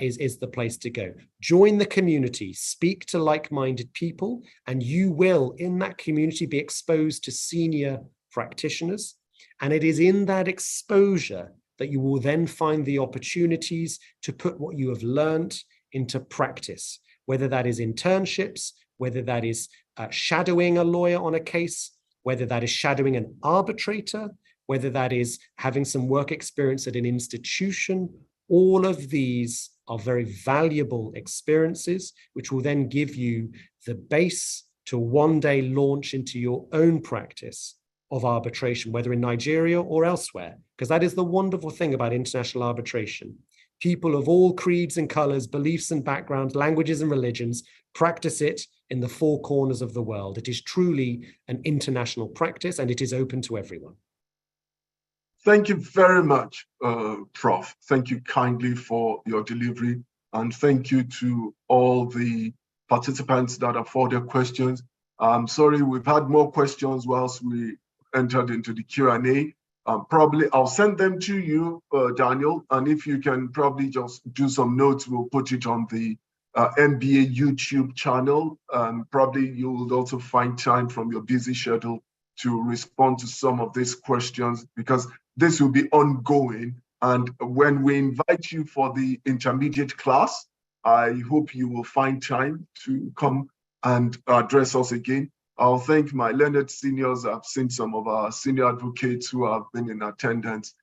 S2: is the place to go. Join the community, speak to like-minded people, and you will, in that community, be exposed to senior practitioners. And it is in that exposure that you will then find the opportunities to put what you have learned into practice, whether that is internships, whether that is shadowing a lawyer on a case, whether that is shadowing an arbitrator, whether that is having some work experience at an institution. All of these are very valuable experiences, which will then give you the base to one day launch into your own practice of arbitration, whether in Nigeria or elsewhere, because that is the wonderful thing about international arbitration. People of all creeds and colors, beliefs and backgrounds, languages and religions practice it in the four corners of the world. It is truly an international practice, and it is open to everyone.
S3: Thank you very much, Prof. Thank you kindly for your delivery, and thank you to all the participants that have further questions. I'm sorry, we've had more questions whilst we entered into the Q&A. Probably I'll send them to you, Daniel, and if you can probably just do some notes, we'll put it on the NBA YouTube channel. Probably you will also find time from your busy schedule to respond to some of these questions, because this will be ongoing. And when we invite you for the intermediate class, I hope you will find time to come and address us again. I'll thank my learned seniors. I've seen some of our senior advocates who have been in attendance.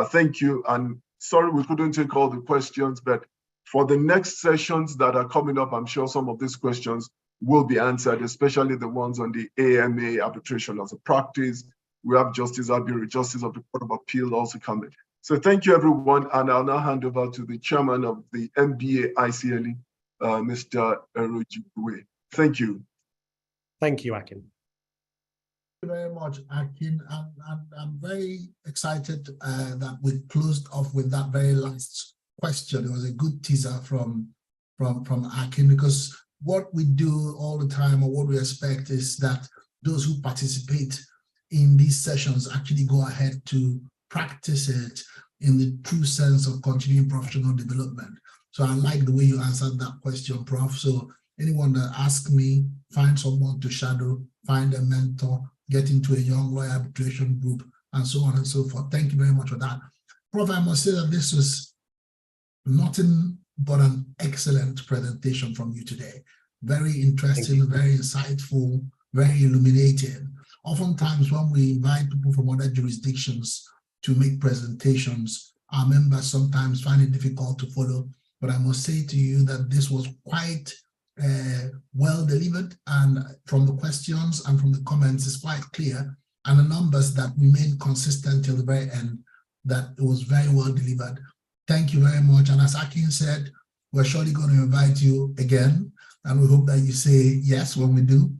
S3: Thank you. And sorry we couldn't take all the questions, but for the next sessions that are coming up, I'm sure some of these questions will be answered, especially the ones on the AMA, arbitration as a practice. We have Justice Abiri, Justice of the Court of Appeal also coming. So thank you, everyone. And I'll now hand over to the chairman of the NBA-ICLE, Mr. Erojigwe. Thank you.
S2: Thank you, Akin.
S1: Thank you very much, Akin. I'm very excited that we closed off with that very last question. It was a good teaser from Akin, because what we do all the time, or what we expect, is that those who participate in these sessions actually go ahead to practice it in the true sense of continuing professional development. So I like the way you answered that question, Prof. So anyone that asks me, find someone to shadow, find a mentor, get into a young lawyer arbitration group, and so on and so forth. Thank you very much for that. Prof, I must say that this was nothing but an excellent presentation from you today. Very interesting, very insightful, very illuminating. Oftentimes when we invite people from other jurisdictions to make presentations, our members sometimes find it difficult to follow. But I must say to you that this was quite well delivered, and from the questions and from the comments, it's quite clear, and the numbers that remained consistent till the very end, that it was very well delivered. Thank you very much. And as Akin said, we're surely going to invite you again, and we hope that you say yes when we do.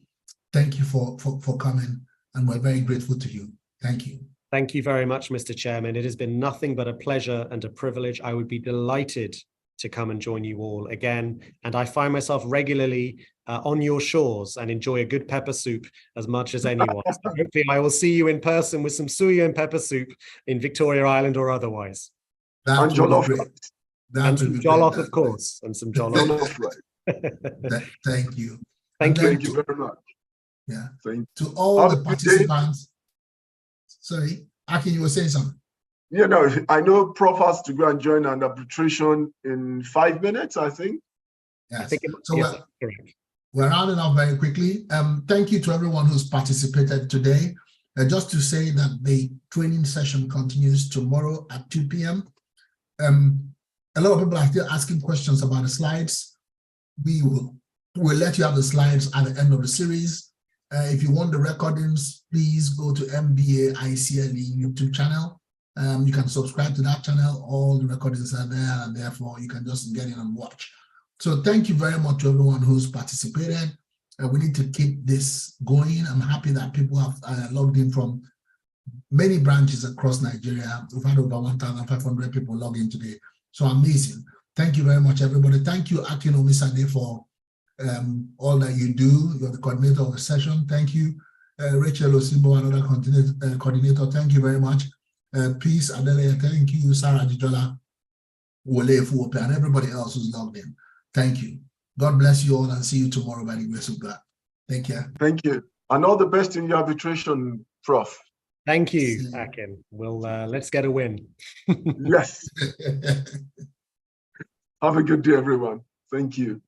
S1: Thank you for coming, and we're very grateful to you. Thank you.
S2: Thank you very much, Mr. Chairman. It has been nothing but a pleasure and a privilege. I would be delighted to come and join you all again. And I find myself regularly on your shores and enjoy a good pepper soup as much as anyone. So hopefully I will see you in person with some suya and pepper soup in Victoria Island or otherwise.
S3: And jollof rice.
S2: And some jollof, of course. And some jollof.
S1: Thank you.
S3: Thank you very much.
S1: Yeah.
S3: Thank
S1: to all the participants. Sorry, Akin, you were saying something.
S3: You know, I know Prof has to go and join an arbitration in 5 minutes, I think.
S1: Yes.
S2: I think
S1: so
S2: yes, correct.
S1: We're rounding up very quickly. Thank you to everyone who's participated today. Just to say that the training session continues tomorrow at 2 p.m. A lot of people are still asking questions about the slides. We'll let you have the slides at the end of the series. If you want the recordings, please go to NBA-ICLE YouTube channel. You can subscribe to that channel. All the recordings are there, and therefore you can just get in and watch. So thank you very much to everyone who's participated. We need to keep this going. I'm happy that people have logged in from many branches across Nigeria. We've had over 1,500 people log in today. So amazing. Thank you very much, everybody. Thank you, Akin Omisade, for all that you do. You're the coordinator of the session. Thank you. Rachel Osimbo, another coordinator. Thank you very much. Peace, Adele. Thank you. Sarah Jijola, Wole Fuope, and everybody else who's logged in. Thank you. God bless you all, and see you tomorrow by the grace of God. Take care.
S3: Thank you. And all the best in your arbitration, Prof.
S2: Thank you, Akin. We'll let's get a win.
S3: Yes. Have a good day, everyone. Thank you.